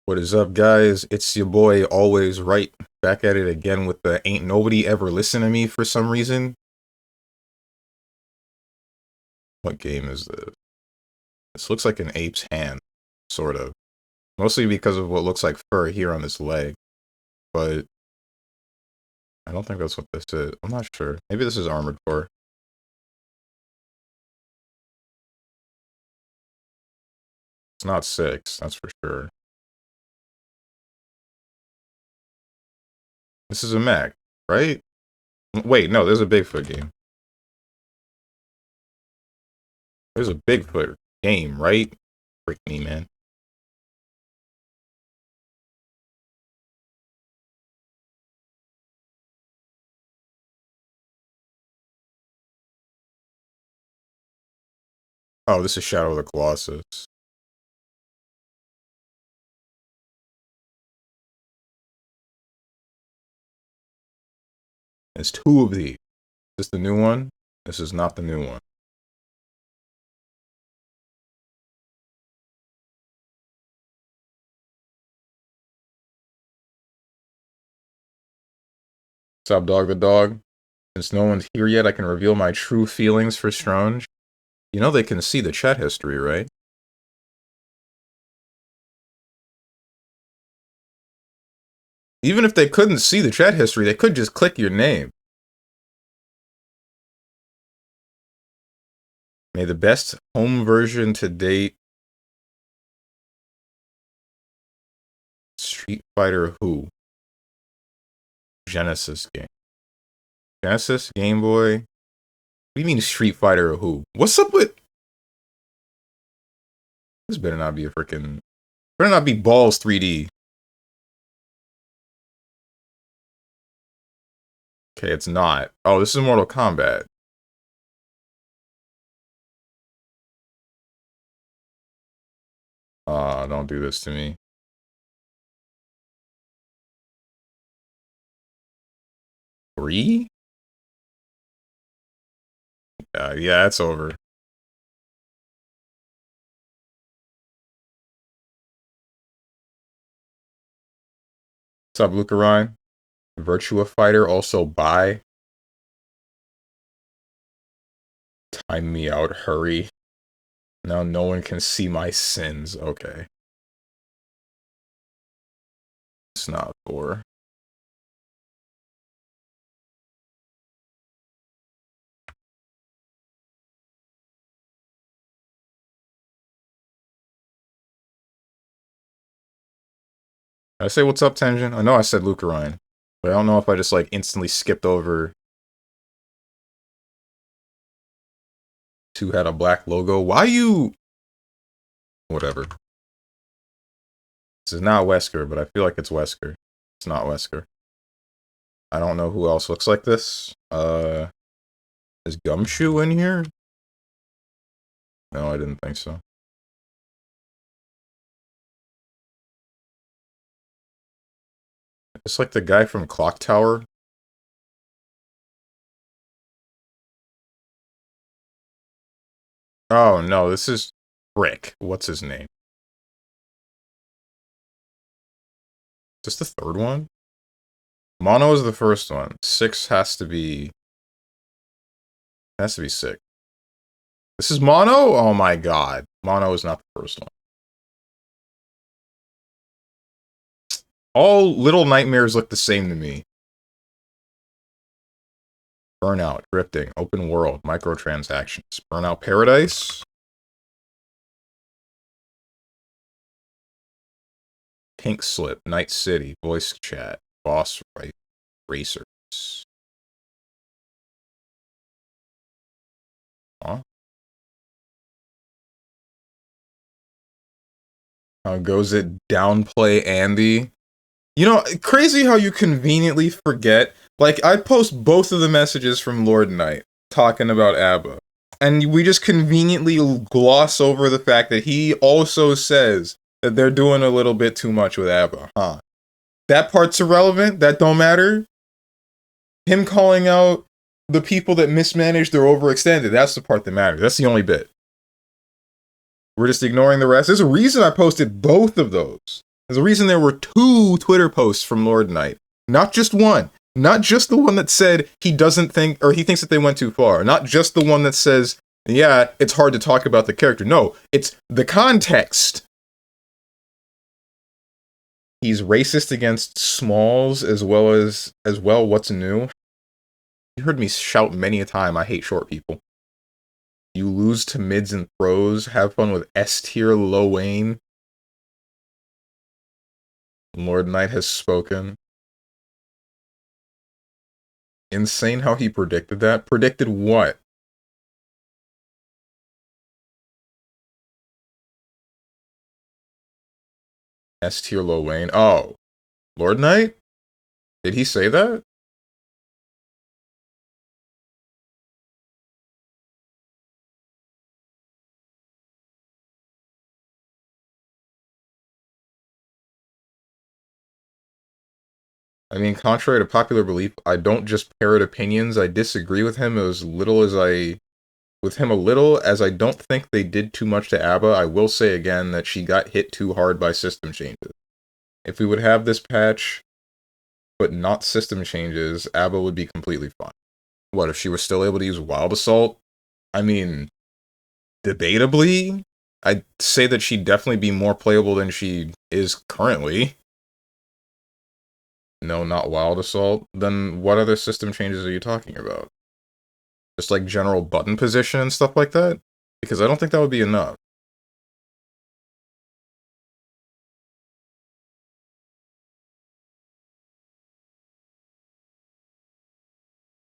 What is up, guys? It's your boy, always right, back at it again with the ain't nobody ever listen to me for some reason. What game is this? This looks like an ape's hand, sort of. Mostly because of what looks like fur here on this leg. But I don't think that's what this is. I'm not sure. Maybe this is Armored Core. It's not 6, that's for sure. This is a mech, right? Wait, no, there's a Bigfoot game. There's a Bigfoot game, right? Freak me, man. Oh, this is Shadow of the Colossus. There's 2 of these. Is this the new one? This is not the new one. What's up, dog the dog? Since no one's here yet, I can reveal my true feelings for Strange. You know they can see the chat history, right? Even if they couldn't see the chat history, they could just click your name. May the best home version to date. Street Fighter who? Genesis game. Genesis? Game Boy? What do you mean Street Fighter who? What's up with... This better not be a freaking... Better not be Balls 3D. Okay, it's not. Oh, this is Mortal Kombat. Don't do this to me. Three? Yeah, it's over. What's up, Lucarine? Virtua Fighter, also buy. Time me out, hurry. Now no one can see my sins. Okay. It's not 4. Did I say what's up, Tenjin? I know I said Lucarine, but I don't know if I just like instantly skipped over 2 had a black logo. Why you... Whatever. This is not Wesker, but I feel like it's Wesker. It's not Wesker. I don't know who else looks like this. Is Gumshoe in here? No, I didn't think so. It's like the guy from Clock Tower. Oh, no, this is Rick. What's his name? Is this the 3rd one? Mono is the first one. 6 has to be... Has to be 6. This is Mono? Oh my god. Mono is not the first one. All Little Nightmares look the same to me. Burnout, drifting, open world, microtransactions. Burnout Paradise. Pink Slip, Night City, voice chat, boss fight, racers. Huh? How goes it? Downplay Andy. You know, crazy how you conveniently forget. Like, I post both of the messages from Lord Knight talking about ABBA. And we just conveniently gloss over the fact that he also says that they're doing a little bit too much with ABBA, huh? That part's irrelevant? That don't matter? Him calling out the people that mismanaged or overextended, that's the part that matters. That's the only bit. We're just ignoring the rest. There's a reason I posted both of those. There's a reason there were 2 Twitter posts from Lord Knight. Not just one. Not just the one that said he doesn't think, or he thinks that they went too far. Not just the one that says, yeah, it's hard to talk about the character. No, it's the context. He's racist against smalls as well. What's new? You heard me shout many a time, I hate short people. You lose to mids and throws. Have fun with S tier Lil Wayne. Lord Knight has spoken. Insane how he predicted that. Predicted what? S tier Lil Wayne. Oh. Lord Knight? Did he say that? I mean, contrary to popular belief, I don't just parrot opinions. I disagree with him as little as I don't think they did too much to ABBA. I will say again that she got hit too hard by system changes. If we would have this patch, but not system changes, ABBA would be completely fine. What, if she was still able to use Wild Assault? I mean, debatably, I'd say that she'd definitely be more playable than she is currently. No, not Wild Assault. Then what other system changes are you talking about? Just like general button position and stuff like that? Because I don't think that would be enough.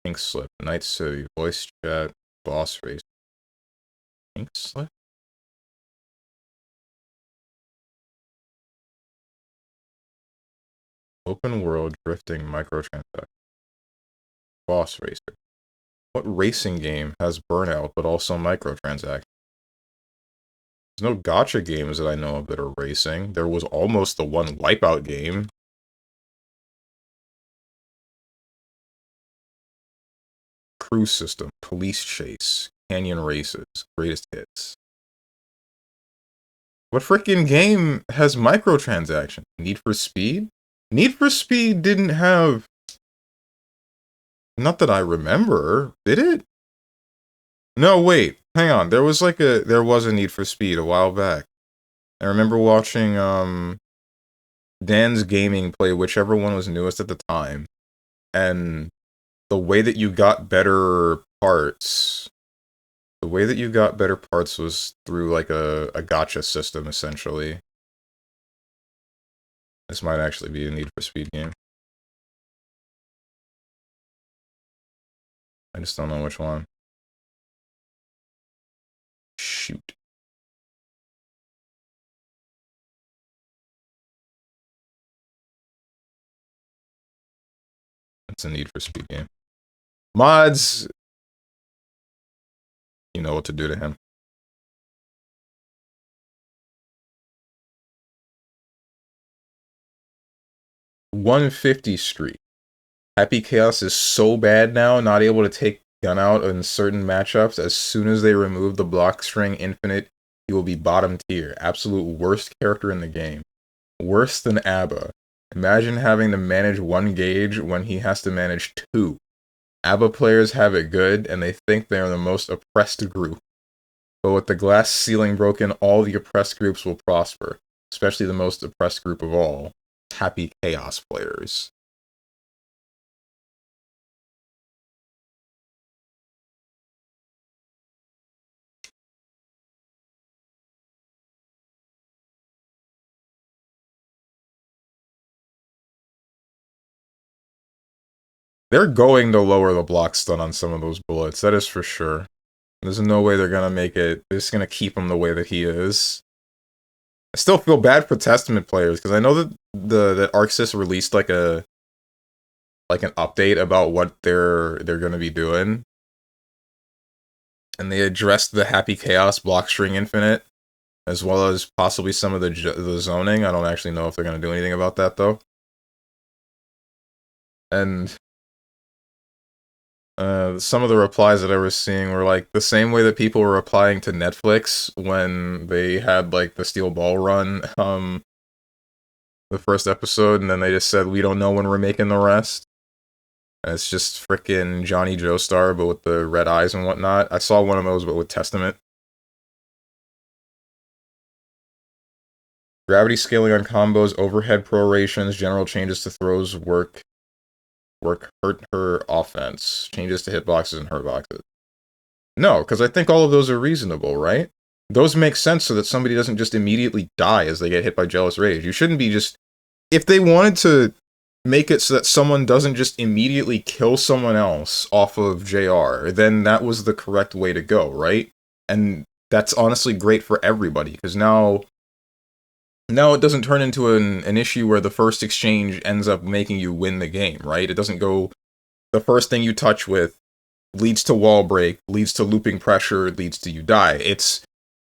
Pink Slip, Night City, Voice Chat, Boss Race. Pink Slip? Open World Drifting Microtransaction. Boss Racer. What racing game has Burnout but also microtransactions? There's no gacha games that I know of that are racing. There was almost the one Wipeout game. Cruise System, Police Chase, Canyon Races, Greatest Hits. What freaking game has microtransactions? Need for Speed? Need for Speed didn't have... Not that I remember. Did it? No, wait. Hang on. There was a Need for Speed a while back. I remember watching, Dan's Gaming play whichever one was newest at the time. And the way that you got better parts... The way that you got better parts was through, like, a gacha system, essentially. This might actually be a Need for Speed game. I just don't know which one. Shoot. It's a Need for Speed game. Mods! You know what to do to him. $150 Street. Happy Chaos is so bad now, not able to take gun out in certain matchups. As soon as they remove the block string infinite, he will be bottom tier. Absolute worst character in the game. Worse than ABBA. Imagine having to manage 1 gauge when he has to manage 2. ABBA players have it good, and they think they are the most oppressed group. But with the glass ceiling broken, all the oppressed groups will prosper. Especially the most oppressed group of all. Happy Chaos players. They're going to lower the block stun on some of those bullets, that is for sure. There's no way they're gonna make it. They're just gonna keep him the way that he is. I still feel bad for Testament players, because I know that that ArcSys released like an update about what they're gonna be doing. And they addressed the Happy Chaos block string infinite, as well as possibly some of the zoning. I don't actually know if they're gonna do anything about that though. And some of the replies that I was seeing were like the same way that people were replying to Netflix when they had like the Steel Ball run the first episode, and then they just said, we don't know when we're making the rest. And it's just frickin' Johnny Joestar, but with the red eyes and whatnot. I saw one of those, but with Testament. Gravity scaling on combos, overhead prorations, general changes to throws, work hurt her offense. Changes to hitboxes and hurtboxes. No, because I think all of those are reasonable, right? Those make sense so that somebody doesn't just immediately die as they get hit by Jealous Rage. You shouldn't be just... If they wanted to make it so that someone doesn't just immediately kill someone else off of JR, then that was the correct way to go, right? And that's honestly great for everybody, because now it doesn't turn into an issue where the first exchange ends up making you win the game, right? It doesn't go... The first thing you touch with leads to wall break, leads to looping pressure, leads to you die. It's...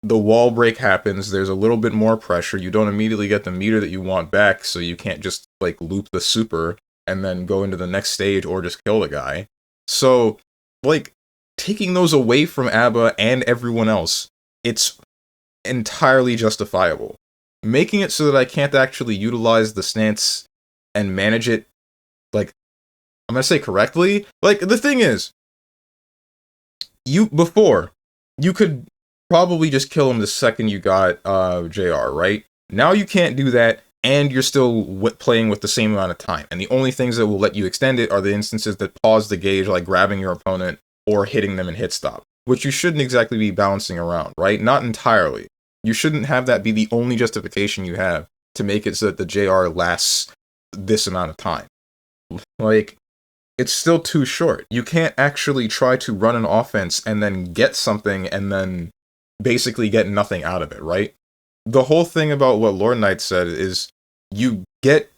The wall break happens, there's a little bit more pressure, you don't immediately get the meter that you want back, so you can't just, like, loop the super and then go into the next stage or just kill the guy. So, like, taking those away from ABBA and everyone else, it's entirely justifiable. Making it so that I can't actually utilize the stance and manage it, like, I'm gonna say correctly? Like, the thing is, before, you could probably just kill him the second you got JR, right? Now you can't do that, and you're still playing with the same amount of time. And the only things that will let you extend it are the instances that pause the gauge, like grabbing your opponent or hitting them in hit stop, which you shouldn't exactly be bouncing around, right? Not entirely. You shouldn't have that be the only justification you have to make it so that the JR lasts this amount of time. Like, it's still too short. You can't actually try to run an offense and then get something and then basically get nothing out of it, right? The whole thing about what Lord Knight said is you get,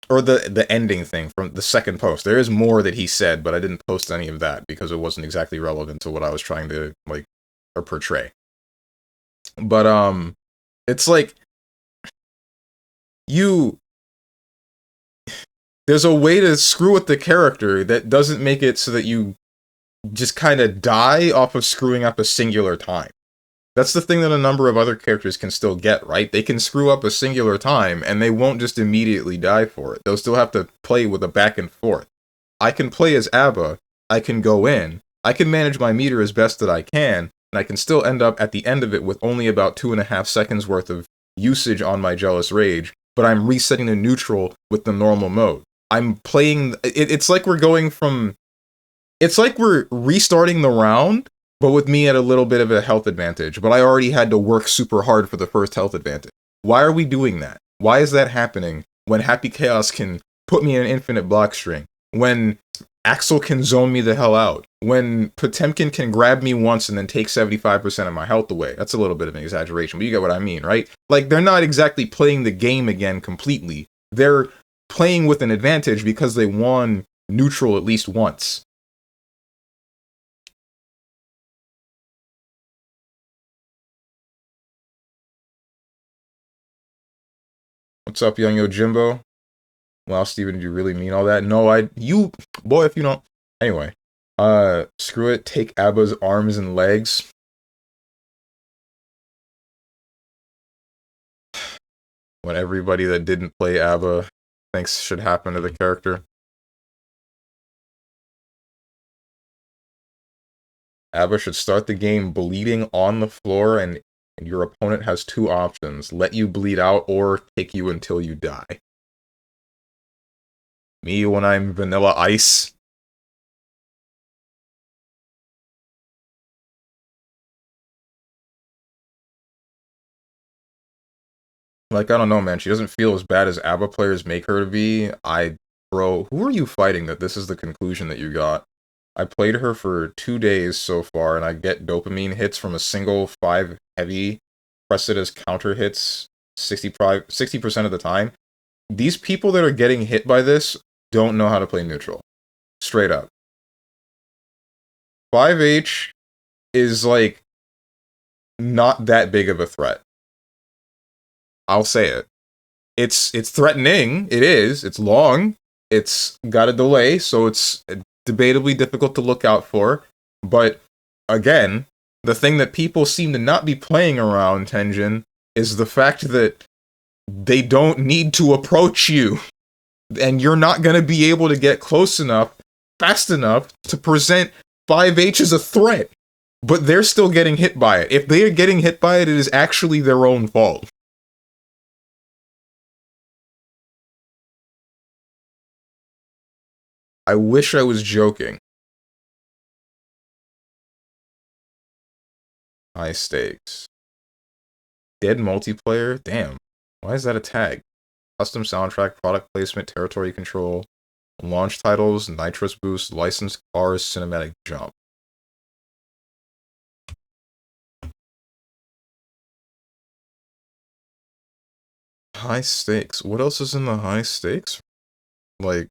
or the ending thing from the second post. There is more that he said, but I didn't post any of that because it wasn't exactly relevant to what I was trying to, like, or portray. But, it's like, there's a way to screw with the character that doesn't make it so that you just kind of die off of screwing up a singular time. That's the thing that a number of other characters can still get, right? They can screw up a singular time, and they won't just immediately die for it. They'll still have to play with a back and forth. I can play as ABBA, I can go in, I can manage my meter as best that I can, and I can still end up at the end of it with only about 2.5 seconds worth of usage on my Jealous Rage, but I'm resetting the neutral with the normal mode. I'm playing... It's like we're going from... It's like we're restarting the round, but with me at a little bit of a health advantage. But I already had to work super hard for the first health advantage. Why are we doing that? Why is that happening when Happy Chaos can put me in an infinite block string? When Axel can zone me the hell out? When Potemkin can grab me once and then take 75% of my health away? That's a little bit of an exaggeration, but you get what I mean, right? Like, they're not exactly playing the game again completely. They're playing with an advantage because they won neutral at least once. What's up, Young Yojimbo? Wow, Steven, did you really mean all that? No, boy, if you don't. Anyway, screw it, take ABBA's arms and legs. What everybody that didn't play ABBA thinks should happen to the character. ABBA should start the game bleeding on the floor, and your opponent has two options: let you bleed out or kick you until you die. Me when I'm Vanilla Ice. Like, I don't know, man. She doesn't feel as bad as ABBA players make her to be. Bro, who are you fighting that this is the conclusion that you got? I played her for 2 days so far, and I get dopamine hits from a single 5 heavy. Press it as counter hits 60% of the time. These people that are getting hit by this don't know how to play neutral. Straight up. 5H is, like, not that big of a threat. I'll say it. It's threatening. It is. It's long. It's got a delay, so it's debatably difficult to look out for. But, again, the thing that people seem to not be playing around, Tenjin, is the fact that they don't need to approach you. And you're not going to be able to get close enough, fast enough, to present 5H as a threat. But they're still getting hit by it. If they are getting hit by it, it is actually their own fault. I wish I was joking. High stakes. Dead multiplayer? Damn. Why is that a tag? Custom soundtrack, product placement, territory control, launch titles, nitrous boost, licensed cars, cinematic jump. High stakes. What else is in the high stakes? Like,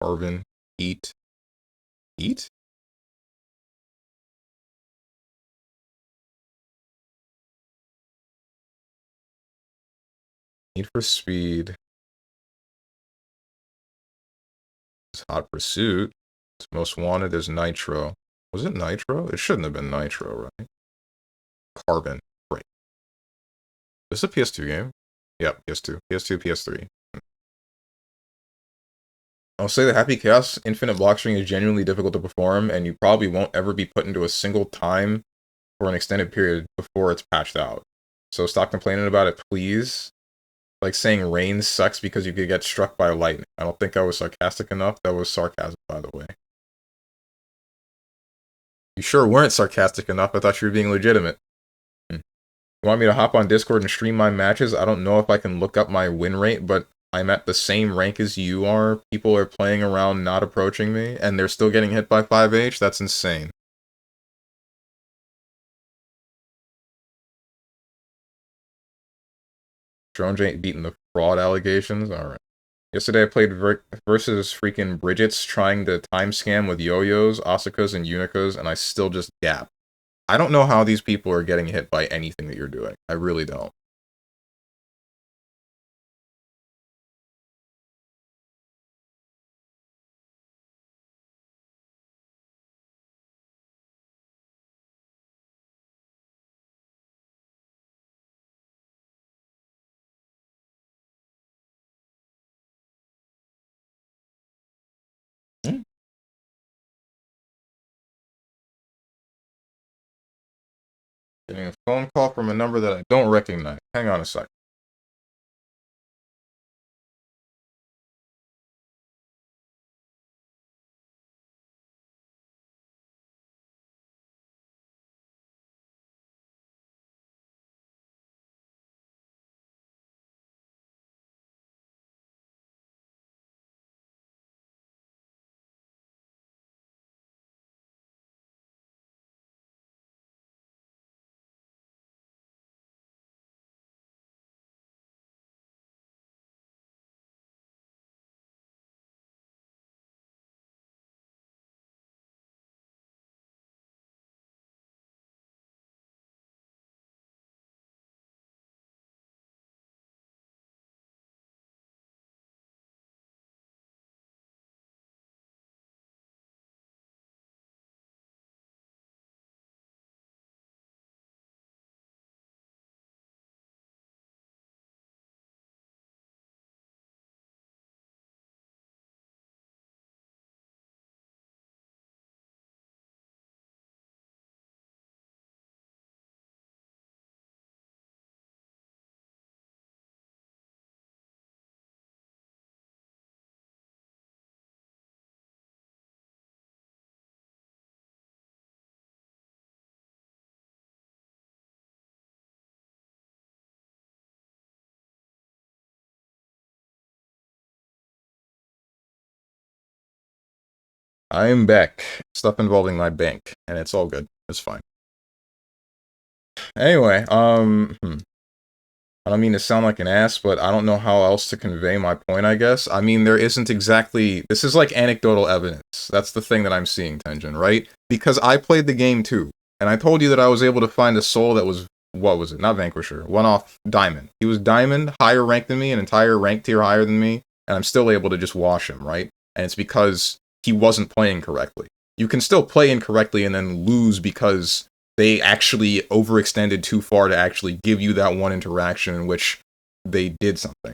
Carbon, heat. Heat? Need for Speed. It's Hot Pursuit. It's Most Wanted. There's Nitro. Was it Nitro? It shouldn't have been Nitro, right? Carbon. Right. This is a PS2 game? Yep, PS2. PS2, PS3. I'll say the Happy Chaos Infinite Blockstring is genuinely difficult to perform, and you probably won't ever be put into a single time for an extended period before it's patched out. So stop complaining about it, please. Like saying rain sucks because you could get struck by lightning. I don't think I was sarcastic enough. That was sarcasm, by the way. You sure weren't sarcastic enough. I thought you were being legitimate. You want me to hop on Discord and stream my matches? I don't know if I can look up my win rate, but I'm at the same rank as you are. People are playing around not approaching me, and they're still getting hit by 5H? That's insane. Drone ain't beating the fraud allegations? Alright. Yesterday I played versus freaking Bridget's trying to time scam with yo-yos, Asukas, and Unikas, and I still just gap. I don't know how these people are getting hit by anything that you're doing. I really don't. Getting a phone call from a number that I don't recognize. Hang on a sec. I am back. Stuff involving my bank, and it's all good. It's fine. Anyway, I don't mean to sound like an ass, but I don't know how else to convey my point, I guess. I mean, there isn't exactly... This is like anecdotal evidence. That's the thing that I'm seeing, Tenjin, right? Because I played the game too, and I told you that I was able to find a soul that was... What was it? Not Vanquisher. One off Diamond. He was Diamond, higher ranked than me, an entire rank tier higher than me, and I'm still able to just wash him, right? And it's because he wasn't playing correctly. You can still play incorrectly and then lose because they actually overextended too far to actually give you that one interaction in which they did something.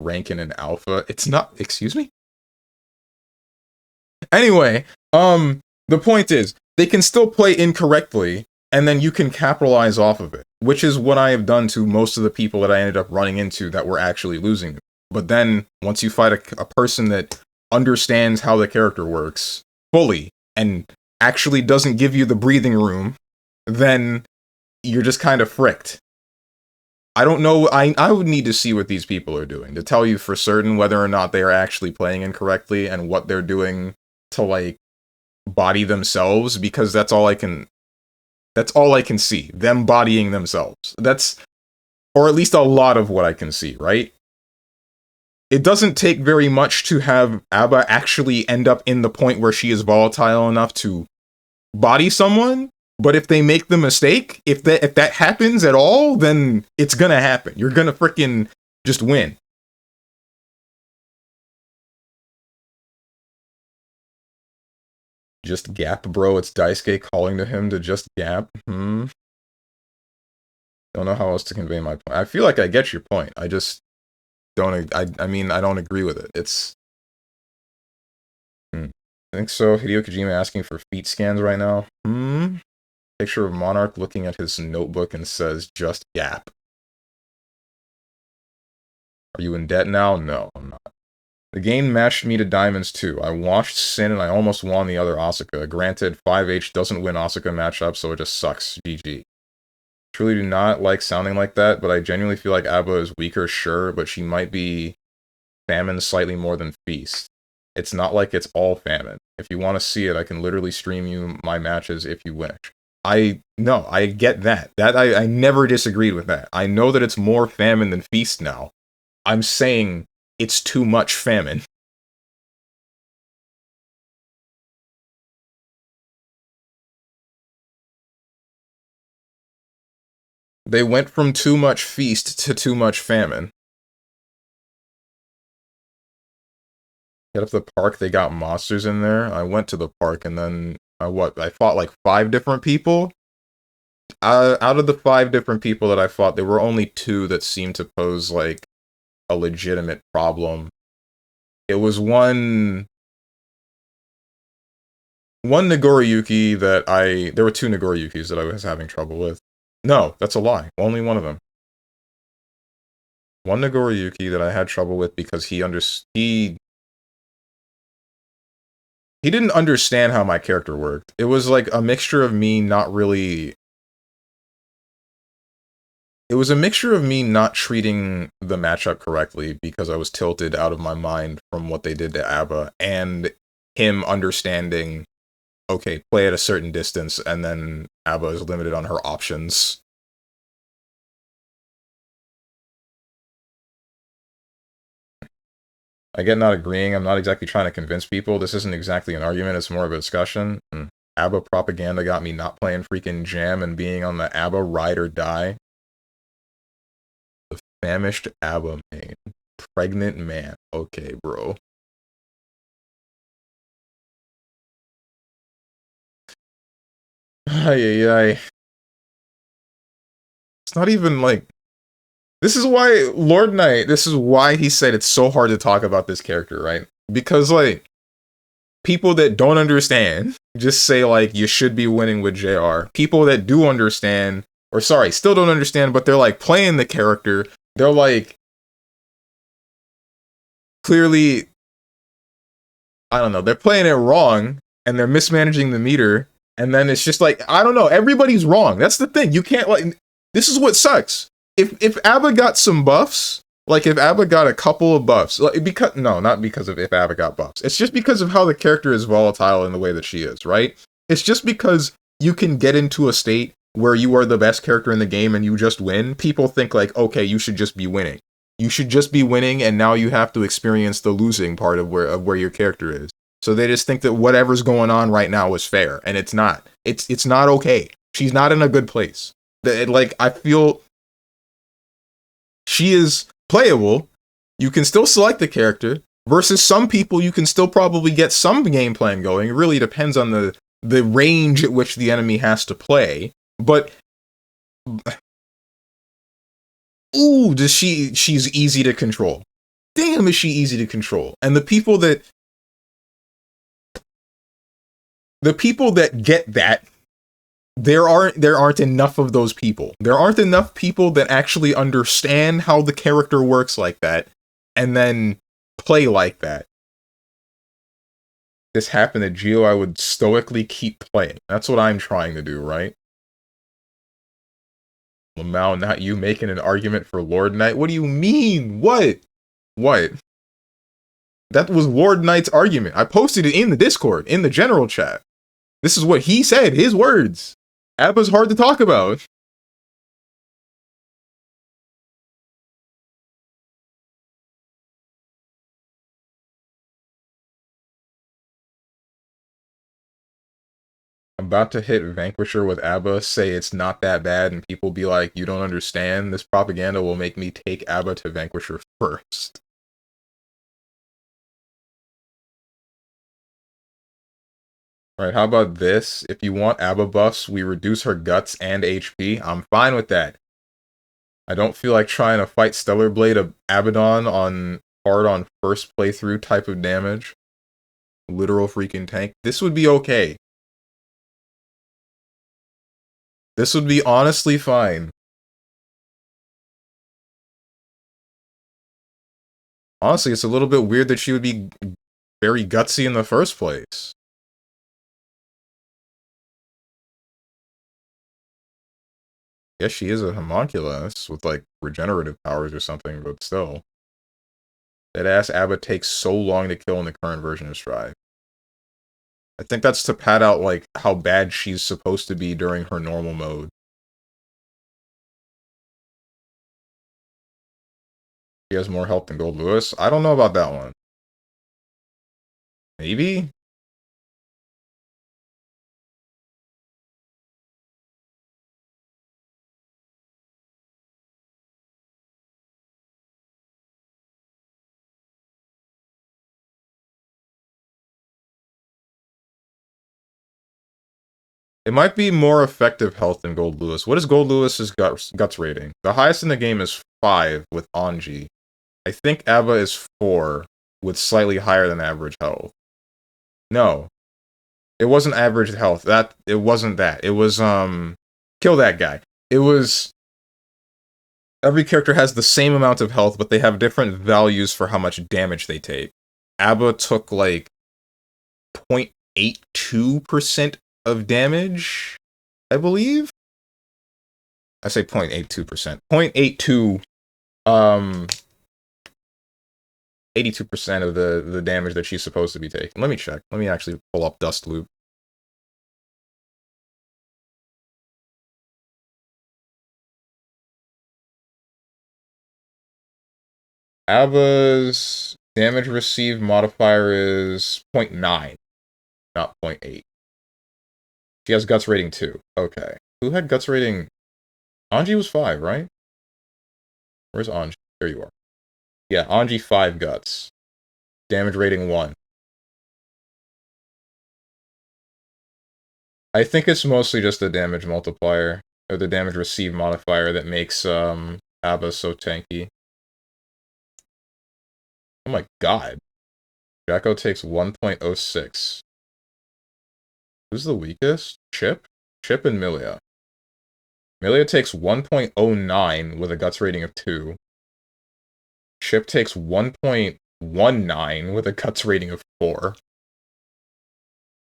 Rankin and Alpha. It's not, excuse me? Anyway, the point is, they can still play incorrectly, and then you can capitalize off of it, which is what I have done to most of the people that I ended up running into that were actually losing. But then, once you fight a person that understands how the character works fully, and actually doesn't give you the breathing room, then you're just kind of fricked. I don't know, I would need to see what these people are doing to tell you for certain whether or not they are actually playing incorrectly and what they're doing to, like, body themselves, because that's all I can see. Them bodying themselves. That's, or at least a lot of what I can see, right? It doesn't take very much to have Abba actually end up in the point where she is volatile enough to body someone, but if they make the mistake, if that happens at all, then it's gonna happen. You're gonna freaking just win. Just gap, bro. It's Daisuke calling to him to just gap. Don't know how else to convey my point. I feel like I get your point. I just don't. I mean, I don't agree with it. It's. I think so. Hideo Kojima asking for feet scans right now. Picture of Monarch looking at his notebook and says, "Just gap." Are you in debt now? No, I'm not. The game matched me to diamonds too. I washed Sin and I almost won the other Asuka. Granted, 5H doesn't win Asuka matchup, so it just sucks. GG. Truly do not like sounding like that, but I genuinely feel like Abba is weaker, sure, but she might be Famine slightly more than Feast. It's not like it's all Famine. If you want to see it, I can literally stream you my matches if you wish. I get that. I never disagreed with that. I know that it's more Famine than Feast now. I'm saying it's too much Famine. They went from too much Feast to too much Famine. Get up to the park, they got monsters in there. I went to the park and then I fought like 5 different people. Out of the 5 different people that I fought, there were only 2 that seemed to pose like a legitimate problem. It was one Nagoriyuki that there were 2 Nagoriyukis that I was having trouble with. No, that's a lie. Only one of them. One Nagoriyuki that I had trouble with because he didn't understand how my character worked. It was like a mixture of me not really... It was a mixture of me not treating the matchup correctly because I was tilted out of my mind from what they did to Abba, and him understanding, okay, play at a certain distance, and then Abba is limited on her options. I get not agreeing. I'm not exactly trying to convince people. This isn't exactly an argument. It's more of a discussion. ABBA propaganda got me not playing freaking Jam and being on the ABBA ride or die. The famished ABBA main. Pregnant man. Okay, bro. Ay. It's not even like... This is why Lord Knight, this is why he said it's so hard to talk about this character, right? Because, like, people that don't understand just say, like, you should be winning with JR. People that do understand, or sorry, still don't understand, but they're, like, playing the character, they're, like, clearly, I don't know, they're playing it wrong, and they're mismanaging the meter, and then it's just, like, I don't know, everybody's wrong. That's the thing. You can't, like, this is what sucks. If ABBA got some buffs, like if ABBA got a couple of buffs, like not because of if ABBA got buffs. It's just because of how the character is volatile in the way that she is, right? It's just because you can get into a state where you are the best character in the game and you just win. People think like, okay, you should just be winning. You should just be winning, and now you have to experience the losing part of where your character is. So they just think that whatever's going on right now is fair, and it's not. It's not okay. She's not in a good place. I feel she is playable. You can still select the character. Versus some people, you can still probably get some game plan going. It really depends on the range at which the enemy has to play. But ooh, she's easy to control. Damn, is she easy to control. And the people that get that, there aren't enough of those people. There aren't enough people that actually understand how the character works like that and then play like that. This happened to Geo, I would stoically keep playing. That's what I'm trying to do, right? Lamau, not you making an argument for Lord Knight. What do you mean? What? What? That was Lord Knight's argument. I posted it in the Discord, in the general chat. This is what he said, his words. Abba's hard to talk about. I'm about to hit Vanquisher with Abba, say it's not that bad, and people be like, you don't understand. This propaganda will make me take Abba to Vanquisher first. Alright, how about this? If you want Abba buffs, we reduce her guts and HP. I'm fine with that. I don't feel like trying to fight Stellar Blade of Abaddon on hard on first playthrough type of damage. Literal freaking tank. This would be okay. This would be honestly fine. Honestly, it's a little bit weird that she would be very gutsy in the first place. Yes, she is a homunculus with, like, regenerative powers or something, but still. That ass Abba takes so long to kill in the current version of Strive. I think that's to pad out, like, how bad she's supposed to be during her normal mode. She has more health than Gold Lewis? I don't know about that one. Maybe? It might be more effective health than Gold Lewis. What is Gold Lewis's guts rating? The highest in the game is 5 with Anji. I think Abba is 4 with slightly higher than average health. No. It wasn't average health. It wasn't that. It was kill that guy. It was every character has the same amount of health, but they have different values for how much damage they take. Abba took like 0.82% of damage, I believe. I say 0.82%. 0.82 82% of the damage that she's supposed to be taking. Let me check. Let me actually pull up Dust Loop. Abba's damage received modifier is 0.9, not 0.8. She has guts rating 2. Okay. Who had guts rating? Anji was 5, right? Where's Anji? There you are. Yeah, Anji 5 guts. Damage rating 1. I think it's mostly just the damage multiplier, or the damage received modifier that makes Abba so tanky. Oh my god. Jacko takes 1.06. Who's the weakest? Chip? Chip and Milia. Milia takes 1.09 with a guts rating of 2. Chip takes 1.19 with a guts rating of 4.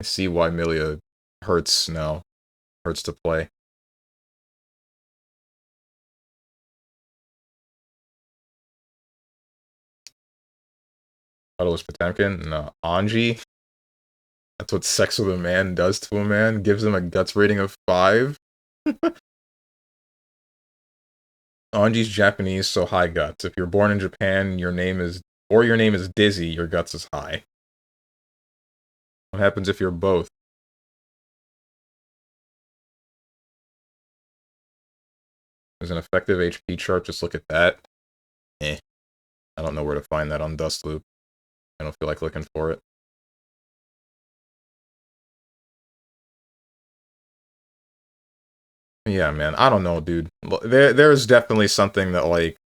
I see why Milia hurts now. Hurts to play. Thought it was Potemkin? No. Anji? That's what sex with a man does to a man? Gives him a guts rating of 5? Anji's Japanese, so high guts. If you're born in Japan, your name is Dizzy, your guts is high. What happens if you're both? There's an effective HP chart, just look at that. I don't know where to find that on Dust Loop. I don't feel like looking for it. Yeah, man. I don't know, dude. There's definitely something that, like,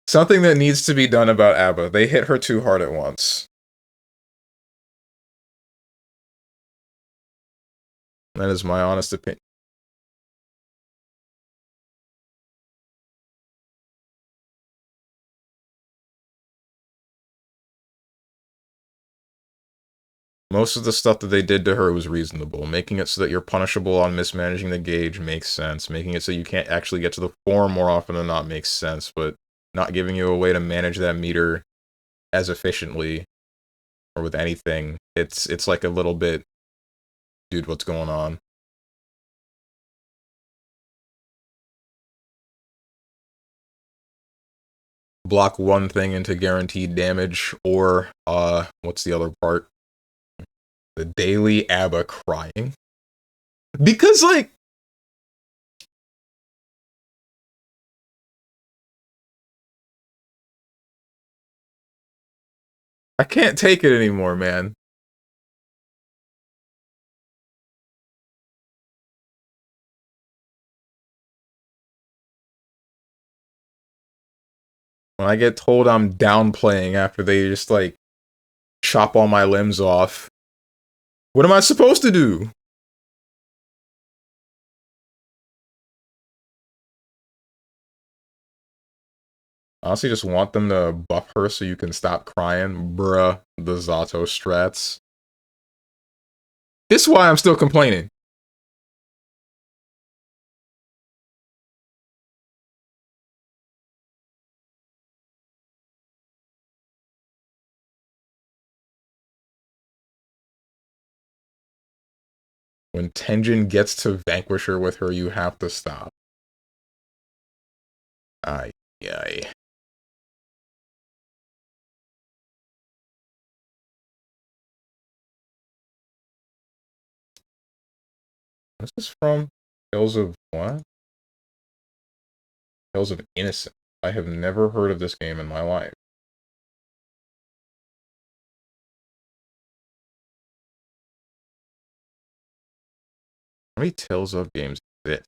something that needs to be done about ABBA. They hit her too hard at once. That is my honest opinion. Most of the stuff that they did to her was reasonable. Making it so that you're punishable on mismanaging the gauge makes sense. Making it so you can't actually get to the form more often than not makes sense. But not giving you a way to manage that meter as efficiently or with anything, it's like a little bit, dude, what's going on? Block one thing into guaranteed damage, or, what's the other part? The daily ABBA crying. Because, like, I can't take it anymore, man. When I get told I'm downplaying after they just, like, chop all my limbs off, what am I supposed to do? I honestly just want them to buff her so you can stop crying. Bruh, the Zato strats. This is why I'm still complaining. When Tenjin gets to vanquish her with her, you have to stop. Ay, ay. What's this from? Tales of what? Tales of Innocence. I have never heard of this game in my life. How many Tales of games exist?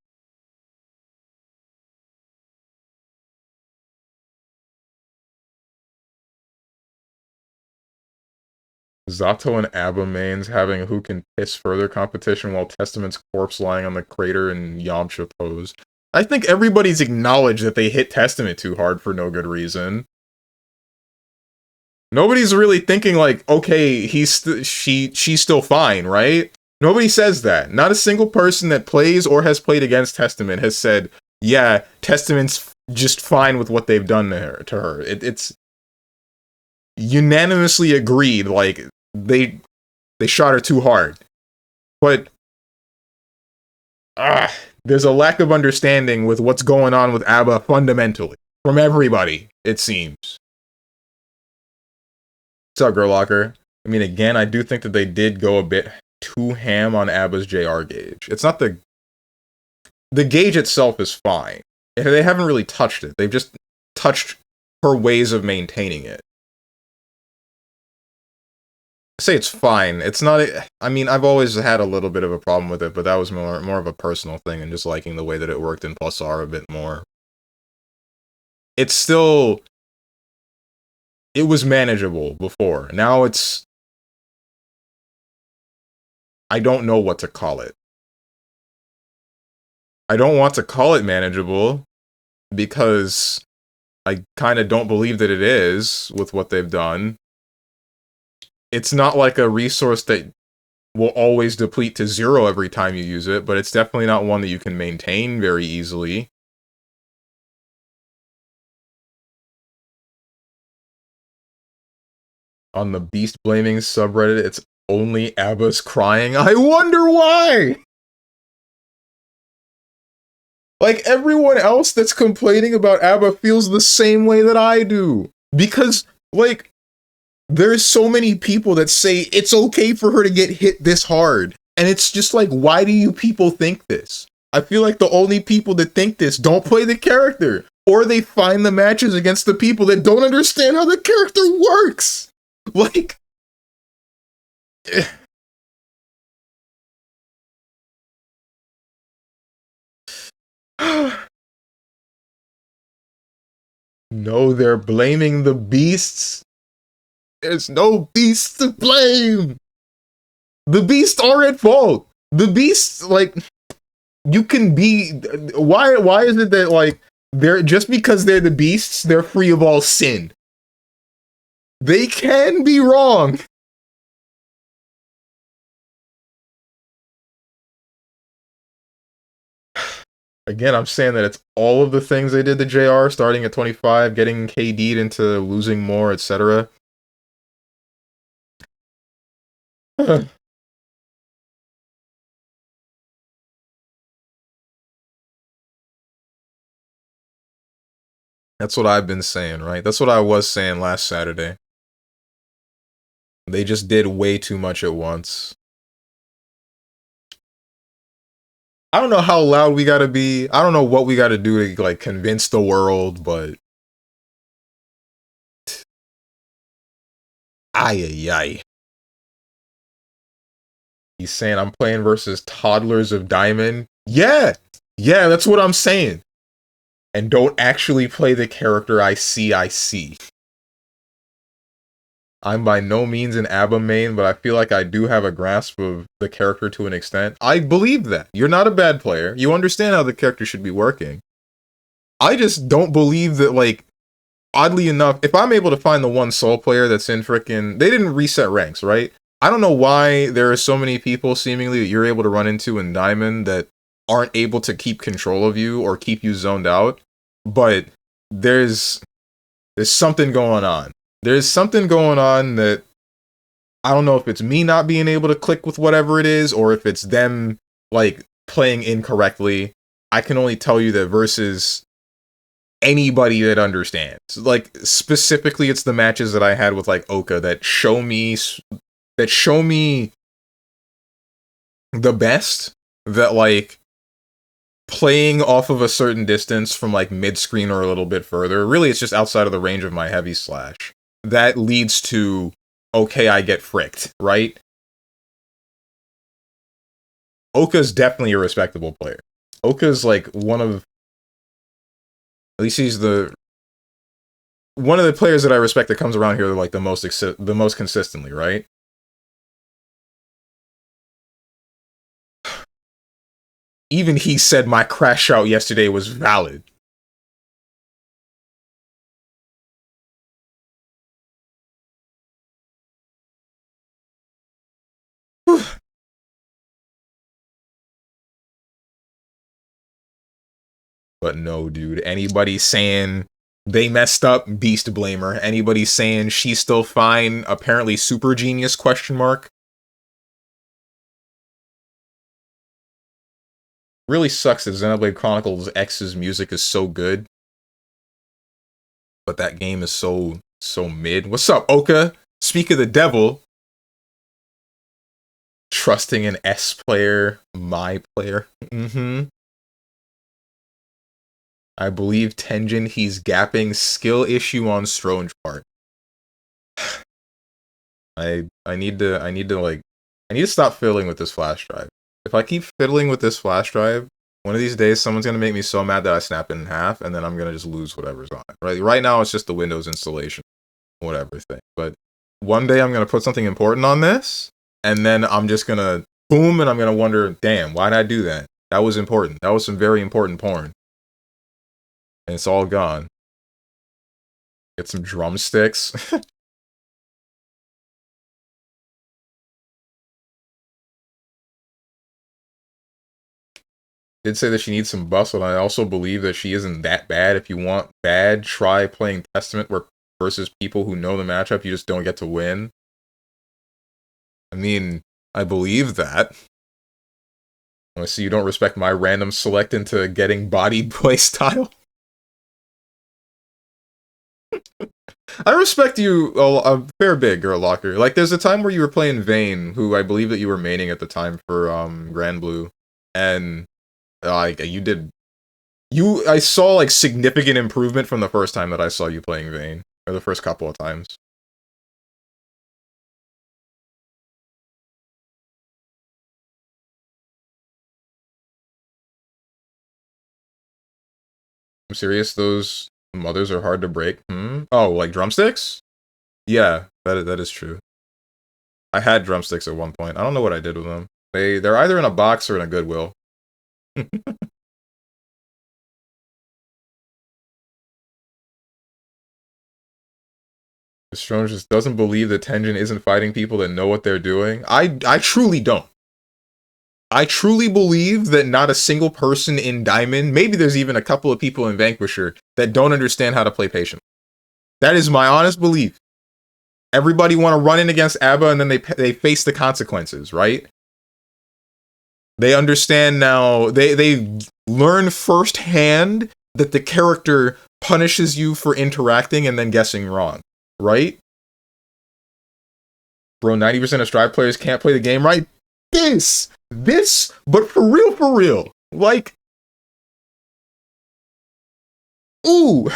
Zato and ABBA mains having who can piss further competition while Testament's corpse lying on the crater in Yamcha pose. I think everybody's acknowledged that they hit Testament too hard for no good reason. Nobody's really thinking like, okay, she's still fine, right? Nobody says that. Not a single person that plays or has played against Testament has said, yeah, Testament's just fine with what they've done to her. It's unanimously agreed, like, they shot her too hard. But there's a lack of understanding with what's going on with ABBA fundamentally. From everybody, it seems. What's up, Girl Locker? I mean, again, I do think that they did go a bit too ham on ABBA's JR gauge. It's not the gauge itself is fine. They haven't really touched it. They've just touched her ways of maintaining it. I say it's fine. It's not. I mean, I've always had a little bit of a problem with it, but that was more of a personal thing and just liking the way that it worked in Plus R a bit more. It's still. It was manageable before. Now it's... I don't know what to call it. I don't want to call it manageable because I kind of don't believe that it is with what they've done. It's not like a resource that will always deplete to 0 every time you use it, but it's definitely not one that you can maintain very easily. On the Beast Blaming subreddit, it's only ABBA's crying. I wonder why! Like, everyone else that's complaining about ABBA feels the same way that I do. Because, like, there's so many people that say it's okay for her to get hit this hard. And it's just like, why do you people think this? I feel like the only people that think this don't play the character. or they find the matches against the people that don't understand how the character works. Like, no, they're blaming the beasts. There's no beasts to blame. The beasts are at fault. The beasts, like, you can be. Why is it that, like, they're just because they're the beasts, they're free of all sin? They can be wrong. Again, I'm saying that it's all of the things they did to JR, starting at 25, getting KD'd into losing more, etc. That's what I've been saying, right? That's what I was saying last Saturday. They just did way too much at once. I don't know how loud we gotta be. I don't know what we gotta do to, like, convince the world, but... Ay, ay, ay. He's saying I'm playing versus toddlers of Diamond. Yeah! Yeah, that's what I'm saying. And don't actually play the character I see. I'm by no means an ABBA main, but I feel like I do have a grasp of the character to an extent. I believe that. You're not a bad player. You understand how the character should be working. I just don't believe that, like, oddly enough, if I'm able to find the one Soul player that's in frickin'... They didn't reset ranks, right? I don't know why there are so many people, seemingly, that you're able to run into in Diamond that aren't able to keep control of you or keep you zoned out. But there's something going on. There's something going on that I don't know if it's me not being able to click with whatever it is, or if it's them, like, playing incorrectly. I can only tell you that versus anybody that understands. Like, specifically, it's the matches that I had with, like, Oka that show me the best that, like, playing off of a certain distance from, like, mid-screen or a little bit further, really it's just outside of the range of my heavy slash. That leads to, okay, I get fricked, right? Oka's definitely a respectable player. Oka's, like, one of... At least he's one of the players that I respect that comes around here, like, the most consistently, right? Even he said my crash out yesterday was valid. But no, dude. Anybody saying they messed up, beast blamer. Anybody saying she's still fine, apparently super genius, question mark. Really sucks that Xenoblade Chronicles X's music is so good. But that game is so mid. What's up, Oka? Speak of the devil. Trusting an S player, my player. I believe Tenjin, he's gapping, skill issue on Stronge part. I need to stop fiddling with this flash drive. If I keep fiddling with this flash drive, one of these days someone's gonna make me so mad that I snap it in half, and then I'm gonna just lose whatever's on it. Right now it's just the Windows installation, whatever thing. But one day I'm gonna put something important on this, and then I'm just gonna boom, and I'm gonna wonder, damn, why did I do that? That was important. That was some very important porn. And it's all gone. Get some drumsticks. Did say that she needs some buffs, and I also believe that she isn't that bad. If you want bad, try playing Testament versus people who know the matchup. You just don't get to win. I mean, I believe that. I see you don't respect my random select into getting bodied playstyle. I respect you a fair bit, Girl Locker. Like, there's a time where you were playing Vayne, who I believe that you were maining at the time for Grand Blue, and like you did I saw like significant improvement from the first time that I saw you playing Vayne, or the first couple of times. I'm serious, those mothers are hard to break. Oh, like drumsticks? Yeah, that is true. I had drumsticks at one point. I don't know what I did with them. They're either in a box or in a Goodwill. Strong just doesn't believe that Tenjin isn't fighting people that know what they're doing. I truly don't. I truly believe that not a single person in Diamond, maybe there's even a couple of people in Vanquisher, that don't understand how to play patient. That is my honest belief. Everybody want to run in against Abba and then they face the consequences, right? They understand now, they learn firsthand that the character punishes you for interacting and then guessing wrong, right? Bro, 90% of Strive players can't play the game right. This, but for real. Like, ooh.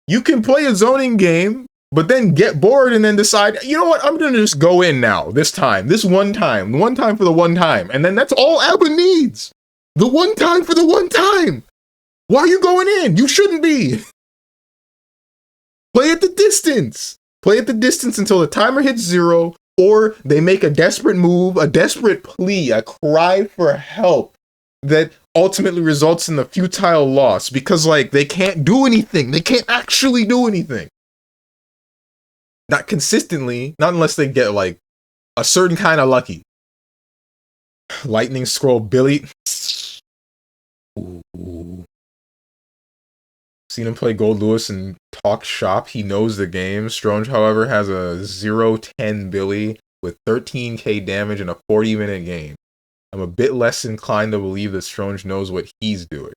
You can play a zoning game, but then get bored and then decide, you know what, I'm gonna just go in now, this one time for the one time, and then that's all Abba needs. The one time for the one time. Why are you going in? You shouldn't be. Play at the distance. Play at the distance until the timer hits 0, or they make a desperate move, a desperate plea, a cry for help that ultimately results in the futile loss because, like, they can't do anything. They can't actually do anything. Not consistently, not unless they get, like, a certain kind of lucky. Lightning Scroll Billy. Ooh. Seen him play Gold Lewis and talk shop. He knows the game. Stronge, however, has a 0-10 Billy with 13k damage in a 40-minute game. I'm a bit less inclined to believe that Stronge knows what he's doing.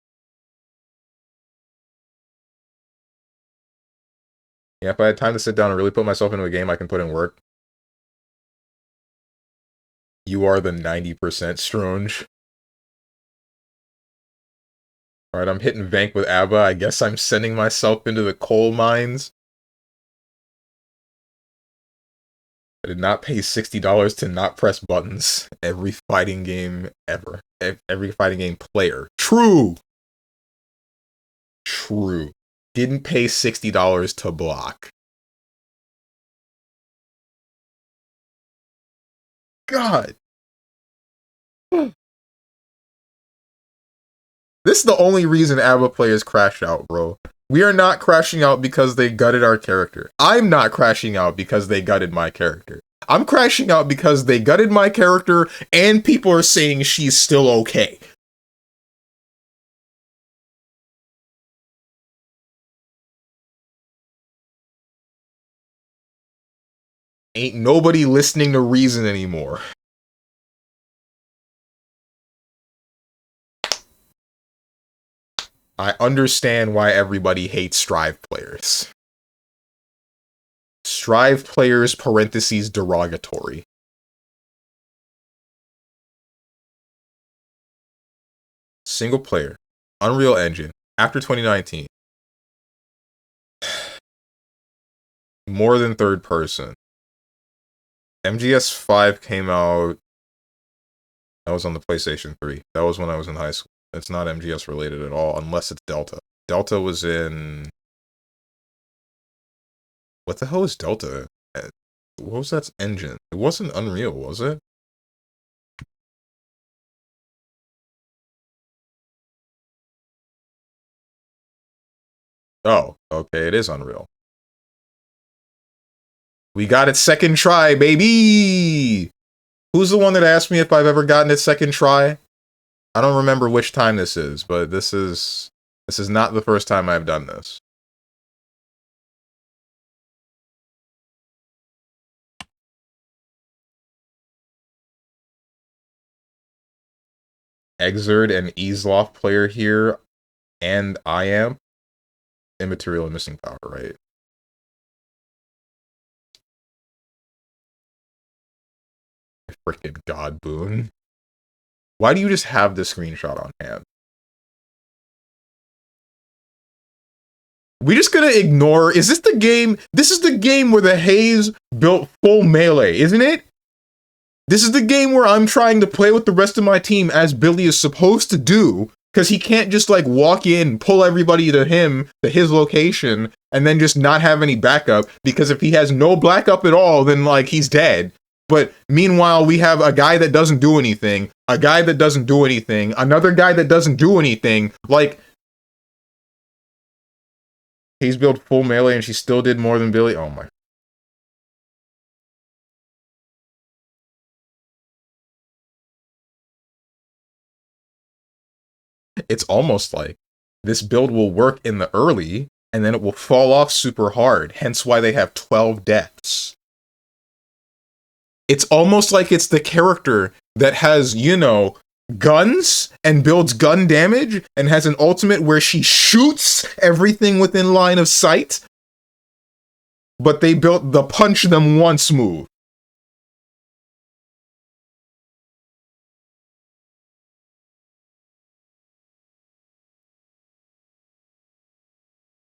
Yeah, if I had time to sit down and really put myself into a game, I can put in work. You are the 90% Stronge. Alright, I'm hitting Vank with Abba. I guess I'm sending myself into the coal mines. I did not pay $60 to not press buttons. Every fighting game ever. Every fighting game player. True! Didn't pay $60 to block. God! This is the only reason ABBA players crash out, bro. We are not crashing out because they gutted our character. I'm not crashing out because they gutted my character. I'm crashing out because they gutted my character and people are saying she's still okay. Ain't nobody listening to reason anymore. I understand why everybody hates Strive players. Strive players, parentheses, derogatory. Single player. Unreal Engine. After 2019. More than third person. MGS5 came out... That was on the PlayStation 3. That was when I was in high school. It's not MGS related at all, unless it's Delta. Delta was in... What the hell is Delta? What was that engine? It wasn't Unreal, was it? Oh, okay, it is Unreal. We got it second try, baby! Who's the one that asked me if I've ever gotten it second try? I don't remember which time this is, but this is not the first time I've done this. Exerd and Easloft player here, and I am immaterial and missing power, right? Freaking God Boon. Why do you just have this screenshot on hand? We just gonna ignore, is this the game? This is the game where the Haze built full melee, isn't it? This is the game where I'm trying to play with the rest of my team as Billy is supposed to do, because he can't just like walk in, pull everybody to his location, and then just not have any backup, because if he has no backup at all, then like he's dead. But meanwhile, we have a guy that doesn't do anything, a guy that doesn't do anything, another guy that doesn't do anything, like... He's built full melee and she still did more than Billy? Oh my... It's almost like this build will work in the early, and then it will fall off super hard, hence why they have 12 deaths. It's almost like it's the character that has, you know, guns and builds gun damage and has an ultimate where she shoots everything within line of sight, but they built the punch them once move.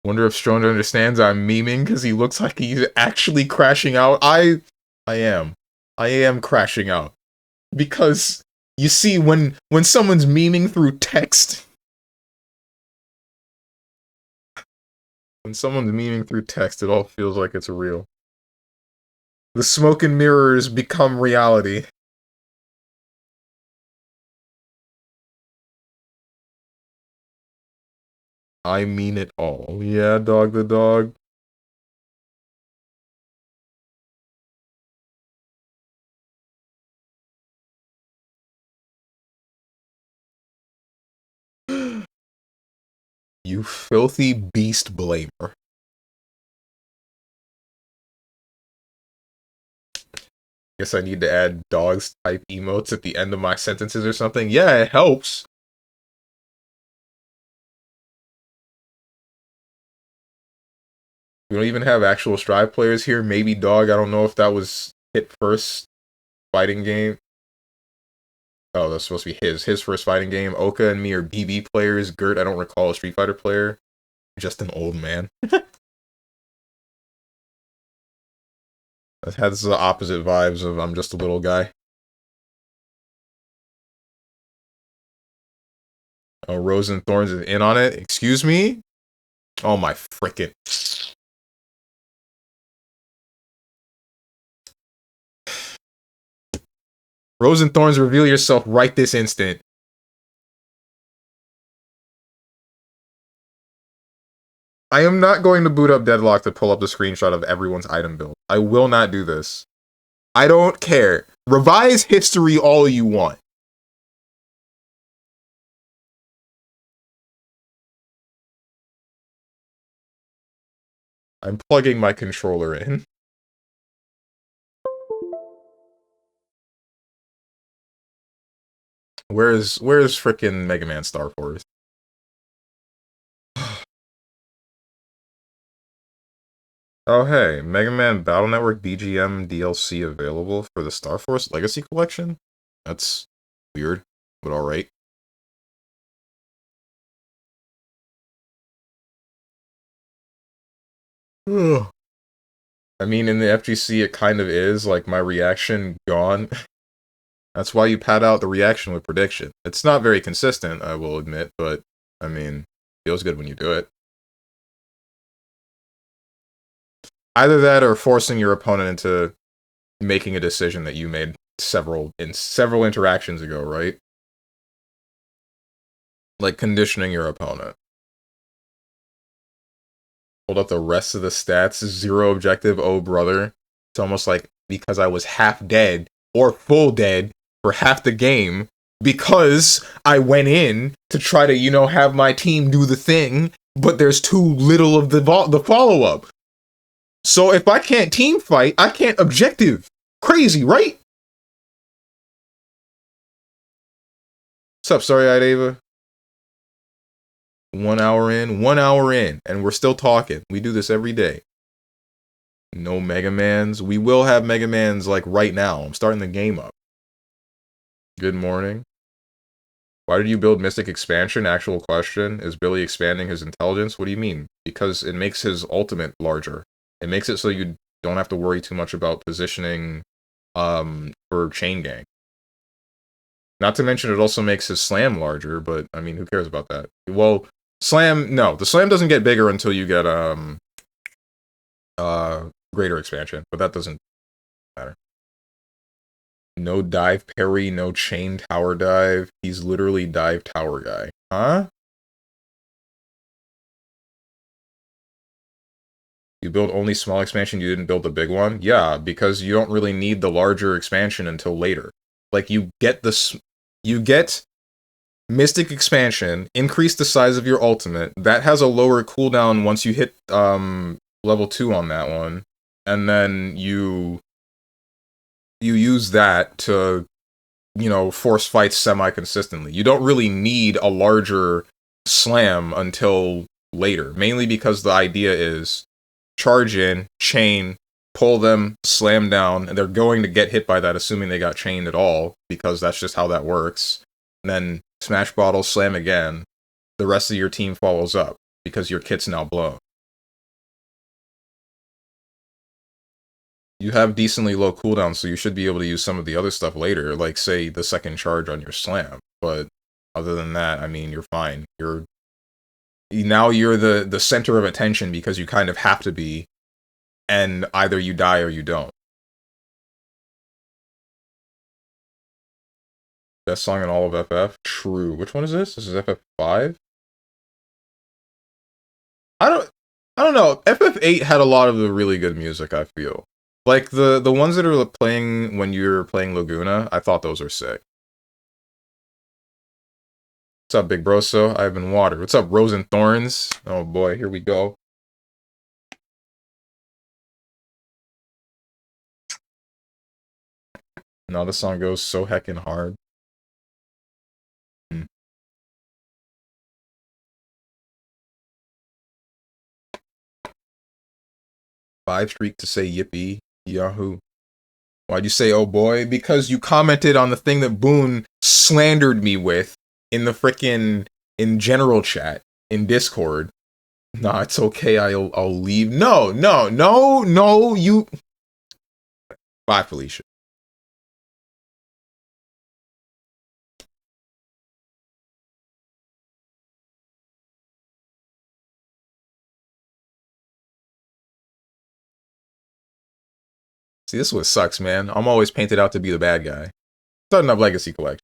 Wonder if Strong understands I'm memeing because he looks like he's actually crashing out. I am crashing out. Because you see, when someone's memeing through text, when someone's memeing through text, it all feels like it's real. The smoke and mirrors become reality. I mean it all. Yeah, dog the dog. You filthy beast blamer. Guess I need to add dogs type emotes at the end of my sentences or something. Yeah, it helps. We don't even have actual Strive players here. Maybe Dog. I don't know if that was hit first fighting game. Oh, that's supposed to be his first fighting game. Oka and me are BB players. Gert, I don't recall a Street Fighter player. Just an old man. That has the opposite vibes of I'm just a little guy. Oh, Rose and Thorns is in on it. Excuse me? Oh my frickin'. Rose and Thorns, reveal yourself right this instant. I am not going to boot up Deadlock to pull up the screenshot of everyone's item build. I will not do this. I don't care. Revise history all you want. I'm plugging my controller in. Where's frickin' Mega Man Star Force? Oh hey, Mega Man Battle Network BGM DLC available for the Star Force Legacy Collection? That's weird, but alright. I mean, in the FGC it kind of is, like my reaction gone. That's why you pad out the reaction with prediction. It's not very consistent, I will admit, but, I mean, feels good when you do it. Either that or forcing your opponent into making a decision that you made several interactions ago, right? Like conditioning your opponent. Hold up the rest of the stats. 0 objective, oh brother. It's almost like because I was half dead or full dead for half the game because I went in to try to, you know, have my team do the thing, but there's too little of the follow-up. So if I can't team fight, I can't objective. Crazy, right? What's up, Sorry-Eyed Ava? 1 hour in, and we're still talking. We do this every day. No Mega Mans. We will have Mega Mans, like, right now. I'm starting the game up. Good morning. Why did you build Mystic Expansion? Actual question. Is Billy expanding his intelligence? What do you mean? Because it makes his ultimate larger. It makes it so you don't have to worry too much about positioning for Chain Gang. Not to mention it also makes his slam larger, but I mean, who cares about that? Well, slam, no. The slam doesn't get bigger until you get greater expansion, but that doesn't matter. No dive parry, no chain tower dive. He's literally dive tower guy. Huh? You build only small expansion, you didn't build the big one? Yeah, because you don't really need the larger expansion until later. Like, you get Mystic Expansion, increase the size of your ultimate. That has a lower cooldown once you hit level 2 on that one. And then you use that to, you know, force fights semi-consistently. You don't really need a larger slam until later. Mainly because the idea is charge in, chain, pull them, slam down, and they're going to get hit by that assuming they got chained at all, because that's just how that works. And then smash bottle, slam again. The rest of your team follows up, because your kit's now blown. You have decently low cooldown, so you should be able to use some of the other stuff later, like, say, the second charge on your slam. But other than that, I mean, you're fine. Now you're the center of attention because you kind of have to be, and either you die or you don't. Best song in all of FF? True. Which one is this? This is FF5? I don't know. FF8 had a lot of the really good music, I feel. Like, the ones that are playing when you're playing Laguna, I thought those are sick. What's up, Big Broso? I've been watered. What's up, Rose and Thorns? Oh boy, here we go. Now the song goes so heckin' hard. 5 streak to say yippee, yahoo. Why'd you say oh boy? Because you commented on the thing that Boone slandered me with in the frickin' in general chat in Discord. Nah, it's okay. I'll leave. No, you. Bye, Felicia. See, this is what sucks, man. I'm always painted out to be the bad guy. Starting up Legacy Collection.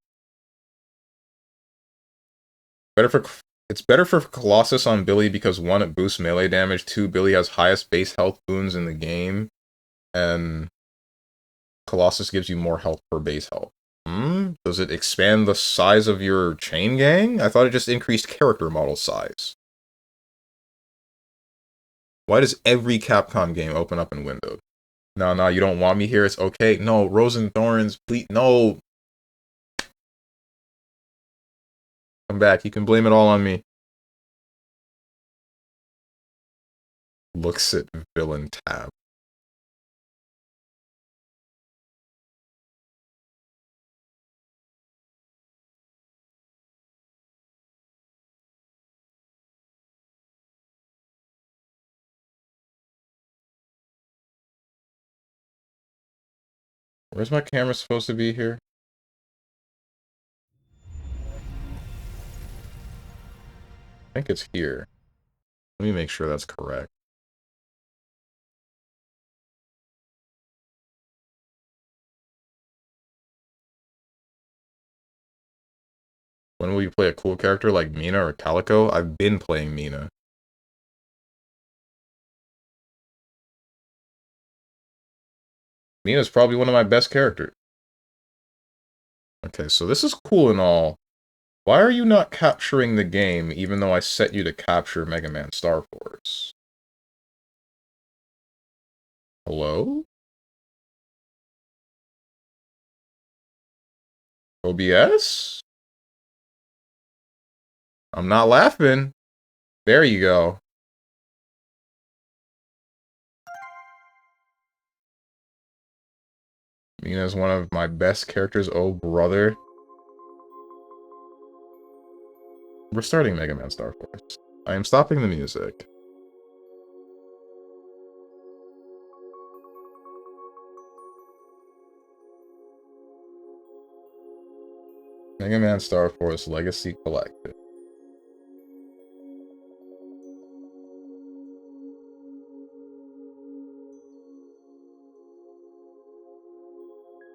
It's better for Colossus on Billy because 1, it boosts melee damage, 2, Billy has highest base health boons in the game, and Colossus gives you more health per base health. Does it expand the size of your chain gang? I thought it just increased character model size. Why does every Capcom game open up in windowed? No, you don't want me here, it's okay. No, Rose and Thorns, please, no. Come back, you can blame it all on me. Looks at villain tab. Where's my camera supposed to be here? I think it's here. Let me make sure that's correct. When will you play a cool character like Mina or Calico? I've been playing Mina. Mina's probably one of my best characters. Okay, so this is cool and all. Why are you not capturing the game even though I set you to capture Mega Man Star Force? Hello? OBS? I'm not laughing. There you go. Mina's one of my best characters, oh brother. We're starting Mega Man Star Force. I am stopping the music. Mega Man Star Force Legacy Collected.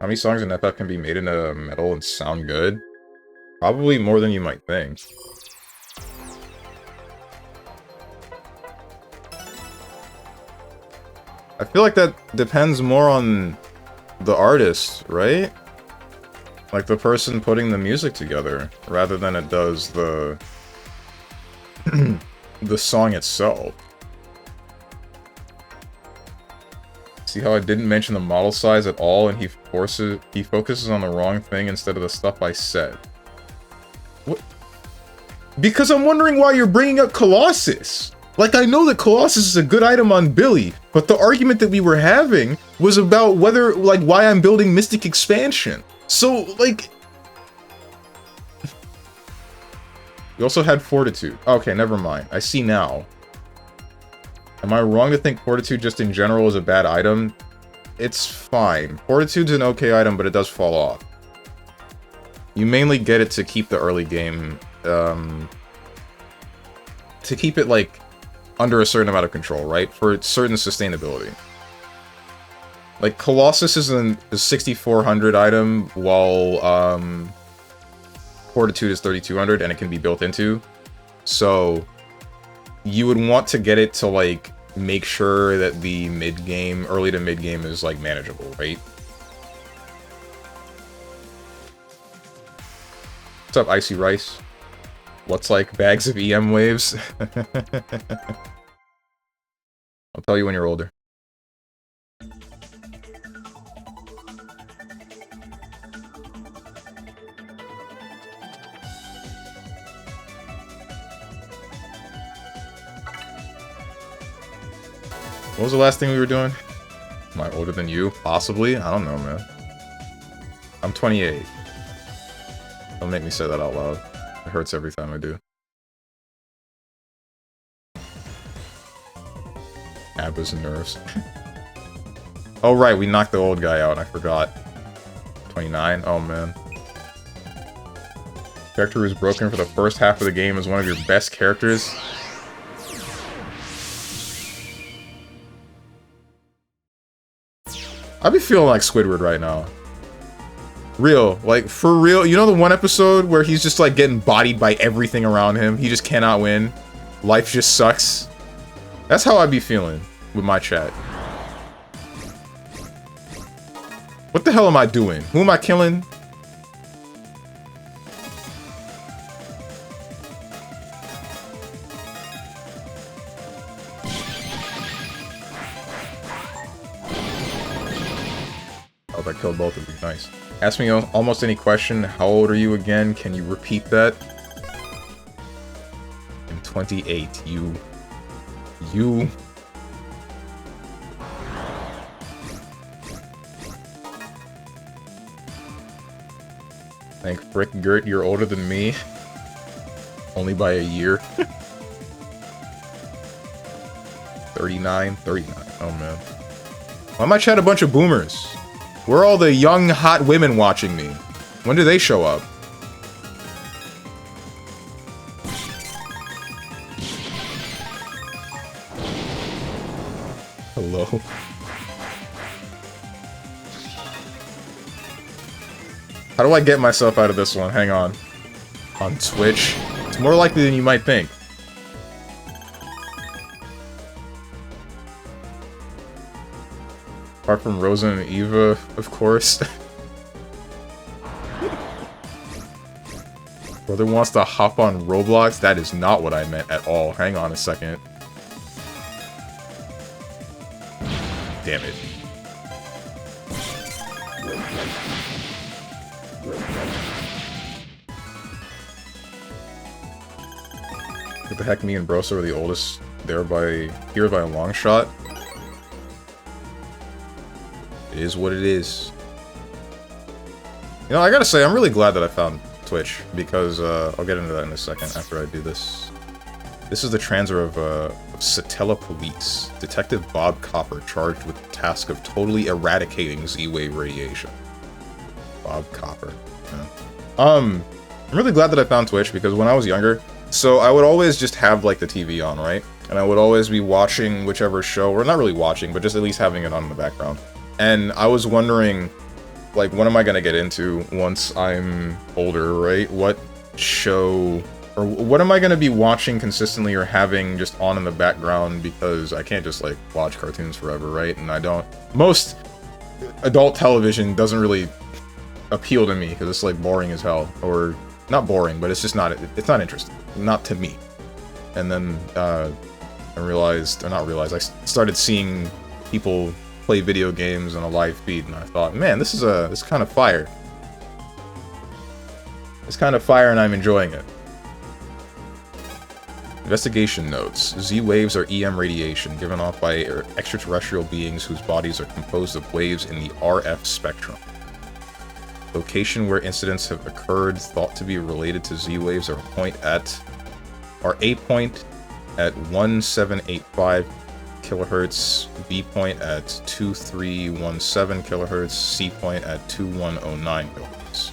How many songs in FF can be made into metal and sound good? Probably more than you might think. I feel like that depends more on the artist, right? Like the person putting the music together, rather than it does the the song itself. See how I didn't mention the model size at all, and he focuses on the wrong thing instead of the stuff I said. What? Because I'm wondering why you're bringing up Colossus. Like, I know that Colossus is a good item on Billy, but the argument that we were having was about whether, like, why I'm building Mystic Expansion. So, like... You also had Fortitude. Okay, never mind. I see now. Am I wrong to think Fortitude just in general is a bad item? It's fine. Fortitude's an okay item, but it does fall off. You mainly get it to keep the early game, to keep it, like, under a certain amount of control, right? For certain sustainability. Like, Colossus is a 6400 item, while, Fortitude is 3200, and it can be built into. So, you would want to get it to, like, make sure that the mid-game, early to mid-game is, like, manageable, right? What's up, Icy Rice? What's like bags of EM waves? I'll tell you when you're older. What was the last thing we were doing? Am I older than you? Possibly? I don't know, man. I'm 28. Don't make me say that out loud. It hurts every time I do. Abba's nerves. Oh right, we knocked the old guy out, I forgot. 29? Oh man. Character who's broken for the first half of the game is one of your best characters. I be feeling like Squidward right now. Real, like, for real. You know the one episode where he's just, like, getting bodied by everything around him? He just cannot win. Life just sucks. That's how I be feeling with my chat. What the hell am I doing? Who am I killing? Oh, I killed both of you. Nice. Ask me almost any question. How old are you again? Can you repeat that? I'm 28. You. Thank frick Gert, you're older than me. Only by a year. 39? 39. Oh man. Why am I chat a bunch of boomers? Where are all the young, hot women watching me? When do they show up? Hello? How do I get myself out of this one? Hang on. On Twitch? It's more likely than you might think. Apart from Rosa and Eva, of course. Brother wants to hop on Roblox? That is not what I meant at all. Hang on a second. Damn it. What the heck, me and Brosa are the oldest here by a long shot. It is what it is. You know, I gotta say, I'm really glad that I found Twitch because I'll get into that in a second after I do this. This is the transfer of Satella Police. Detective Bob Copper charged with the task of totally eradicating Z-wave radiation. Bob Copper. Yeah. I'm really glad that I found Twitch because when I was younger, so I would always just have like the TV on, right? And I would always be watching whichever show, or not really watching, but just at least having it on in the background. And I was wondering, like, what am I gonna get into once I'm older, right? What show, or what am I gonna be watching consistently or having just on in the background, because I can't just, like, watch cartoons forever, right? And I don't... Most adult television doesn't really appeal to me, because it's, like, boring as hell. Or, not boring, but it's just not... It's not interesting. Not to me. And then, I realized... Or not realized, I started seeing people play video games on a live feed, and I thought, man, this is kind of fire. It's kind of fire, and I'm enjoying it. Investigation notes. Z-waves are EM radiation given off by extraterrestrial beings whose bodies are composed of waves in the RF spectrum. Location where incidents have occurred thought to be related to Z-waves are A point at 1785 kilohertz, B point at 2317 kilohertz, C point at 2109 kilohertz.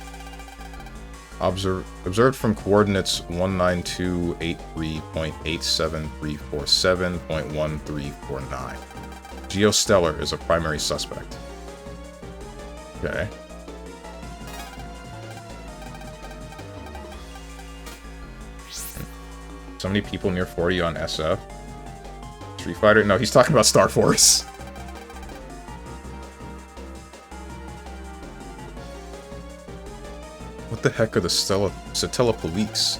Observed from coordinates 19283.87347.1349. Geostellar is a primary suspect. Okay. So many people near 40 on SF. Street Fighter? No, he's talking about Star Force. What the heck are the Satella Police?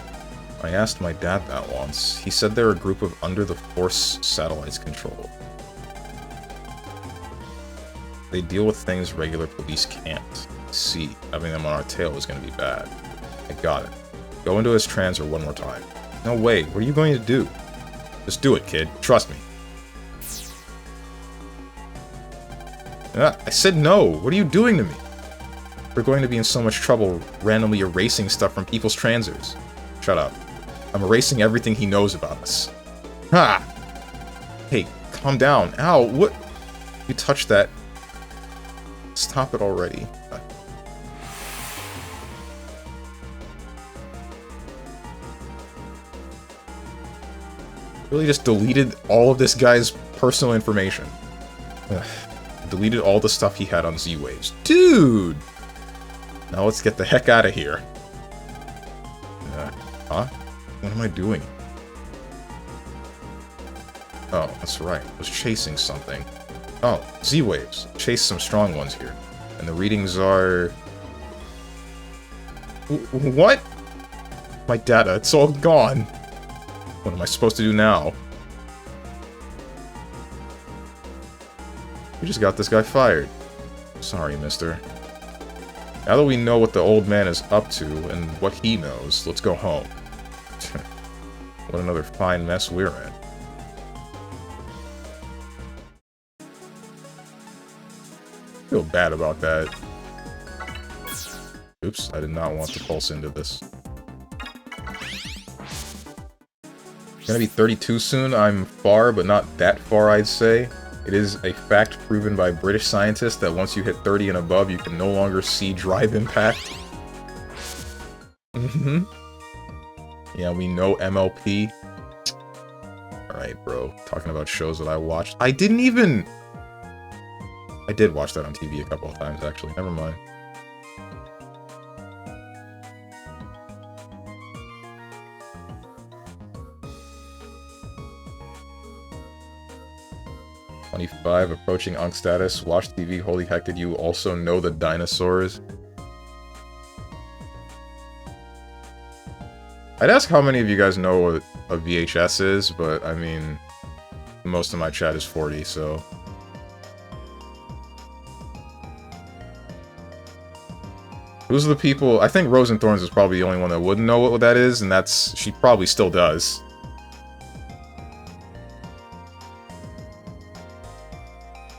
I asked my dad that once. He said they're a group of under-the-force satellites control. They deal with things regular police can't. See, having them on our tail is gonna be bad. I got it. Go into his transfer one more time. No way, what are you going to do? Just do it, kid. Trust me. I said no. What are you doing to me? We're going to be in so much trouble randomly erasing stuff from people's transers. Shut up. I'm erasing everything he knows about us. Ha! Hey, calm down. Ow, what? You touched that. Stop it already. Really just deleted all of this guy's personal information. Ugh. Deleted all the stuff he had on Z-Waves. Dude! Now let's get the heck out of here. Huh? What am I doing? Oh, that's right. I was chasing something. Oh, Z-Waves. Chase some strong ones here. And the readings are... What? My data, it's all gone. What am I supposed to do now? We just got this guy fired. Sorry, mister. Now that we know what the old man is up to, and what he knows, let's go home. What another fine mess we're in. I feel bad about that. Oops, I did not want to pulse into this. Gonna be 32 soon. I'm far, but not that far, I'd say. It is a fact proven by British scientists that once you hit 30 and above, you can no longer see drive impact. Yeah, we know MLP. Alright, bro. Talking about shows that I watched. I did watch that on TV a couple of times, actually. Never mind. Approaching Unk status. Watch TV. Holy heck, did you also know the dinosaurs? I'd ask how many of you guys know what a VHS is, but I mean, most of my chat is 40, so... Who's the people? I think Rose and Thorns is probably the only one that wouldn't know what that is, and that's... She probably still does.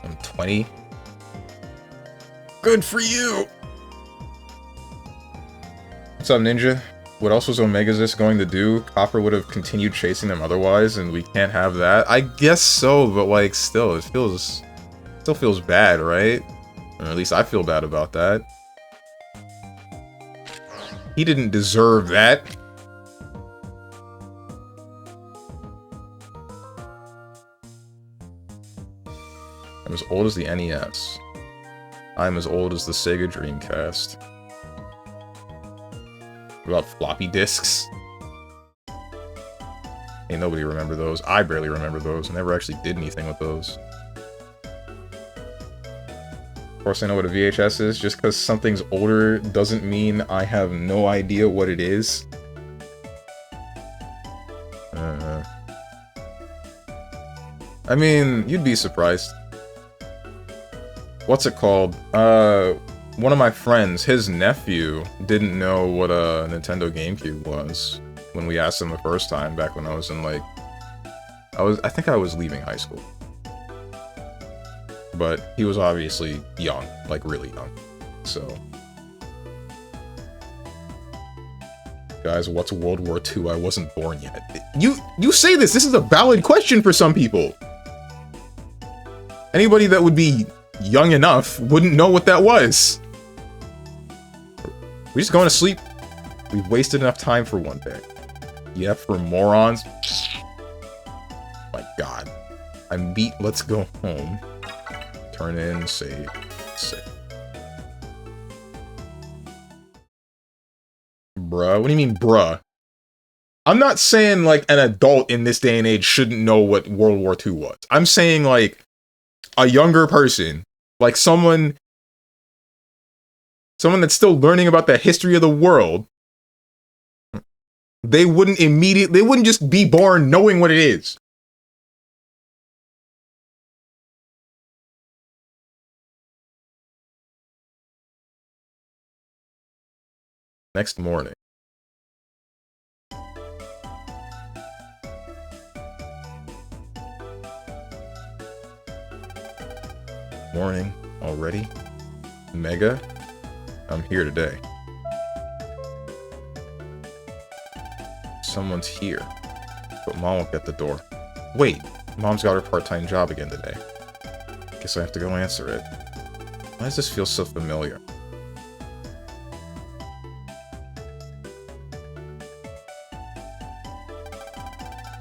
I'm 20. Good for you! What's What's up, Ninja? What else was Omegazist going to do? Copper would have continued chasing them otherwise, and we can't have that? I guess so, but, like, still, it still feels bad, right? Or at least I feel bad about that. He didn't deserve that. I'm as old as the NES. I'm as old as the Sega Dreamcast. What about floppy disks? Ain't nobody remember those. I barely remember those. I never actually did anything with those. Of course I know what a VHS is. Just because something's older doesn't mean I have no idea what it is. I mean, you'd be surprised. What's it called? One of my friends, his nephew, didn't know what a Nintendo GameCube was when we asked him the first time, back when I was in, like... I think I was leaving high school. But he was obviously young, like really young, so... Guys, what's World War II? I wasn't born yet. You say this is a valid question for some people! Anybody that would be young enough wouldn't know what that was. We just going to sleep? We've wasted enough time for one day. Yeah, for morons. My god. I'm beat. Let's go home. Turn in, save. Bruh, what do you mean, bruh? I'm not saying, like, an adult in this day and age shouldn't know what World War II was. I'm saying, like, a younger person. Like, someone that's still learning about the history of the world. They wouldn't just be born knowing what it is. Next morning. Morning already? Mega? I'm here today. Someone's here. But Mom won't get the door. Wait, Mom's got her part-time job again today. Guess I have to go answer it. Why does this feel so familiar?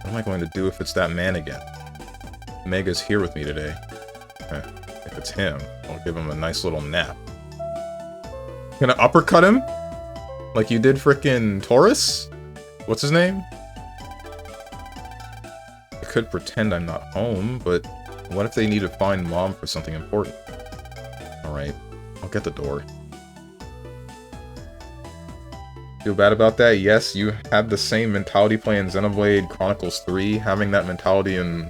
What am I going to do if it's that man again? Mega's here with me today. If it's him, I'll give him a nice little nap. Gonna uppercut him? Like you did frickin' Taurus? What's his name? I could pretend I'm not home, but what if they need to find Mom for something important? Alright, I'll get the door. Feel bad about that? Yes, you had the same mentality playing Xenoblade Chronicles 3. Having that mentality in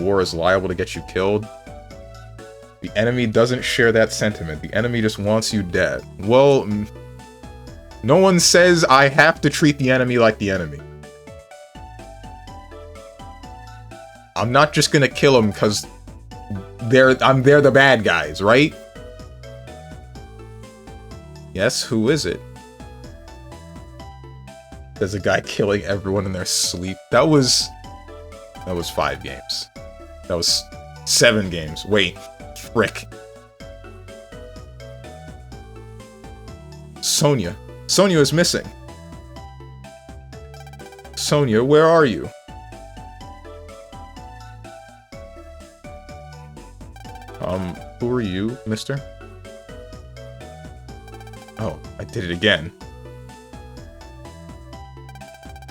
war is liable to get you killed. The enemy doesn't share that sentiment. The enemy just wants you dead. Well, no one says I have to treat the enemy like the enemy. I'm not just gonna kill them because they're the bad guys, right? Yes, who is it? There's a guy killing everyone in their sleep. That was 5 games. That was 7 games. Wait. Frick. Sonia. Sonia is missing. Sonia, where are you? Who are you, mister? Oh, I did it again.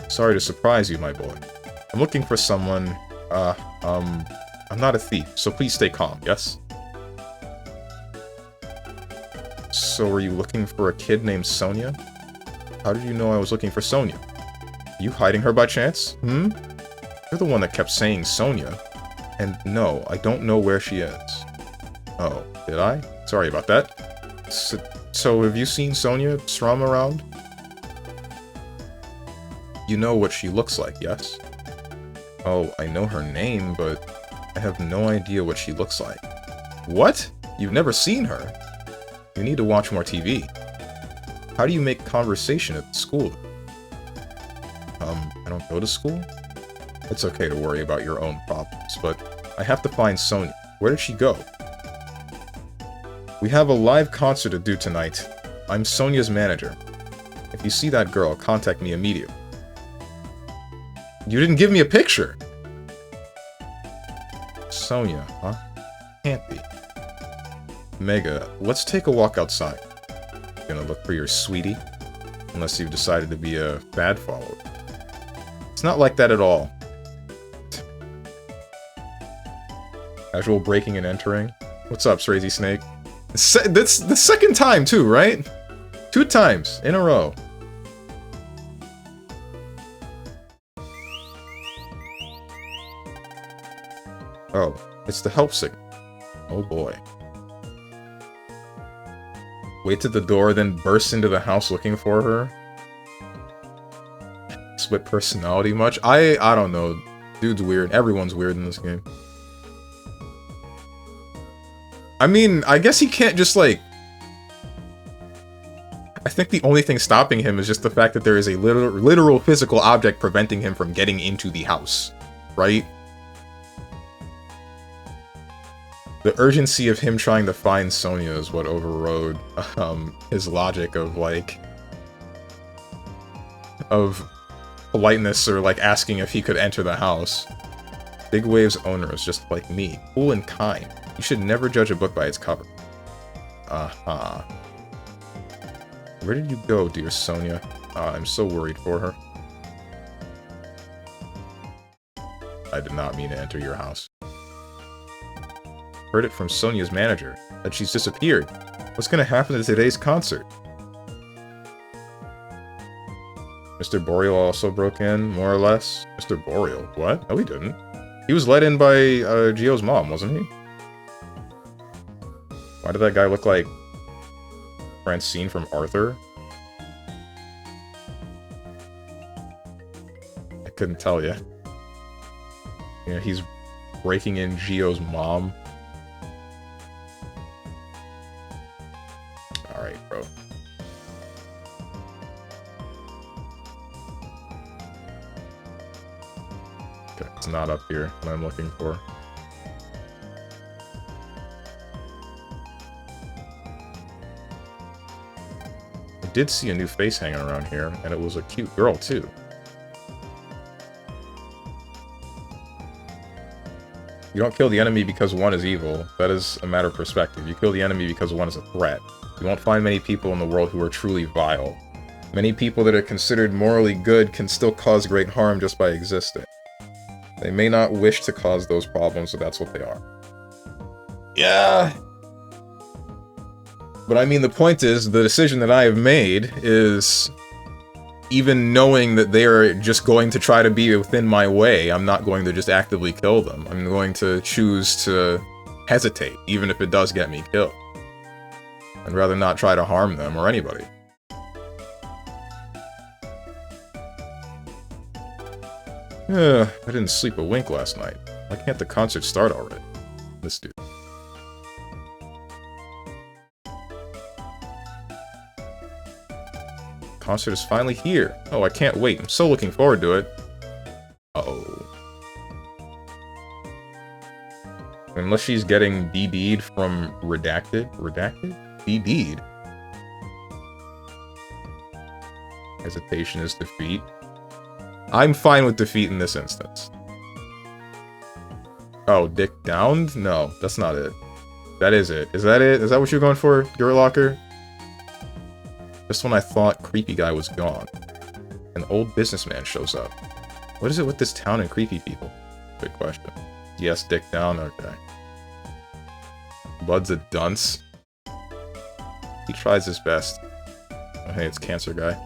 Sorry to surprise you, my boy. I'm looking for someone, I'm not a thief, so please stay calm, yes? So were you looking for a kid named Sonia? How did you know I was looking for Sonia? Are you hiding her by chance? You're the one that kept saying Sonia. And no, I don't know where she is. Oh, did I? Sorry about that. So have you seen Sonia strum around? You know what she looks like, yes? Oh, I know her name, but I have no idea what she looks like. What? You've never seen her? You need to watch more TV. How do you make conversation at school? I don't go to school? It's okay to worry about your own problems, but I have to find Sonia. Where did she go? We have a live concert to do tonight. I'm Sonia's manager. If you see that girl, contact me immediately. You didn't give me a picture! Sonia, huh? Can't be. Mega, let's take a walk outside. Gonna look for your sweetie? Unless you've decided to be a bad follower. It's not like that at all. Casual breaking and entering. What's up, Crazy Snake? That's the second time, too, right? 2 times in a row. Oh, it's the help signal. Oh boy. Waits at the door, then bursts into the house looking for her. Split personality much? I don't know. Dude's weird. Everyone's weird in this game. I mean, I guess he can't just, like... I think the only thing stopping him is just the fact that there is a literal physical object preventing him from getting into the house. Right? The urgency of him trying to find Sonia is what overrode his logic of, like... of politeness or, like, asking if he could enter the house. Big Wave's owner is just like me. Cool and kind. You should never judge a book by its cover. Uh-huh. Where did you go, dear Sonia? I'm so worried for her. I did not mean to enter your house. Heard it from Sonia's manager, that she's disappeared. What's gonna happen to today's concert? Mr. Boreal also broke in, more or less. Mr. Boreal? What? No, he didn't. He was let in by Gio's mom, wasn't he? Why did that guy look like Francine from Arthur? I couldn't tell you. Yeah, he's breaking in Gio's mom. Alright, bro. Okay, it's not up here, what I'm looking for. I did see a new face hanging around here, and it was a cute girl, too. You don't kill the enemy because one is evil. That is a matter of perspective. You kill the enemy because one is a threat. You won't find many people in the world who are truly vile. Many people that are considered morally good can still cause great harm just by existing. They may not wish to cause those problems, but that's what they are. Yeah! But I mean, the point is, the decision that I have made is... even knowing that they are just going to try to be within my way, I'm not going to just actively kill them. I'm going to choose to hesitate, even if it does get me killed. I'd rather not try to harm them or anybody. I didn't sleep a wink last night. Why can't the concert start already? This dude. Concert is finally here. Oh, I can't wait. I'm so looking forward to it. Uh-oh. Unless she's getting DD'd from Redacted? Redacted? DD'd? Hesitation is defeat. I'm fine with defeat in this instance. Oh, dick downed? No, that's not it. That is it. Is that it? Is that what you're going for, Gurlocker? Just when I thought creepy guy was gone, an old businessman shows up. What is it with this town and creepy people? Good question. Yes, dick down? Okay. Bud's a dunce. He tries his best. Oh, hey, it's Cancer Guy.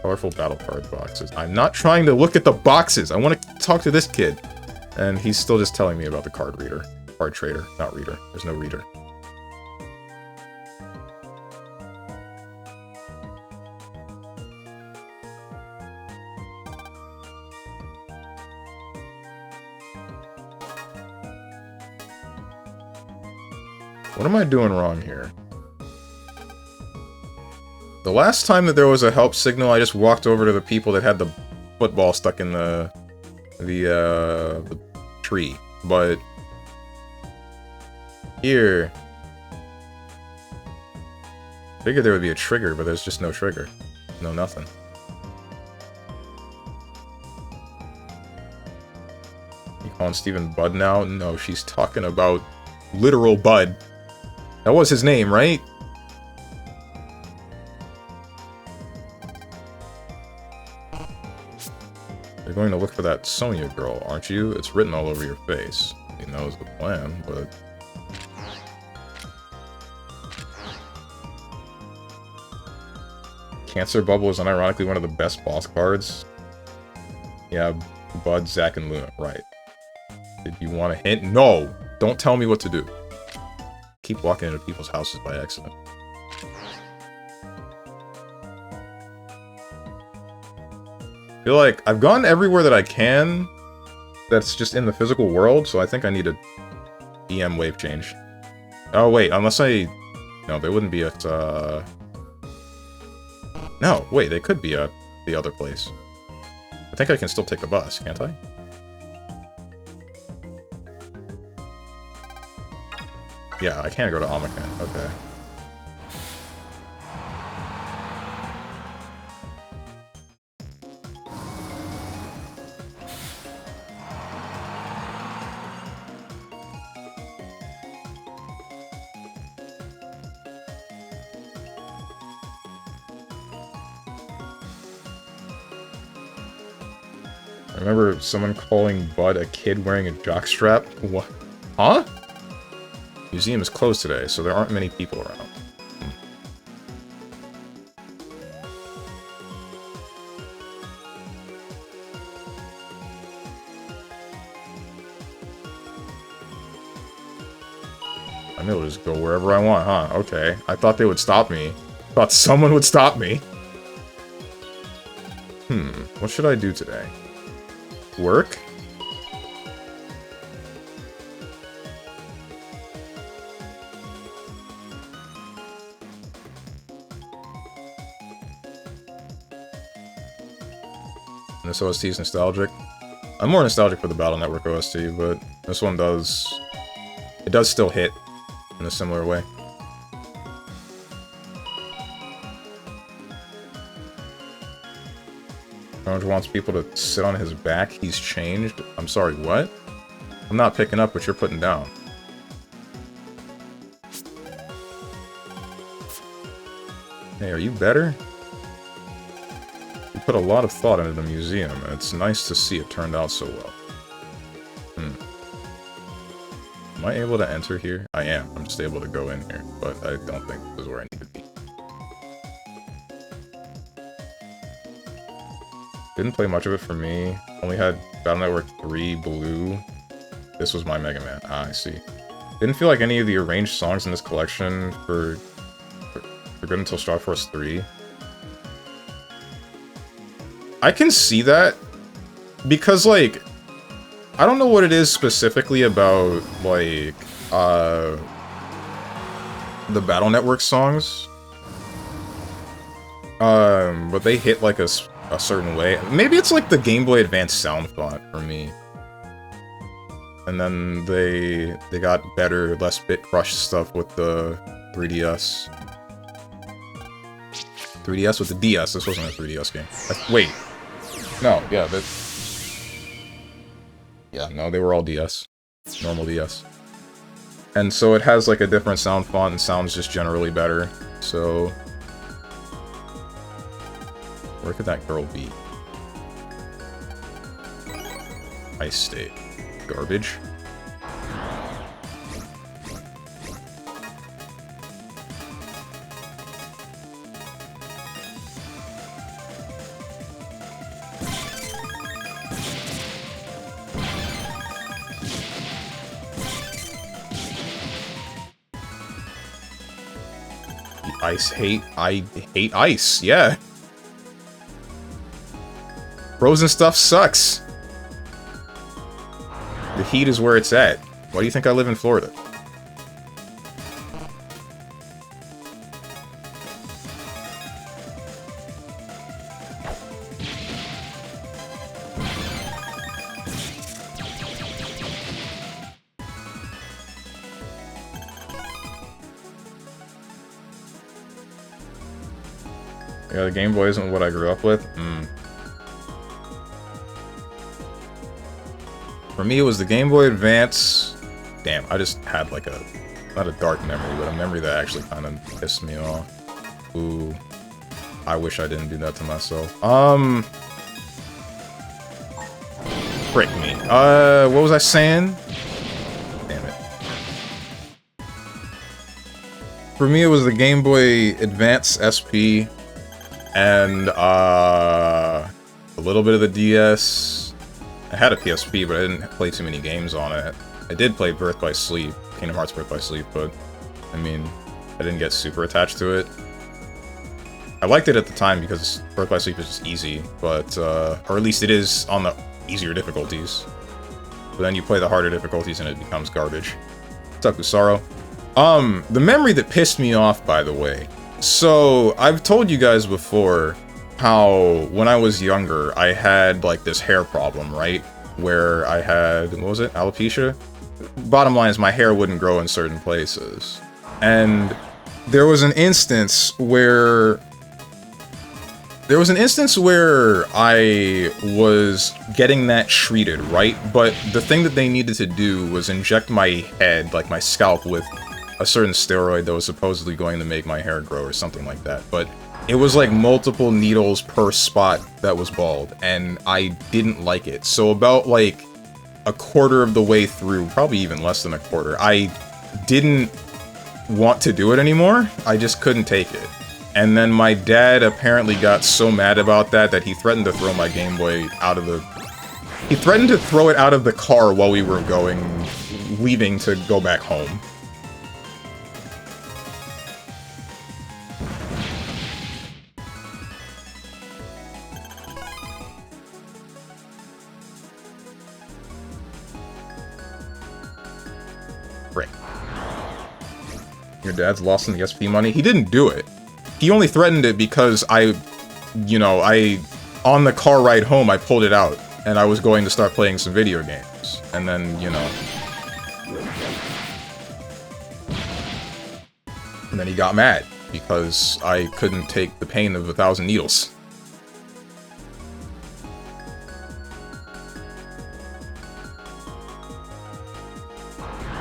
Colorful battle card boxes. I'm not trying to look at the boxes! I want to talk to this kid! And he's still just telling me about the card reader. Card trader, not reader. There's no reader. What am I doing wrong here? The last time that there was a help signal, I just walked over to the people that had the football stuck in the tree. But here, figured there would be a trigger, but there's just no trigger. No nothing. You calling Steven Bud now? No, she's talking about literal Bud. That was his name, right? You're going to look for that Sonya girl, aren't you? It's written all over your face. He knows the plan, but... Cancer Bubble is unironically one of the best boss cards. Yeah, Bud, Zack, and Luna, right. Did you want a hint? No! Don't tell me what to do. Keep walking into people's houses by accident. I feel like I've gone everywhere that I can that's just in the physical world, so I think I need a EM wave change. Oh, wait, unless I... No, they wouldn't be at, No, wait, they could be at the other place. I think I can still take the bus, can't I? Yeah, I can't go to Amakan. Okay. I remember someone calling Bud a kid wearing a jockstrap. What? Huh? Museum is closed today, so there aren't many people around. I'm able to just go wherever I want, huh? Okay. I thought they would stop me. Thought someone would stop me. What should I do today? Work? And this OST is nostalgic. I'm more nostalgic for the Battle Network OST, but this one does... It does still hit in a similar way. Orange wants people to sit on his back. He's changed. I'm sorry, what? I'm not picking up what you're putting down. Hey, are you better? You put a lot of thought into the museum, and it's nice to see it turned out so well. Am I able to enter here? I am. I'm just able to go in here, but I don't think this is where I need to be. Didn't play much of it for me. Only had Battle Network 3 Blue. This was my Mega Man. Ah, I see. Didn't feel like any of the arranged songs in this collection for good until Star Force 3. I can see that, because, like, I don't know what it is specifically about, like, the Battle Network songs. But they hit, like, a certain way. Maybe it's, like, the Game Boy Advance sound font for me. And then they got better, less bit crush stuff with the 3DS. 3DS with the DS. This wasn't a 3DS game. Wait. No, yeah, but... Yeah, no, they were all DS. Normal DS. And so it has, like, a different sound font and sounds just generally better. So... Where could that girl be? Ice State. Garbage. I hate ice, yeah. Frozen stuff sucks. The heat is where it's at. Why do you think I live in Florida? Yeah, the Game Boy isn't what I grew up with. For me, it was the Game Boy Advance. Damn, I just had like a, not a dark memory, but a memory that actually kind of pissed me off. Ooh, I wish I didn't do that to myself. Frick me. What was I saying? Damn it. For me, it was the Game Boy Advance SP, and a little bit of the DS. I had a PSP, but I didn't play too many games on it. I did play Birth by Sleep, Kingdom Hearts Birth by Sleep, but, I mean, I didn't get super attached to it. I liked it at the time because Birth by Sleep is just easy, but, or at least it is on the easier difficulties. But then you play the harder difficulties and it becomes garbage. What's up, Kusaro? The memory that pissed me off, by the way. So, I've told you guys before how, when I was younger, I had, like, this hair problem, right? Where I had, what was it? Alopecia? Bottom line is my hair wouldn't grow in certain places. And there was an instance where I was getting that treated, right? But the thing that they needed to do was inject my head, like my scalp, with a certain steroid that was supposedly going to make my hair grow or something like that. But it was like multiple needles per spot that was bald, and I didn't like it. So about like a quarter of the way through, probably even less than a quarter, I didn't want to do it anymore. I just couldn't take it. And then my dad apparently got so mad about that that he threatened to throw my Game Boy out of the... He threatened to throw it out of the car while we were leaving to go back home. Frick. Your dad's lost in the SP money? He didn't do it. He only threatened it because on the car ride home, I pulled it out, and I was going to start playing some video games. And then, and then he got mad, because I couldn't take the pain of 1,000 needles.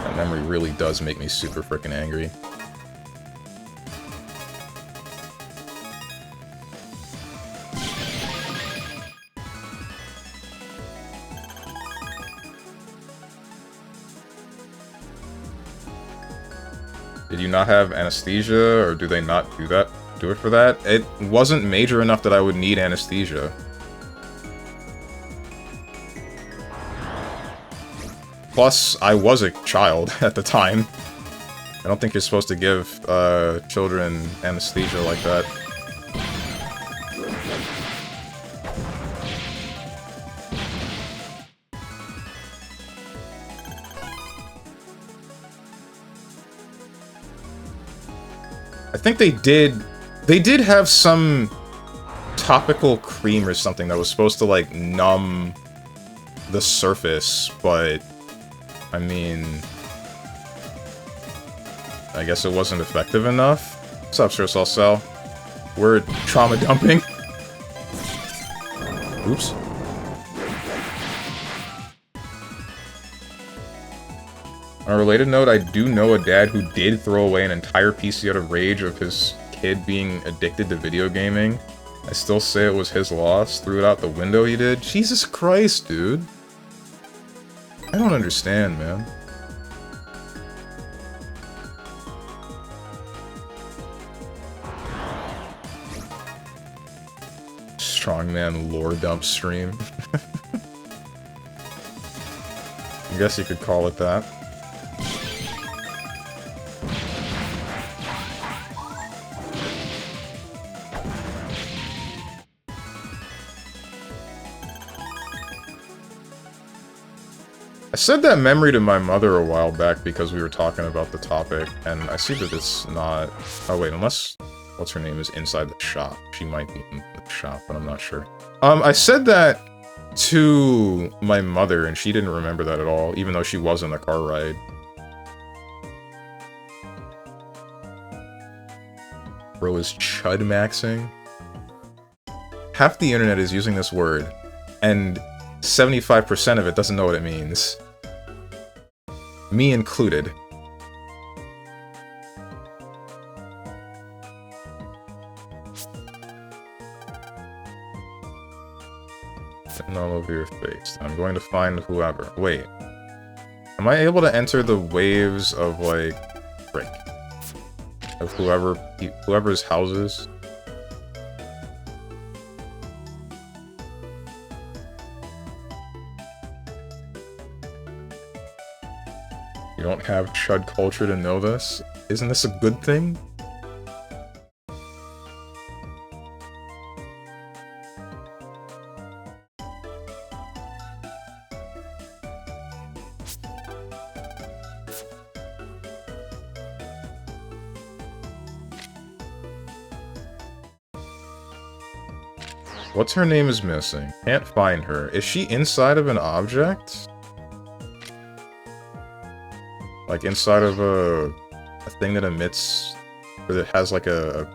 That memory really does make me super freaking angry. Did you not have anesthesia, or do they not do it for that? It wasn't major enough that I would need anesthesia. Plus, I was a child at the time. I don't think you're supposed to give children anesthesia like that. I think they did have some topical cream or something that was supposed to, like, numb the surface, but, I mean, I guess it wasn't effective enough. What's up, Sir Salsel? We're trauma dumping. Oops. On a related note, I do know a dad who did throw away an entire PC out of rage of his kid being addicted to video gaming. I still say it was his loss. Threw it out the window, he did. Jesus Christ, dude. I don't understand, man. Strongman lore dump stream. I guess you could call it that. I said that memory to my mother a while back because we were talking about the topic, and I see that it's not... Oh wait, unless... What's her name is inside the shop. She might be in the shop, but I'm not sure. I said that to my mother, and she didn't remember that at all, even though she was in the car ride. Bro is chud maxing. half the internet is using this word, and 75% of it doesn't know what it means. Me included. And all over your face. I'm going to find whoever. Wait. Am I able to enter the waves of, like... frick. Of whoever's houses? You don't have Chud culture to know this? Isn't this a good thing? What's her name is missing? Can't find her. Is she inside of an object? Like inside of a thing that emits, or that has like a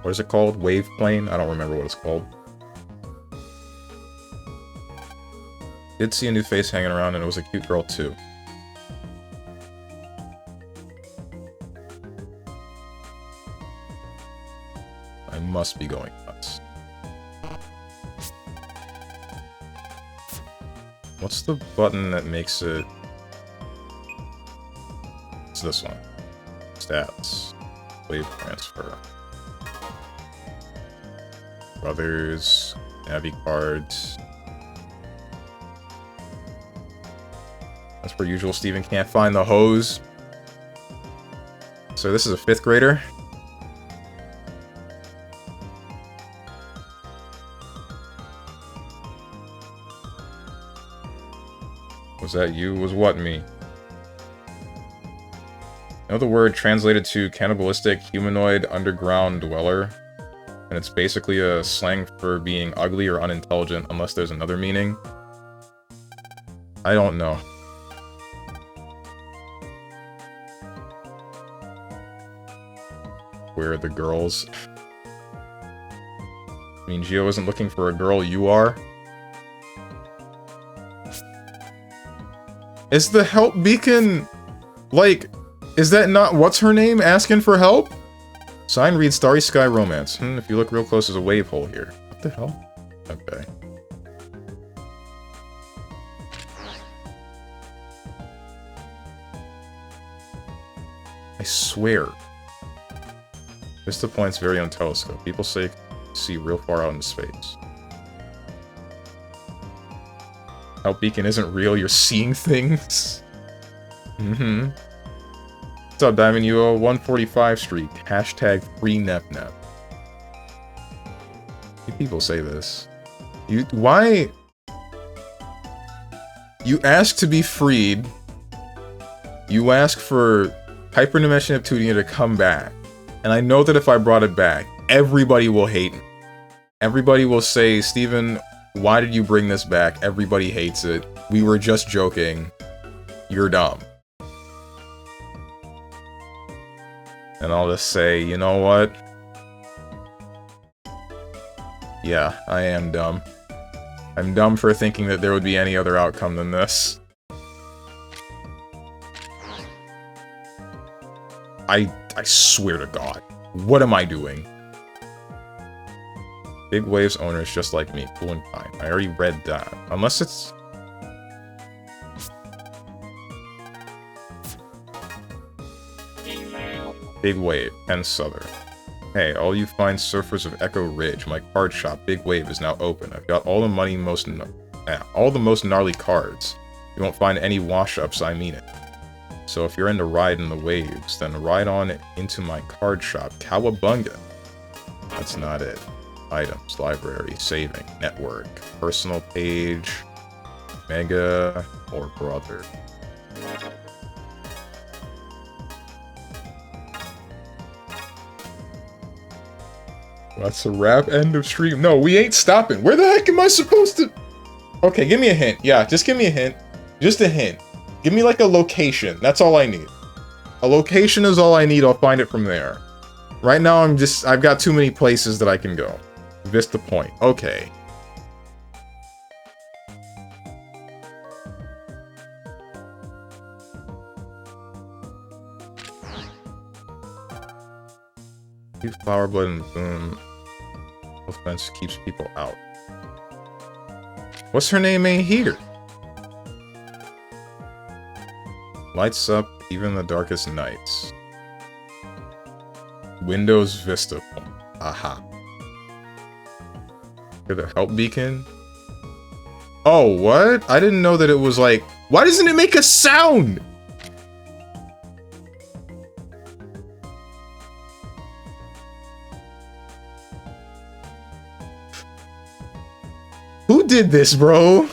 what is it called? Wave plane? I don't remember what it's called. Did see a new face hanging around, and it was a cute girl too. I must be going nuts. What's the button that makes it? It's this one. Stats. Wave transfer. Brothers. Navi cards. As per usual, Steven can't find the hose. So this is a 5th grader. Was that you? Was what me? Know the word translated to cannibalistic humanoid underground dweller? And it's basically a slang for being ugly or unintelligent, unless there's another meaning. I don't know. Where are the girls? I mean, Gio isn't looking for a girl, you are? Is the help beacon, like, is that not what's her name asking for help? Sign reads Starry Sky Romance. If you look real close, there's a wave hole here. What the hell? Okay. I swear. Vista Point's very own telescope. People say see real far out into space. Help beacon isn't real, you're seeing things. What's up, Diamond UO? 145 Street. Hashtag free NepNep. People say this. Why? You ask to be freed. You ask for Hyperdimension Neptunia to come back. And I know that if I brought it back, everybody will hate me. Everybody will say, Steven, why did you bring this back? Everybody hates it. We were just joking. You're dumb. And I'll just say, you know what? Yeah, I am dumb. I'm dumb for thinking that there would be any other outcome than this. I swear to God. What am I doing? Big Waves owner is just like me, cool and kind. I already read that. Unless it's... Big Wave, Penn Southern. Hey, all you fine surfers of Echo Ridge, my card shop, Big Wave, is now open. I've got all the money, all the most gnarly cards. You won't find any wash-ups, I mean it. So if you're into riding the waves, then ride on into my card shop, Cowabunga. That's not it. Items, library, saving, network, personal page, Mega, or Brother. That's a wrap. End of stream. No, we ain't stopping. Where the heck am I supposed to... Okay, give me a hint. Yeah, just give me a hint. Just a hint. Give me like a location. That's all I need. A location is all I need. I'll find it from there. Right now, I've got too many places that I can go. Vista Point. Okay. Flower blood and boom. Fence keeps people out. What's her name ain't here? Lights up even the darkest nights. Windows Vista Point. Aha. Hear the help beacon? Oh, what? I didn't know that it was like... Why doesn't it make a sound? Who did this, bro?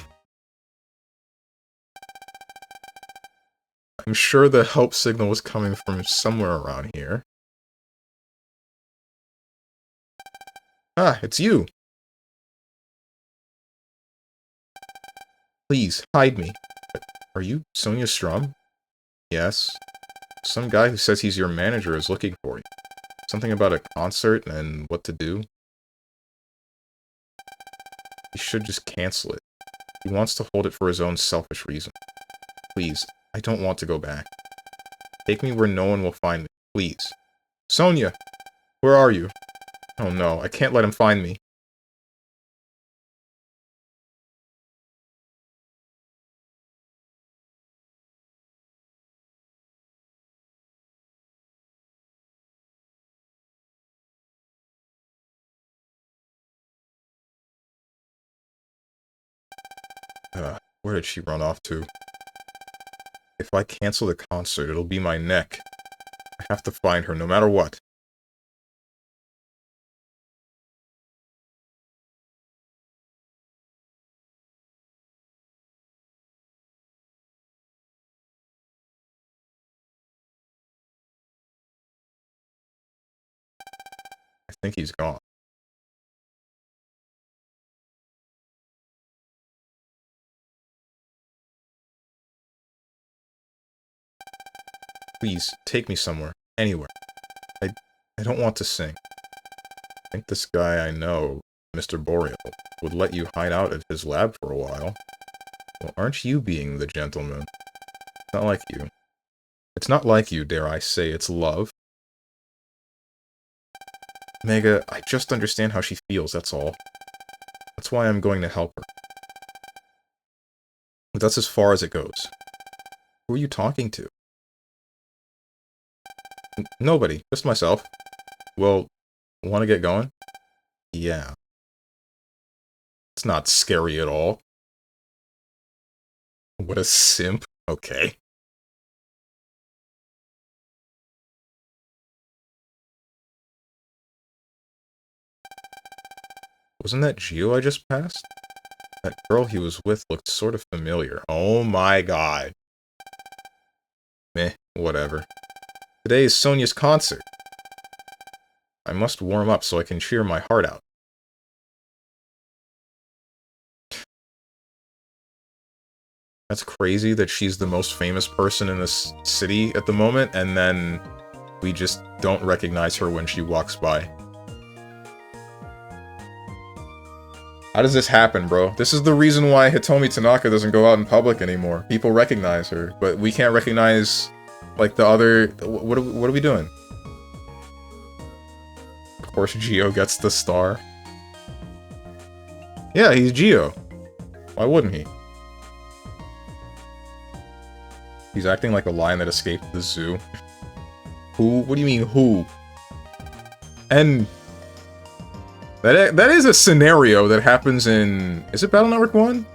I'm sure the help signal was coming from somewhere around here. Ah, it's you. Please, hide me. Are you Sonia Strum? Yes. Some guy who says he's your manager is looking for you. Something about a concert and what to do. He should just cancel it. He wants to hold it for his own selfish reason. Please, I don't want to go back. Take me where no one will find me, please. Sonia! Where are you? Oh no, I can't let him find me. Where did she run off to? If I cancel the concert, it'll be my neck. I have to find her, no matter what. I think he's gone. Please, take me somewhere. Anywhere. I don't want to sing. I think this guy I know, Mr. Boreal, would let you hide out at his lab for a while. Well, aren't you being the gentleman? It's not like you. It's not like you, dare I say, it's love. Mega, I just understand how she feels, that's all. That's why I'm going to help her. But that's as far as it goes. Who are you talking to? Nobody, just myself. Well, want to get going? Yeah. It's not scary at all. What a simp. Okay. Wasn't that Gio I just passed? That girl he was with looked sort of familiar. Oh my god. Meh, whatever. Today is Sonia's concert. I must warm up so I can cheer my heart out. That's crazy that she's the most famous person in this city at the moment, and then we just don't recognize her when she walks by. How does this happen, bro? This is the reason why Hitomi Tanaka doesn't go out in public anymore. People recognize her, but we can't recognize, like, the other... What are we doing? Of course, Gio gets the star. Yeah, he's Gio. Why wouldn't he? He's acting like a lion that escaped the zoo. Who? What do you mean, who? And... That is a scenario that happens in... Is it Battle Network 1?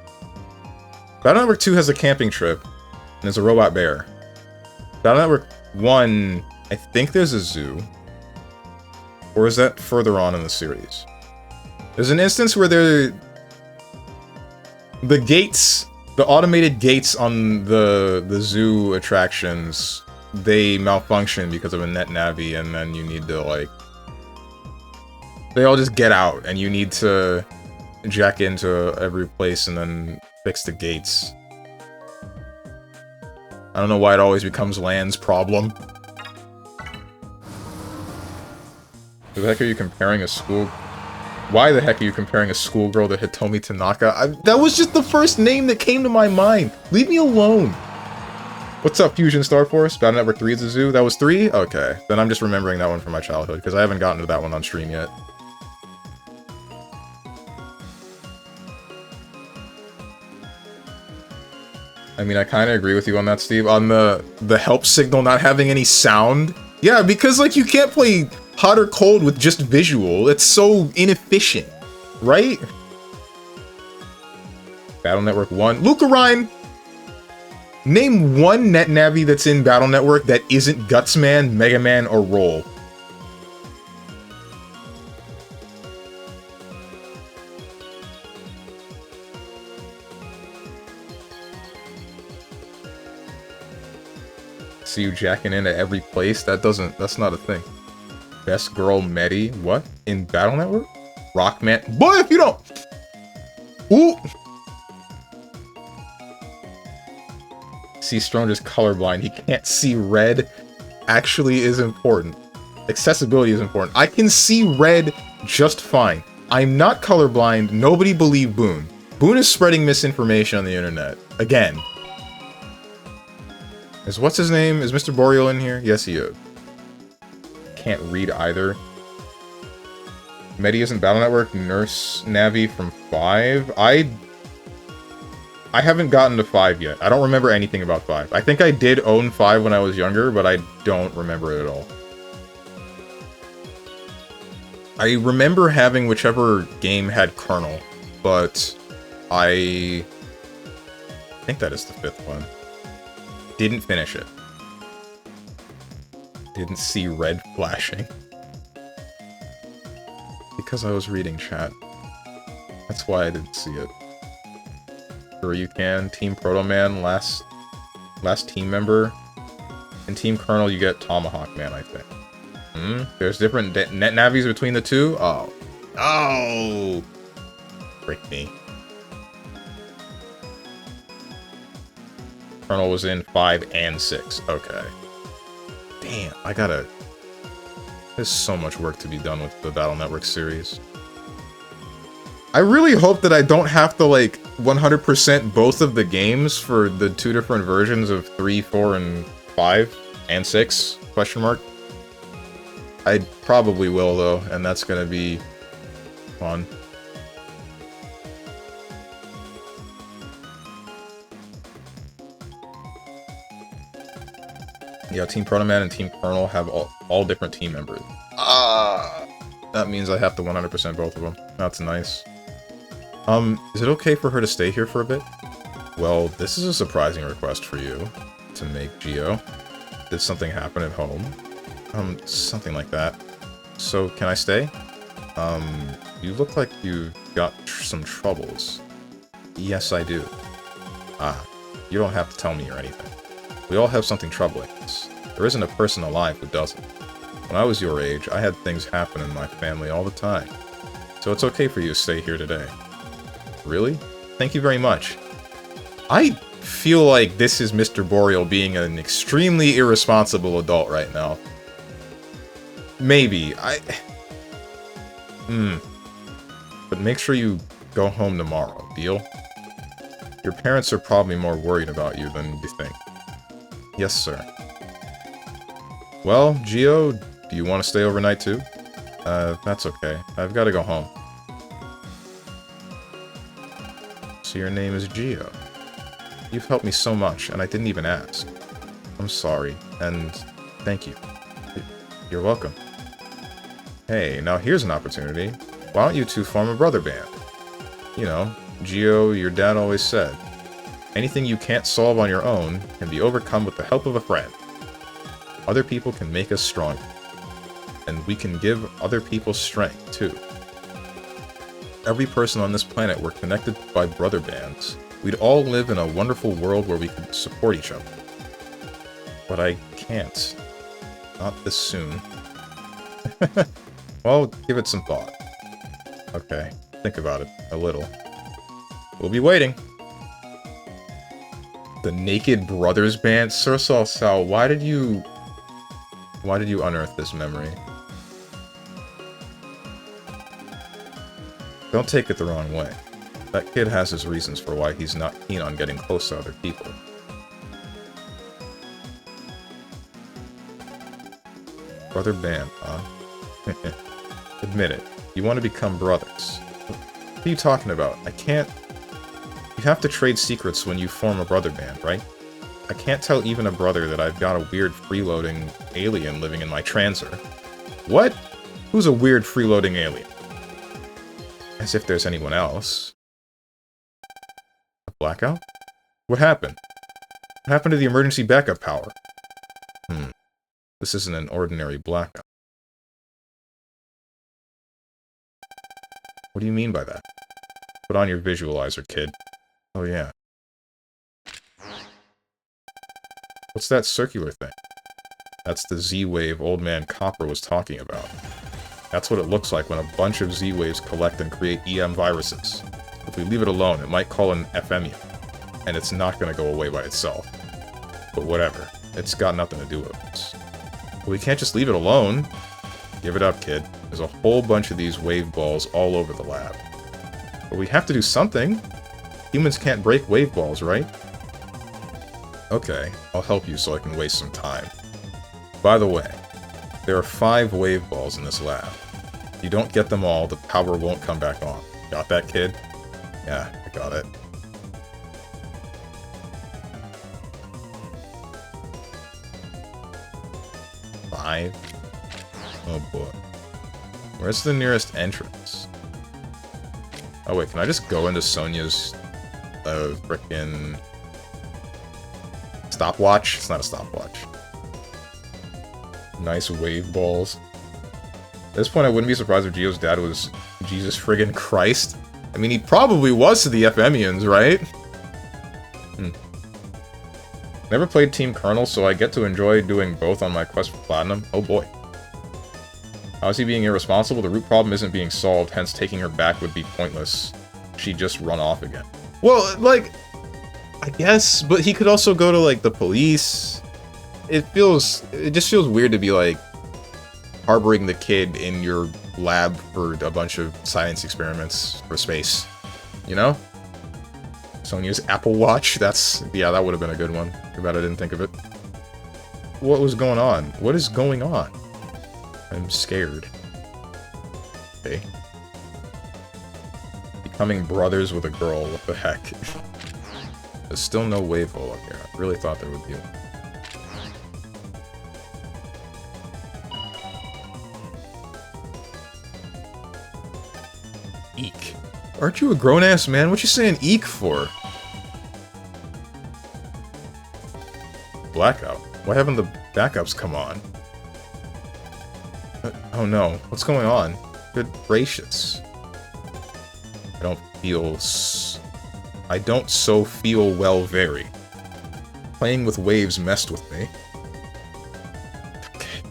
Battle Network 2 has a camping trip, and there's a robot bear. Battle Network 1, I think there's a zoo. Or is that further on in the series? There's an instance where the gates, the automated gates on the zoo attractions, they malfunction because of a net navi, and then you need to, like... They all just get out, and you need to jack into every place and then fix the gates. I don't know why it always becomes Land's problem. Who the heck are you comparing a school Why the heck are you comparing a schoolgirl to Hitomi Tanaka? That was just the first name that came to my mind. Leave me alone. What's up, Fusion Star Force? Battle Network 3 is a zoo. That was 3? Okay. Then I'm just remembering that one from my childhood, because I haven't gotten to that one on stream yet. I mean, I kind of agree with you on that, Steve. On the help signal not having any sound. Yeah, because, like, you can't play hot or cold with just visual. It's so inefficient, right? Battle Network 1. Lucarine! Name one NetNavi that's in Battle Network that isn't Gutsman, Mega Man, or Roll. See you jacking into every place? That's not a thing. Best girl Medi, what? In Battle Network? Rockman. Boy, if you don't! Ooh! See, Strong is colorblind. He can't see red. Actually is important. Accessibility is important. I can see red just fine. I'm not colorblind. Nobody believe Boone. Boone is spreading misinformation on the internet. Again. What's his name? Is Mr. Boreal in here? Yes, he is. Can't read either. Medi isn't Battle Network. Nurse Navi from 5. I haven't gotten to 5 yet. I don't remember anything about 5. I think I did own 5 when I was younger, but I don't remember it at all. I remember having whichever game had Colonel, but I think that is the 5th one. Didn't finish it. Didn't see red flashing. Because I was reading chat. That's why I didn't see it. Sure you can. Team Proto Man, last team member. In Team Colonel you get Tomahawk Man, I think. There's different net navies between the two? Oh. Oh! Break me. Colonel was in 5 and 6. Okay. Damn, there's so much work to be done with the Battle Network series. I really hope that I don't have to, like, 100% both of the games for the 2 different versions of 3, 4, and 5, and 6, question mark. I probably will, though, and that's gonna be fun. Yeah, Team Proto Man and Team Colonel have all different team members. That means I have to 100% both of them. That's nice. Is it okay for her to stay here for a bit? Well, this is a surprising request for you to make, Geo. Did something happen at home? Something like that. So, can I stay? You look like you've got some troubles. Yes, I do. You don't have to tell me or anything. We all have something troubling us. There isn't a person alive who doesn't. When I was your age, I had things happen in my family all the time. So it's okay for you to stay here today. Really? Thank you very much. I feel like this is Mr. Boreal being an extremely irresponsible adult right now. Maybe. But make sure you go home tomorrow, deal? Your parents are probably more worried about you than you think. Yes, sir. Well, Geo, do you want to stay overnight too? That's okay. I've got to go home. So your name is Geo. You've helped me so much, and I didn't even ask. I'm sorry, and thank you. You're welcome. Hey, now here's an opportunity. Why don't you two form a brother band? You know, Geo, your dad always said, anything you can't solve on your own can be overcome with the help of a friend. Other people can make us stronger. And we can give other people strength, too. Every person on this planet were connected by brother bands. We'd all live in a wonderful world where we could support each other. But I can't. Not this soon. Well, give it some thought. Okay, think about it. A little. We'll be waiting. The Naked Brothers Band? Sir Sal, why did you unearth this memory? Don't take it the wrong way. That kid has his reasons for why he's not keen on getting close to other people. Brother band, huh? Admit it. You want to become brothers. What are you talking about? I can't... You have to trade secrets when you form a brother band, right? I can't tell even a brother that I've got a weird freeloading alien living in my transer. What? Who's a weird freeloading alien? As if there's anyone else. A blackout? What happened? What happened to the emergency backup power? This isn't an ordinary blackout. What do you mean by that? Put on your visualizer, kid. Oh yeah. What's that circular thing? That's the Z-wave Old Man Copper was talking about. That's what it looks like when a bunch of Z-waves collect and create EM viruses. If we leave it alone, it might call an FMU, and it's not going to go away by itself. But whatever. It's got nothing to do with us. But we can't just leave it alone. Give it up, kid. There's a whole bunch of these wave balls all over the lab. But we have to do something. Humans can't break wave balls, right? Okay, I'll help you so I can waste some time. By the way, there are 5 wave balls in this lab. If you don't get them all, the power won't come back on. Got that, kid? Yeah, I got it. Five? Oh boy. Where's the nearest entrance? Oh wait, can I just go into Sonia's frickin' stopwatch? It's not a stopwatch. Nice wave balls. At this point, I wouldn't be surprised if Gio's dad was Jesus friggin' Christ. I mean, he probably was to the FMians, right? Never played Team Colonel, so I get to enjoy doing both on my quest for Platinum. Oh boy. How is he being irresponsible? The root problem isn't being solved, hence taking her back would be pointless. She'd just run off again. Well, like, I guess, but he could also go to, like, the police. It just feels weird to be, like, harboring the kid in your lab for a bunch of science experiments for space. You know? Sonia's Apple Watch, yeah, that would have been a good one. Too bad I didn't think of it. What was going on? What is going on? I'm scared. Okay. Becoming brothers with a girl, what the heck? There's still no wave hole up here. I really thought there would be one. Eek. Aren't you a grown-ass man? What you saying eek for? Blackout? Why haven't the backups come on? Oh no, what's going on? Good gracious. I don't so feel well very. Playing with waves messed with me. Okay.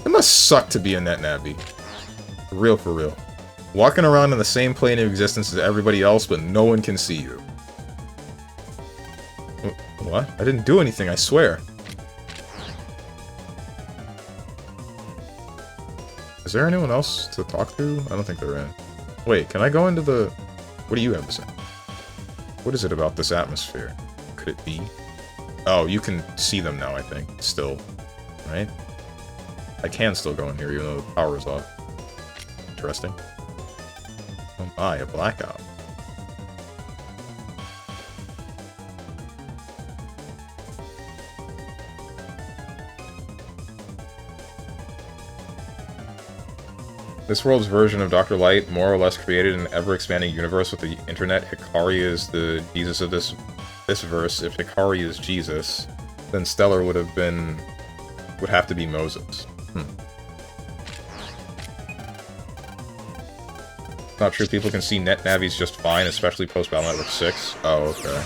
It must suck to be a NetNavi. For real. Walking around in the same plane of existence as everybody else, but no one can see you. What? I didn't do anything, I swear. Is there anyone else to talk to? I don't think they're in. Wait, can I go into the... What do you have to say? What is it about this atmosphere? Could it be? Oh, you can see them now, I think. Still. Right? I can still go in here, even though the power is off. Interesting. Oh my, a blackout. This world's version of Dr. Light more or less created an ever-expanding universe with the internet. Hikari is the Jesus of this verse. If Hikari is Jesus, then Stellar would have to be Moses. Not true, people can see NetNavis just fine, especially post-Battle Network 6. Oh, okay.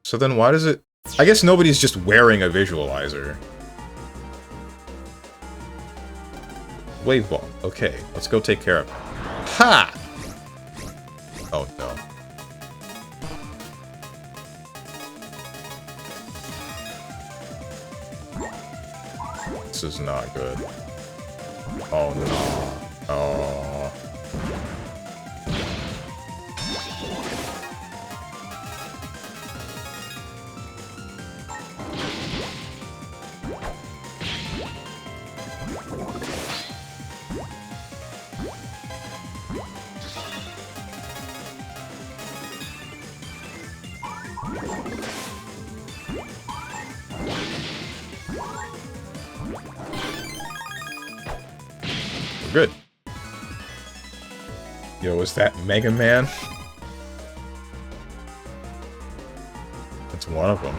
So then why does it... I guess nobody's just wearing a visualizer. Wave ball. Okay, let's go take care of it. Ha! Oh no. This is not good. Oh no. Oh. Good. Yo, is that Mega Man? That's one of them.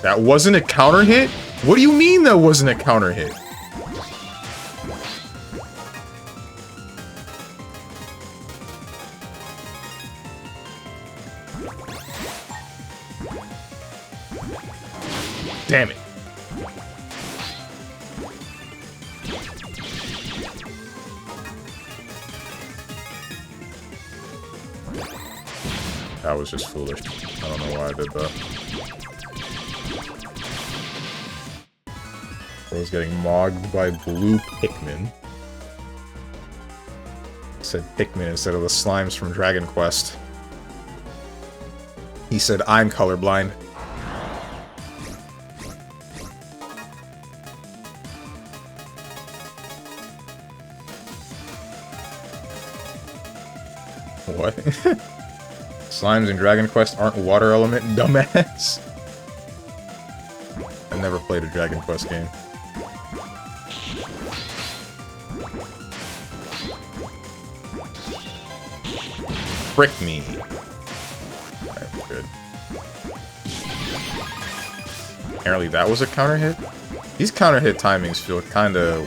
That wasn't a counter hit? What do you mean that wasn't a counter hit? Damn it. That was just foolish. I don't know why I did that. I was getting mogged by blue Pikmin. Said Pikmin instead of the slimes from Dragon Quest. He said, I'm colorblind. What? Slimes in Dragon Quest aren't water element, dumbass. I never played a Dragon Quest game. Frick me. Alright, we're good. Apparently that was a counter hit? These counter hit timings feel kinda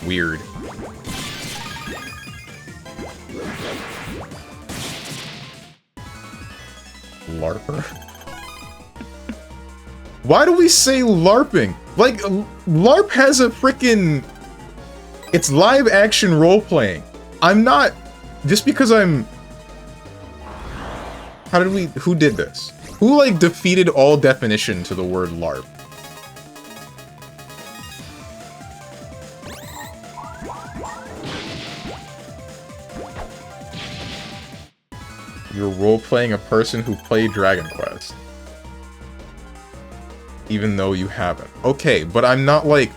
weird. LARPer? Why do we say LARPing? Like, LARP has a frickin'... It's live action role-playing. I'm not... Just because I'm... How did we... Who did this? Who, like, defeated all definition to the word LARP? You're role-playing a person who played Dragon Quest. Even though you haven't. Okay, but I'm not, like...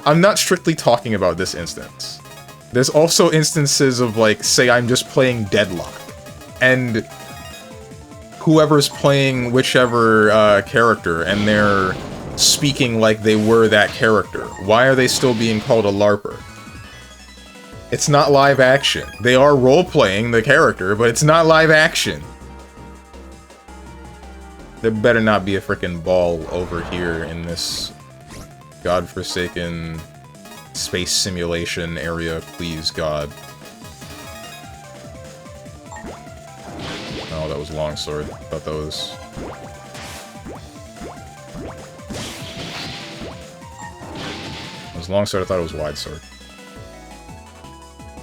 I'm not strictly talking about this instance. There's also instances of, like, say I'm just playing Deadlock, and whoever's playing whichever character, and they're speaking like they were that character. Why are they still being called a LARPer? It's not live action. They are role-playing the character, but it's not live action. There better not be a frickin' ball over here in this godforsaken space simulation area, please, God. Oh, that was longsword. I thought that was... It was longsword, I thought it was wide sword.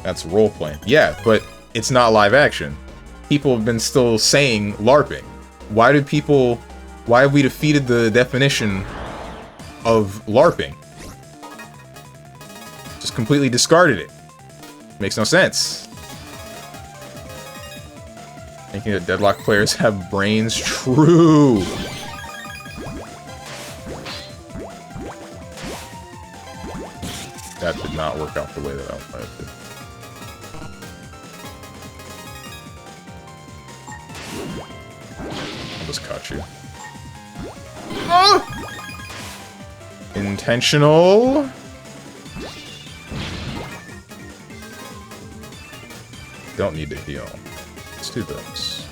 That's role-playing. Yeah, but it's not live action. People have been still saying LARPing. Why did people... Why have we defeated the definition of LARPing? Just completely discarded it. Makes no sense. Thinking that Deadlock players have brains? True! That did not work out the way that I wanted it to. I'll just cut you. Ah! Intentional. Don't need to heal. Let's do this.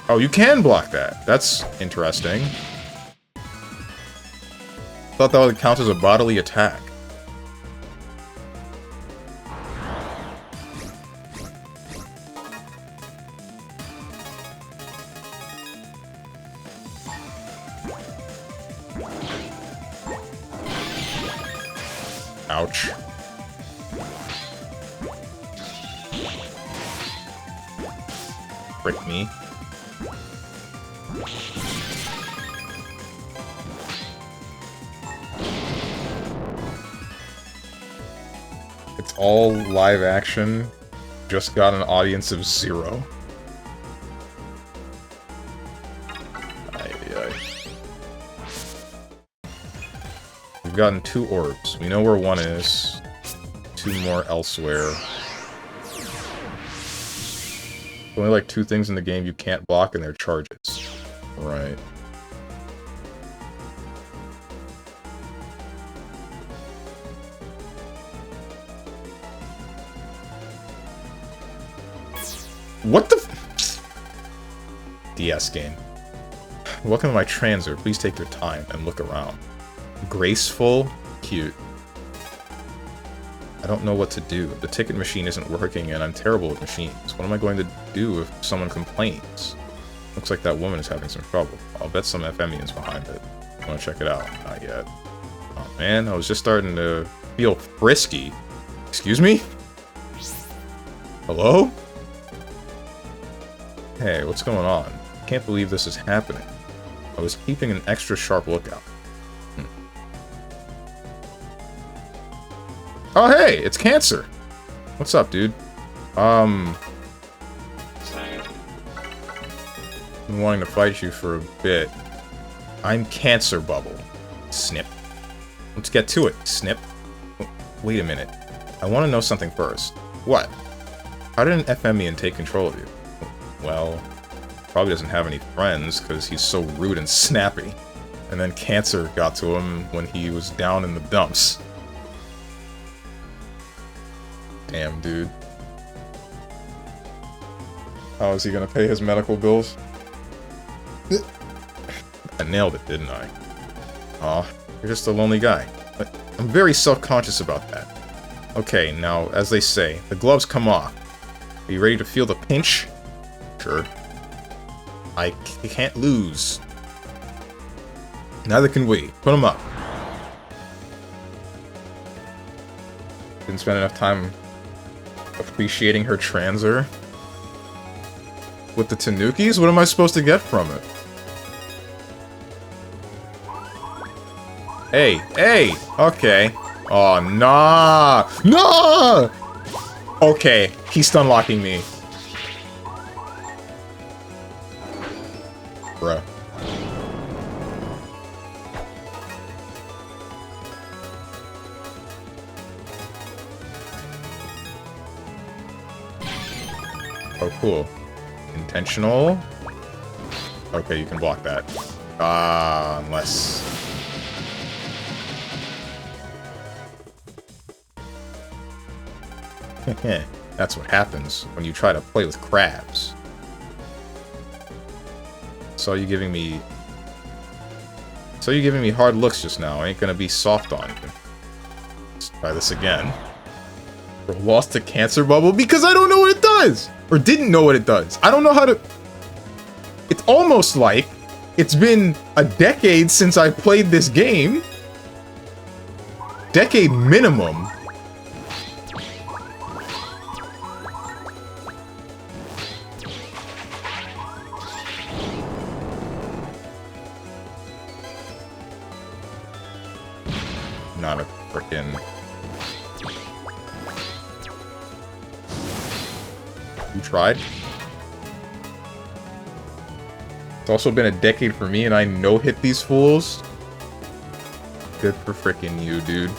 Oh, you can block that. That's interesting. Thought that would count as a bodily attack. Ouch. Frick me. It's all live action. Just got an audience of 0. We've gotten 2 orbs. We know where 1 is. 2 more elsewhere. Only like 2 things in the game you can't block, and they're charges. Right. What the f- DS game. Welcome to my transit. Please take your time and look around. Graceful, cute. I don't know what to do. The ticket machine isn't working, and I'm terrible with machines. What am I going to do if someone complains? Looks like that woman is having some trouble. I'll bet some FMians behind it. Want to check it out? Not yet. Oh man, I was just starting to feel frisky. Excuse me? Hello? Hey, what's going on? I can't believe this is happening. I was keeping an extra sharp lookout. Oh, hey, it's Cancer. What's up, dude? Been wanting to fight you for a bit. I'm Cancer Bubble. Snip. Let's get to it, Snip. Wait a minute. I want to know something first. What? How did an FMian take control of you? Well, probably doesn't have any friends because he's so rude and snappy. And then Cancer got to him when he was down in the dumps. Damn, dude. How is he gonna pay his medical bills? I nailed it, didn't I? Aw, you're just a lonely guy. But I'm very self-conscious about that. Okay, now, as they say, the gloves come off. Are you ready to feel the pinch? Sure. I can't lose. Neither can we. Put them up. Didn't spend enough time appreciating her transer. With the Tanukis? What am I supposed to get from it? Hey, hey! Okay. Oh, nah! Nah! Okay, he's stun locking me. Bruh. Oh, cool. Intentional. Okay, you can block that. Unless... That's what happens when you try to play with crabs. Saw you giving me hard looks just now. I ain't gonna be soft on you. Let's try this again. We're lost to Cancer Bubble because I don't know what it does! Or didn't know what it does. I don't know how to... It's almost like it's been a decade since I played this game. Decade minimum. Not a frickin'... You tried? It's also been a decade for me and I no-hit these fools? Good for frickin' you, dude.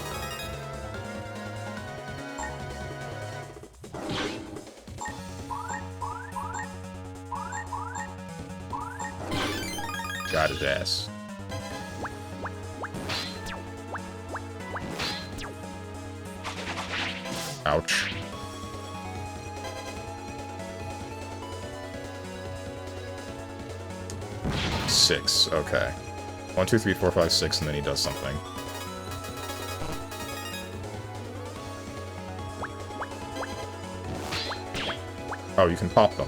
Got his ass. Ouch. Six, okay. 1, 2, 3, 4, 5, 6, and then he does something. Oh, you can pop them.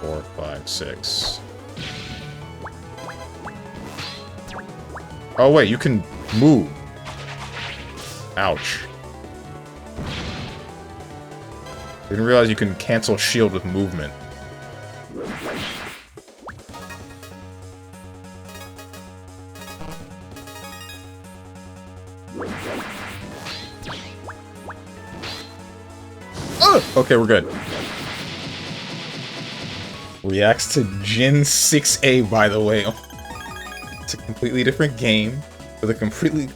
Four, 5, 6. Oh wait, you can move. Ouch. Didn't realize you can cancel shield with movement. Okay, we're good. Reacts to Jin 6A, by the way. It's a completely different game with a completely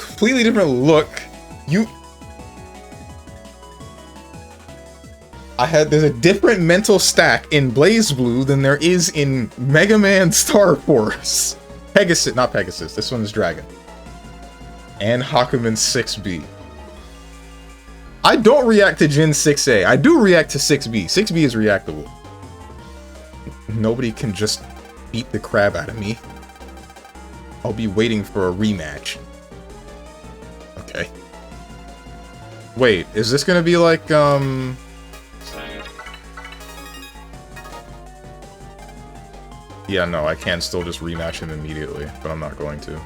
different look. There's a different mental stack in BlazBlue than there is in Mega Man Star Force. Pegasus, not Pegasus. This one is Dragon. And Hakumen 6B. I don't react to Jin 6A. I do react to 6B. 6B is reactable. Nobody can just beat the crap out of me. I'll be waiting for a rematch. Okay. Wait, is this gonna be like, Yeah, no, I can still just rematch him immediately, but I'm not going to.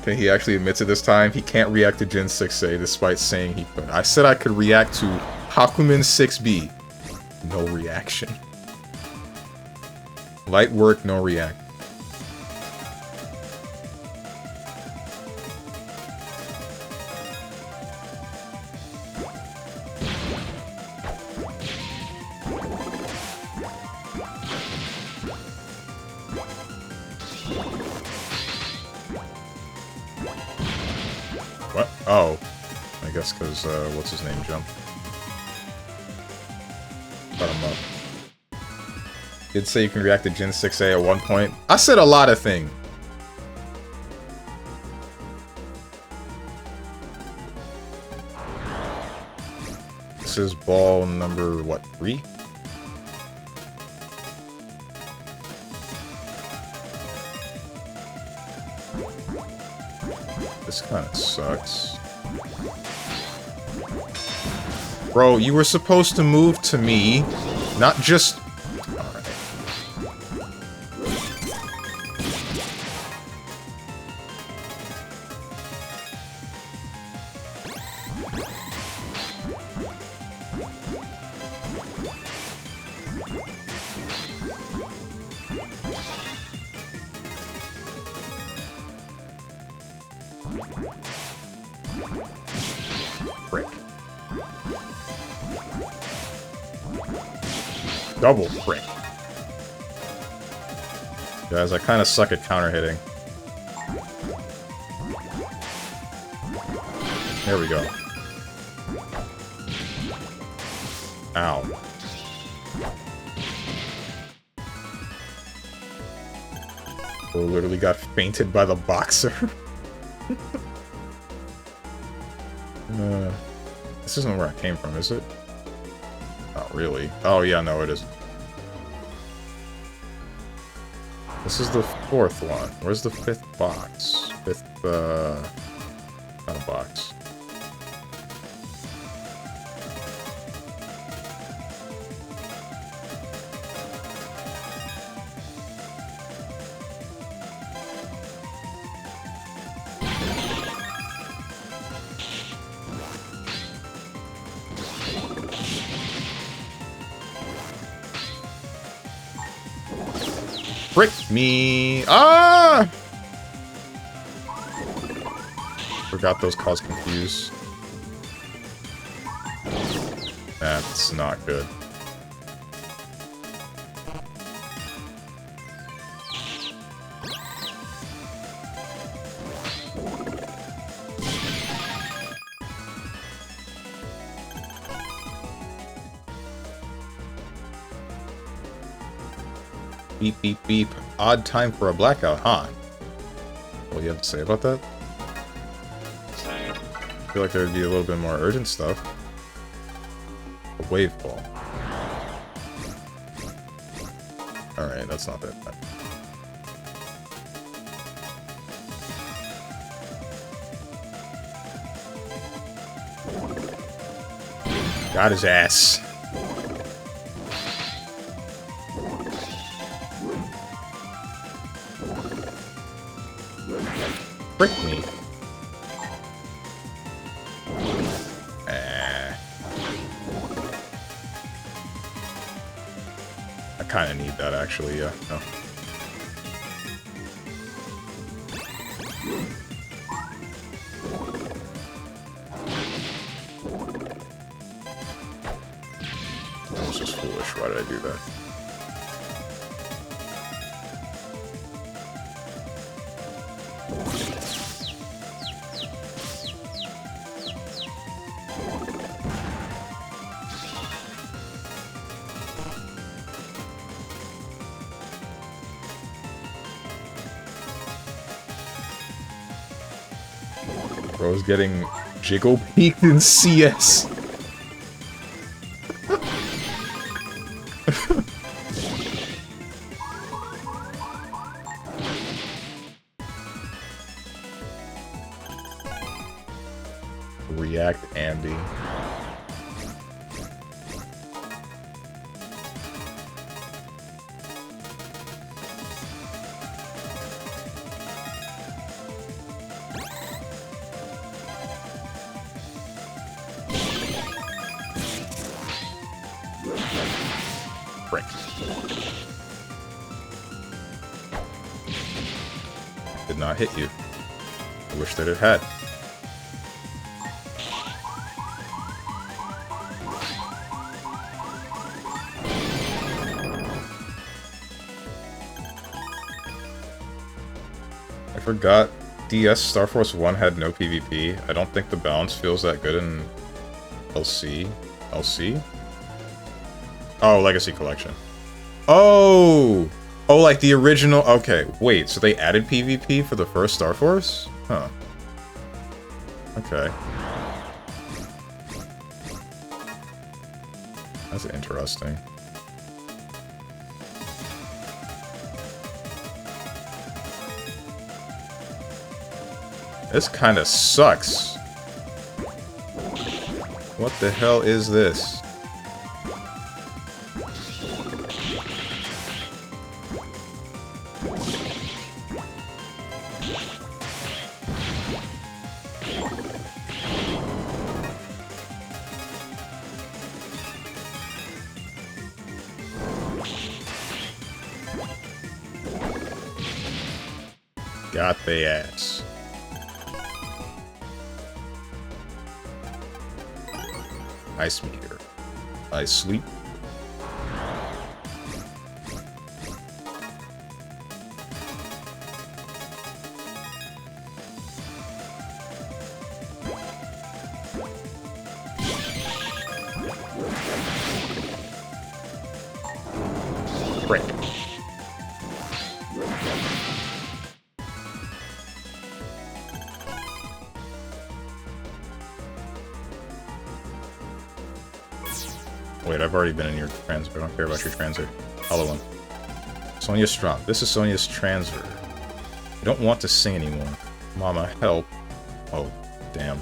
Okay, he actually admits it this time. He can't react to Jin 6A despite saying he could. I said I could react to Hakumen 6B. No reaction. Light work, no react. What? Oh. I guess because, what's his name, jumped. Cut him up. Did say you can react to Jin 6A at one point. I said a lot of things. This is ball number, what, 3? This kind of sucks. Bro, you were supposed to move to me, not just... Alright. Frick. Double frick. Guys, I kind of suck at counter hitting. There we go. Ow. Bro literally got fainted by the boxer. This isn't where I came from, is it? Not really. Oh, yeah, no, it isn't. This is the 4th one. Where's the 5th box? 5th, not a box. Frick me! Ah! Forgot those cause confuse. That's not good. Beep, beep, beep. Odd time for a blackout, huh? What do you have to say about that? I feel like there would be a little bit more urgent stuff. A wave ball. Alright, that's not that bad. Got his ass. Frick me. I kind of need that, actually, yeah. No. That was just foolish. Why did I do that? Bro's getting jiggle peeked in CS. React Andy. Frick. Did not hit you. I wish that it had. I forgot DS Star Force 1 had no PvP. I don't think the balance feels that good in LC. LC? Oh, Legacy Collection. Oh! Oh, like the original... Okay, wait, so they added PvP for the first Star Force? Huh. Okay. That's interesting. This kinda sucks. What the hell is this? Got the ass. Ice meter. Ice sleep. Frick. Wait, I've already been in your transfer. I don't care about your transfer. Other one. Sonya Strong. This is Sonya's transfer. I don't want to sing anymore. Mama, help. Oh, damn.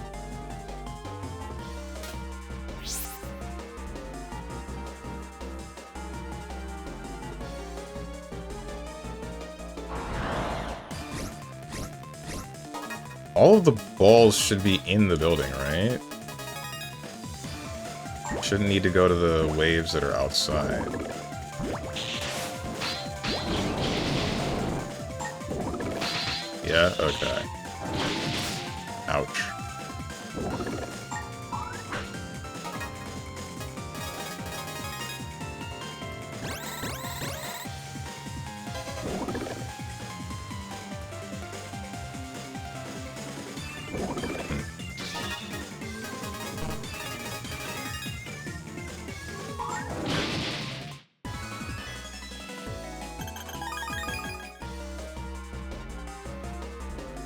All of the balls should be in the building, right? Shouldn't need to go to the waves that are outside. Yeah? Okay. Ouch.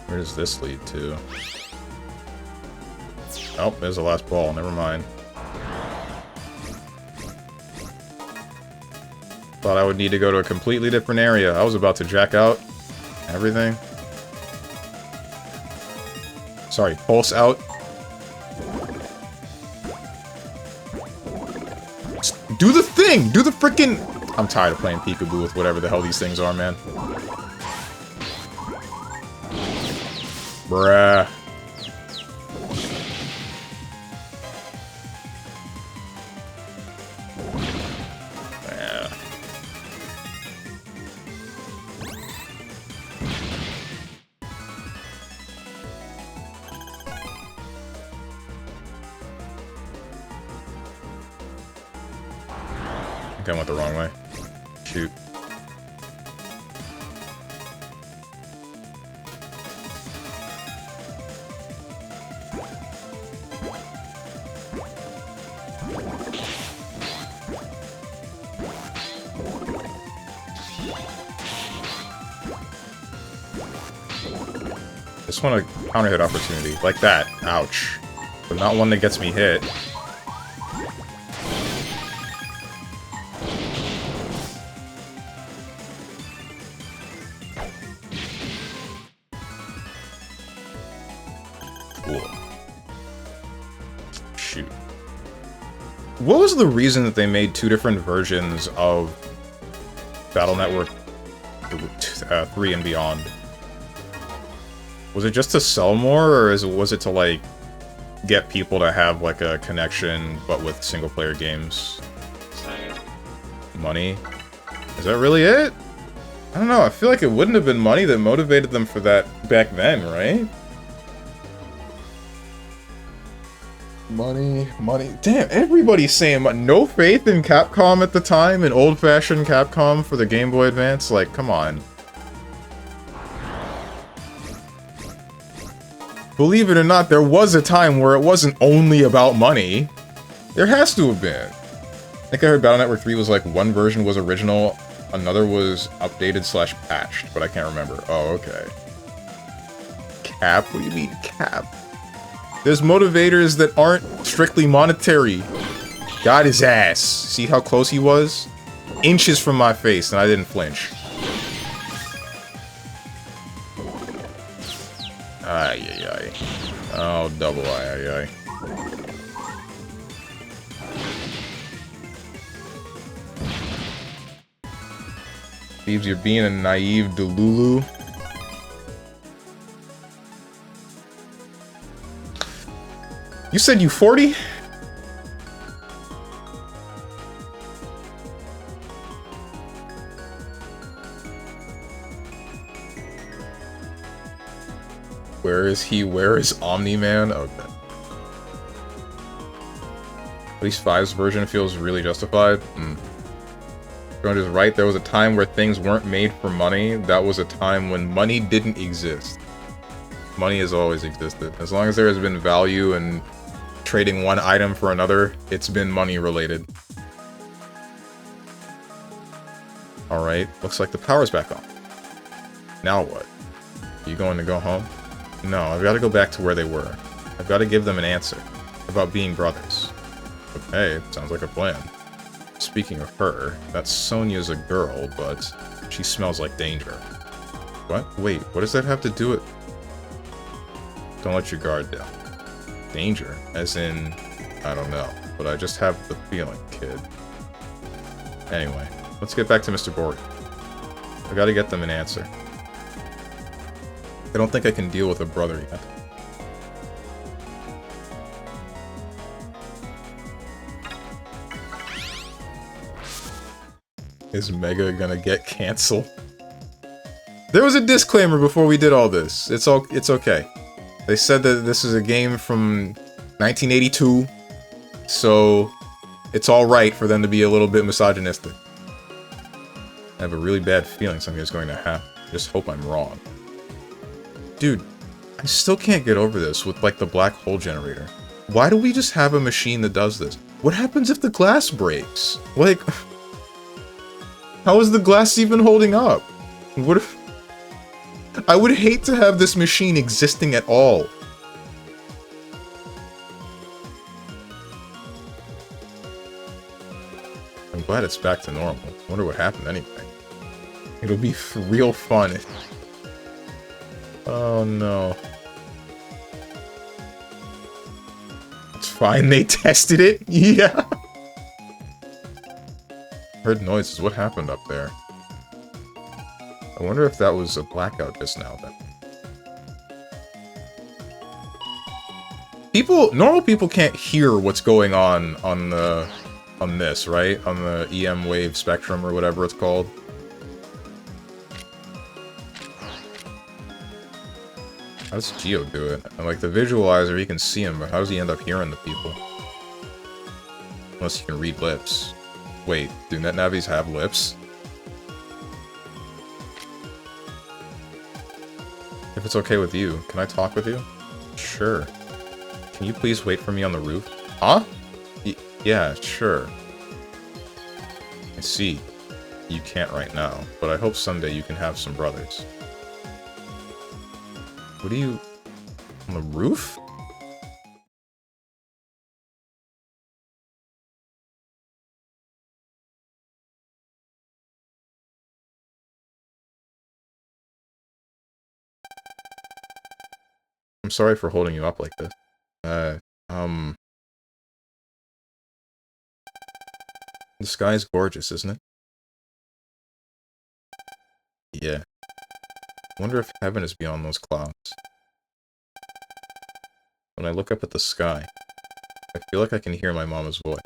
Where does this lead to? Oh, there's the last ball. Never mind. Thought I would need to go to a completely different area. I was about to jack out everything. Sorry, pulse out. Do the thing! Do the freaking... I'm tired of playing peekaboo with whatever the hell these things are, man. Bruh. Yeah. I think I went the wrong way. Shoot. Just want a counter hit opportunity. Like that. Ouch. But not one that gets me hit. Cool. Shoot. What was the reason that they made two different versions of Battle Network 3 and beyond? Was it just to sell more, or was it to, like, get people to have, like, a connection, but with single-player games? Money? Is that really it? I don't know, I feel like it wouldn't have been money that motivated them for that back then, right? Money. Damn, everybody's saying no faith in Capcom at the time, in old-fashioned Capcom for the Game Boy Advance? Like, come on. Believe it or not, there was a time where it wasn't only about money. There has to have been. I think I heard Battle Network 3 was like, one version was original, another was updated / patched, but I can't remember. Oh, okay. Cap? What do you mean, cap? There's motivators that aren't strictly monetary. Got his ass. See how close he was? Inches from my face, and I didn't flinch. Ay, ay, ay. Oh, double ay, ay, ay. Thieves, you're being a naive Delulu. You said you 40? Where is he? Where is Omni-Man? Okay. At least 5's version feels really justified. Jones is right, there was a time where things weren't made for money. That was a time when money didn't exist. Money has always existed. As long as there has been value in trading one item for another, it's been money related. Alright, looks like the power's back on. Now what? Are you going to go home? No, I've got to go back to where they were. I've got to give them an answer about being brothers. Okay, sounds like a plan. Speaking of her, that Sonia's a girl, but she smells like danger. What? Wait, what does that have to do with... Don't let your guard down. Danger? As in... I don't know, but I just have the feeling, kid. Anyway, let's get back to Mr. Borg. I gotta get them an answer. I don't think I can deal with a brother yet. Is Mega gonna get canceled? There was a disclaimer before we did all this. It's okay. They said that this is a game from 1982, so it's alright for them to be a little bit misogynistic. I have a really bad feeling something is going to happen. Just hope I'm wrong. Dude, I still can't get over this with, like, the black hole generator. Why do we just have a machine that does this? What happens if the glass breaks? Like, how is the glass even holding up? What if... I would hate to have this machine existing at all. I'm glad it's back to normal. I wonder what happened anyway. It'll be real fun. Oh no. It's fine, they tested it? Yeah. Heard noises. What happened up there? I wonder if that was a blackout just now then. Normal people can't hear what's going on this, right? On the EM wave spectrum or whatever it's called. How does Geo do it? And like the visualizer, you can see him, but how does he end up hearing the people? Unless he can read lips. Wait, do NetNavis have lips? If it's okay with you, can I talk with you? Sure. Can you please wait for me on the roof? Huh? Yeah, sure. I see. You can't right now, but I hope someday you can have some brothers. What are you... on the roof? I'm sorry for holding you up like this. The sky's gorgeous, isn't it? Yeah. I wonder if heaven is beyond those clouds. When I look up at the sky, I feel like I can hear my mama's voice.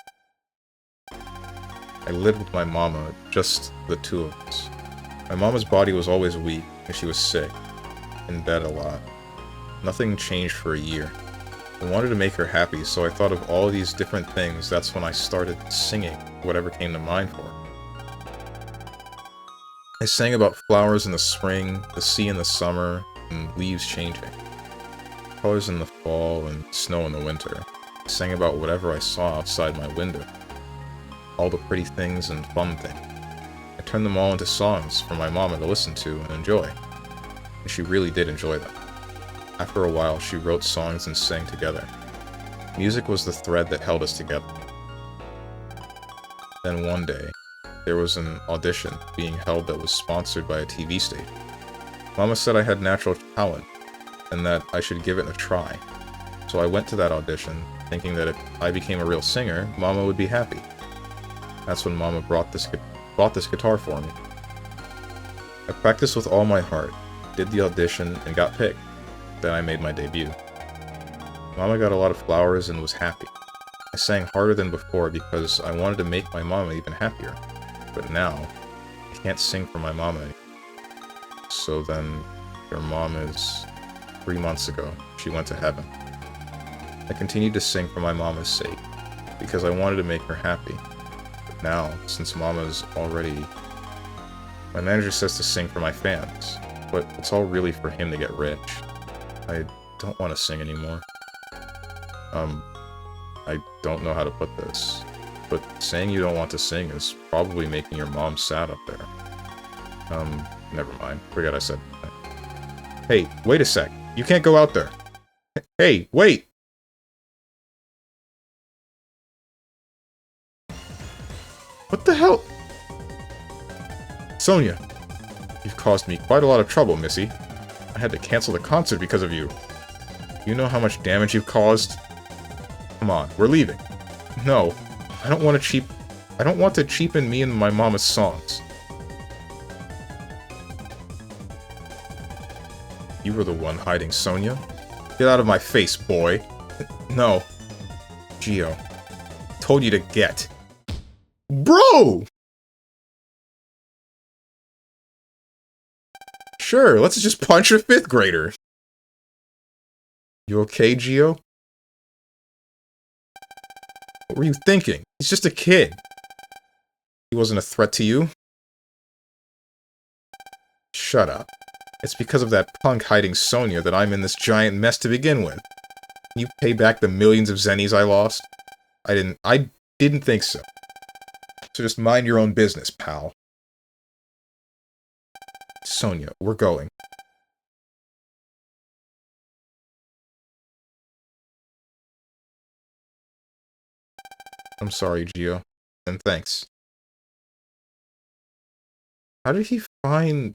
I lived with my mama, just the two of us. My mama's body was always weak, and she was sick, in bed a lot. Nothing changed for a year. I wanted to make her happy, so I thought of all these different things. That's when I started singing whatever came to mind for her. I sang about flowers in the spring, the sea in the summer, and leaves changing. Colors in the fall and snow in the winter. I sang about whatever I saw outside my window. All the pretty things and fun things. I turned them all into songs for my mama to listen to and enjoy. And she really did enjoy them. After a while, she wrote songs and sang together. Music was the thread that held us together. Then one day, there was an audition being held that was sponsored by a TV station. Mama said I had natural talent, and that I should give it a try. So I went to that audition, thinking that if I became a real singer, Mama would be happy. That's when Mama bought this guitar for me. I practiced with all my heart, did the audition, and got picked. Then I made my debut. Mama got a lot of flowers and was happy. I sang harder than before because I wanted to make my mama even happier. But now, I can't sing for my mama anymore. So then, your mom is... 3 months ago, she went to heaven. I continued to sing for my mama's sake, because I wanted to make her happy. But now, since mama's already... My manager says to sing for my fans, but it's all really for him to get rich. I don't want to sing anymore. I don't know how to put this, but saying you don't want to sing is probably making your mom sad up there. Never mind. Forget I said that. Hey, wait a sec. You can't go out there. Hey, wait! What the hell? Sonia, you've caused me quite a lot of trouble, Missy. I had to cancel the concert because of you. You know how much damage you've caused? Come on, we're leaving. No, I don't want to cheapen me and my mama's songs. You were the one hiding Sonia. Get out of my face, boy. No. Geo. Told you to get. Bro! Sure, let's just punch a 5th grader. You okay, Geo? What were you thinking? He's just a kid. He wasn't a threat to you. Shut up. It's because of that punk hiding Sonia that I'm in this giant mess to begin with. Can you pay back the millions of zennies I lost? I didn't think so. So just mind your own business, pal. Sonia, we're going. I'm sorry, Geo. And thanks. How did he find...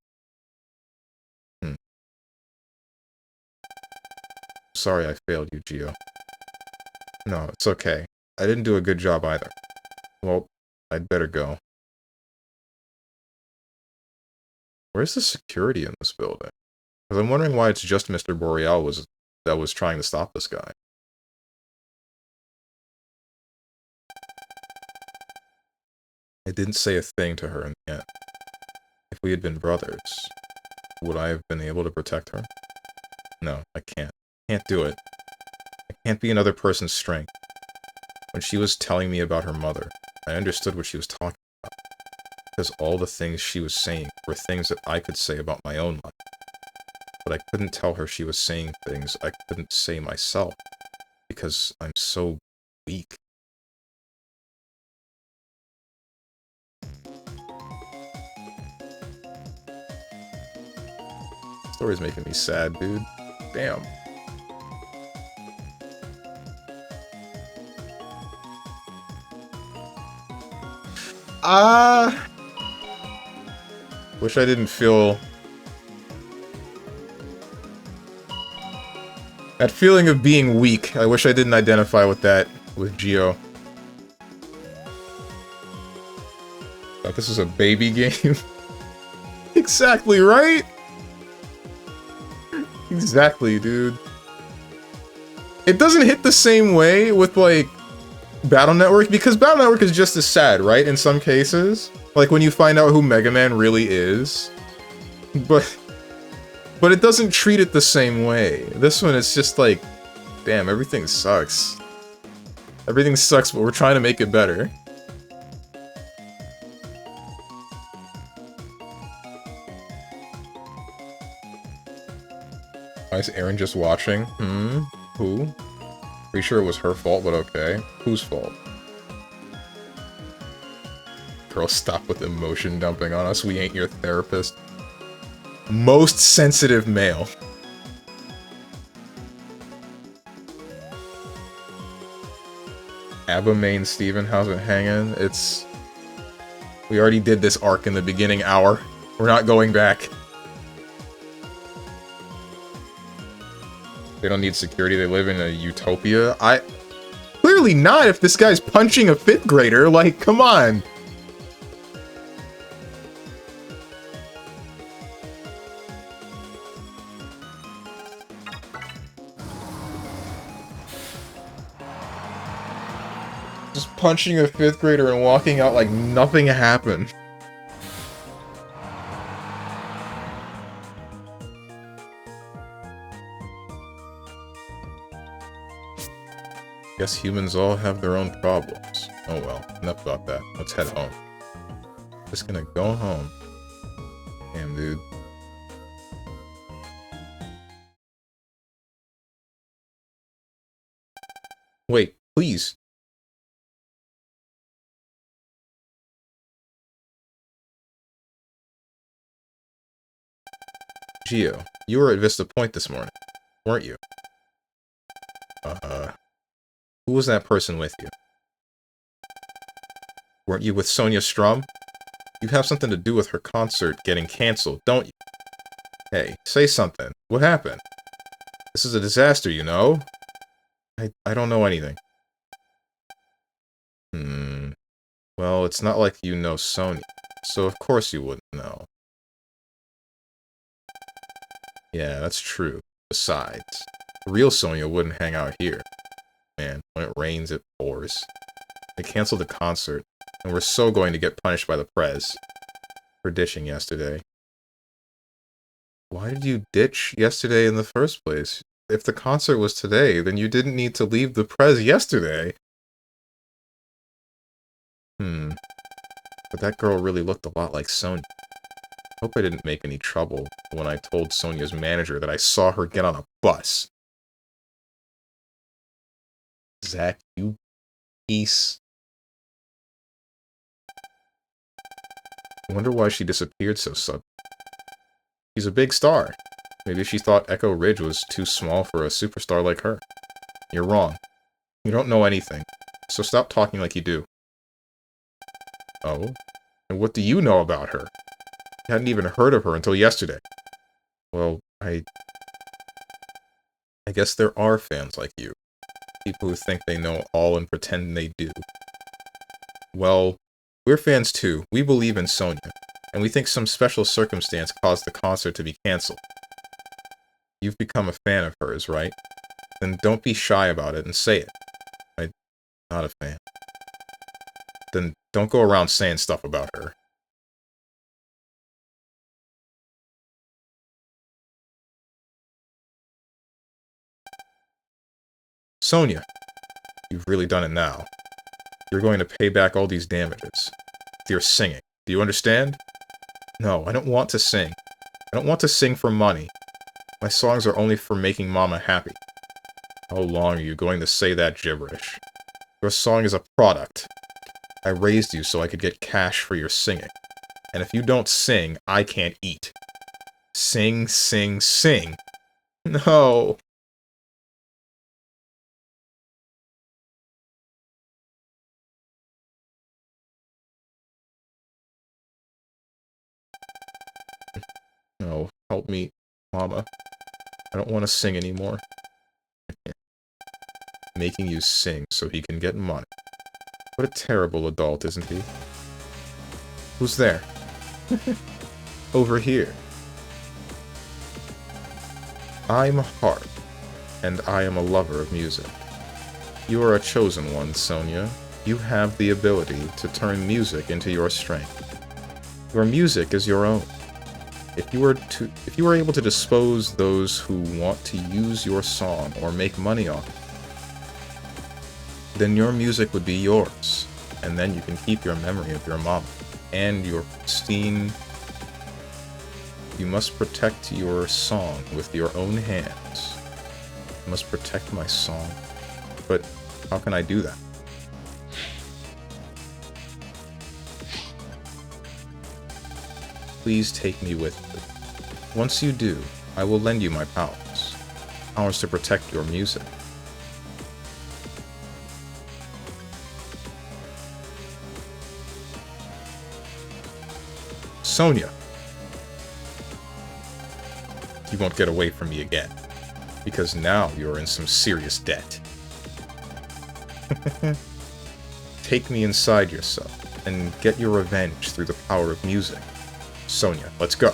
Sorry I failed you, Geo. No, it's okay. I didn't do a good job either. Well, I'd better go. Where's the security in this building? Because I'm wondering why it's just Mr. Boreal that was trying to stop this guy. I didn't say a thing to her in the end. If we had been brothers, would I have been able to protect her? No, I can't. I can't do it. I can't be another person's strength. When she was telling me about her mother, I understood what she was talking about. Because all the things she was saying were things that I could say about my own life. But I couldn't tell her she was saying things I couldn't say myself. Because I'm so weak. This story's making me sad, dude. Damn. Wish I didn't feel... that feeling of being weak. I wish I didn't identify with that with Geo. Thought this was a baby game. Exactly, right? Exactly, dude. It doesn't hit the same way with, like, Battle Network, because Battle Network is just as sad, right? In some cases. Like, when you find out who Mega Man really is. But it doesn't treat it the same way. This one, it's just like, damn, everything sucks. Everything sucks, but we're trying to make it better. Why is Aaron just watching? Who? Pretty sure it was her fault, but okay. Whose fault? Girl, stop with emotion dumping on us. We ain't your therapist. Most sensitive male. ABBA main Steven, how's it hanging? It's... we already did this arc in the beginning hour. We're not going back. They don't need security, they live in a utopia. Clearly not if this guy's punching a 5th grader, like, come on! Just punching a 5th grader and walking out like nothing happened. Guess humans all have their own problems. Oh well, enough about that. Let's head home. Just gonna go home. Damn, dude. Wait, please. Geo, you were at Vista Point this morning, weren't you? Who was that person with you? Weren't you with Sonia Strum? You have something to do with her concert getting cancelled, don't you? Hey, say something. What happened? This is a disaster, you know? I don't know anything. Well, it's not like you know Sonia, so of course you wouldn't know. Yeah, that's true. Besides, real Sonia wouldn't hang out here. Man, when it rains, it pours. They canceled the concert, and we're so going to get punished by the Prez for ditching yesterday. Why did you ditch yesterday in the first place? If the concert was today, then you didn't need to leave the Prez yesterday. But that girl really looked a lot like Sonia. Hope I didn't make any trouble when I told Sonia's manager that I saw her get on a bus. Zach, you piece. I wonder why she disappeared so suddenly. She's a big star. Maybe she thought Echo Ridge was too small for a superstar like her. You're wrong. You don't know anything, so stop talking like you do. Oh? And what do you know about her? I hadn't even heard of her until yesterday. Well, I guess there are fans like you. People who think they know all and pretend they do. Well, we're fans too. We believe in Sonia, and we think some special circumstance caused the concert to be cancelled. You've become a fan of hers, right? Then don't be shy about it and say it. I'm not a fan. Then Don't go around saying stuff about her. Sonia, you've really done it now. You're going to pay back all these damages. With your singing. Do you understand? No, I don't want to sing. I don't want to sing for money. My songs are only for making Mama happy. How long are you going to say that gibberish? Your song is a product. I raised you so I could get cash for your singing. And if you don't sing, I can't eat. Sing, sing, sing. No. No, help me, Mama. I don't want to sing anymore. Making you sing so he can get money. What a terrible adult, isn't he? Who's there? Over here. I'm Harp, and I am a lover of music. You are a chosen one, Sonia. You have the ability to turn music into your strength. Your music is your own. If you were able to dispose those who want to use your song or make money off it, then your music would be yours, and then you can keep your memory of your mom and your pristine. You must protect your song with your own hands. You must protect my song. But how can I do that? Please take me with you. Once you do, I will lend you my powers. Powers to protect your music. Sonia! You won't get away from me again. Because now you're in some serious debt. Take me inside yourself, and get your revenge through the power of music. Sonia, let's go.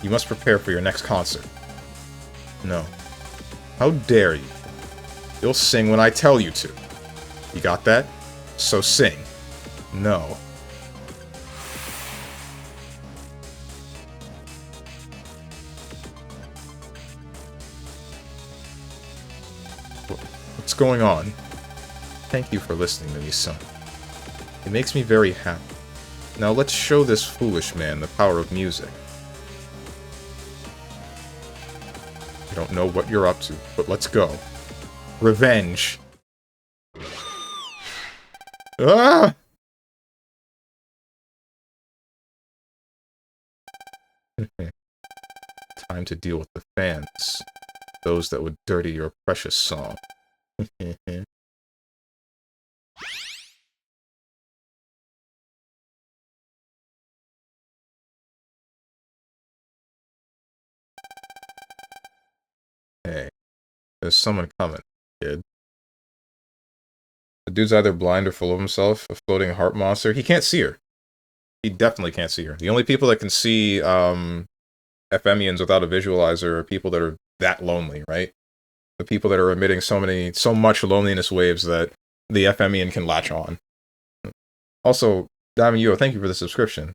You must prepare for your next concert. No. How dare you? You'll sing when I tell you to. You got that? So sing. No. What's going on? Thank you for listening to me, son. It makes me very happy. Now let's show this foolish man the power of music. I don't know what you're up to, but let's go. Revenge. Ah! Time to deal with the fans. Those that would dirty your precious song. Hey, there's someone coming, kid. The dude's either blind or full of himself, a floating heart monster. He can't see her. He definitely can't see her. The only people that can see, FMians without a visualizer are people that are that lonely, right? The people that are emitting so much loneliness waves that the FMian can latch on. Also, Diamond Yo, thank you for the subscription.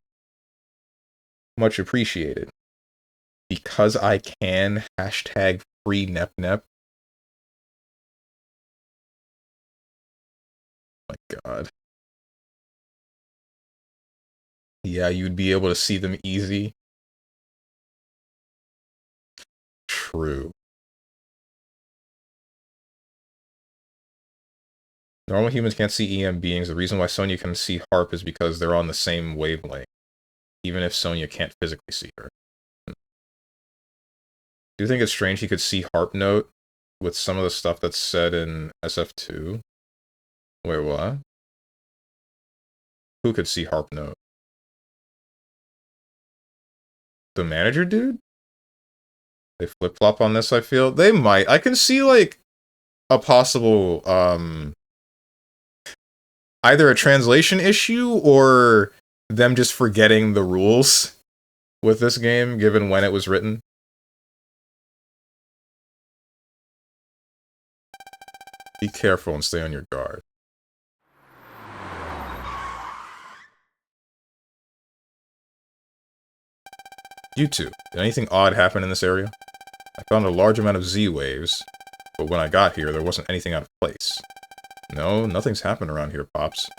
Much appreciated. Because I can hashtag free NepNep. My god. Yeah, you'd be able to see them easy. True. Normal humans can't see EM beings. The reason why Sonya can see Harp is because they're on the same wavelength. Even if Sonya can't physically see her. Do you think it's strange he could see Harp Note with some of the stuff that's said in SF2? Wait, what? Who could see Harp Note? The manager dude? They flip-flop on this, I feel. They might. I can see, like, a possible, either a translation issue or them just forgetting the rules with this game, given when it was written. Be careful and stay on your guard. You two, did anything odd happen in this area? I found a large amount of Z-waves, but when I got here, there wasn't anything out of place. No, nothing's happened around here, Pops.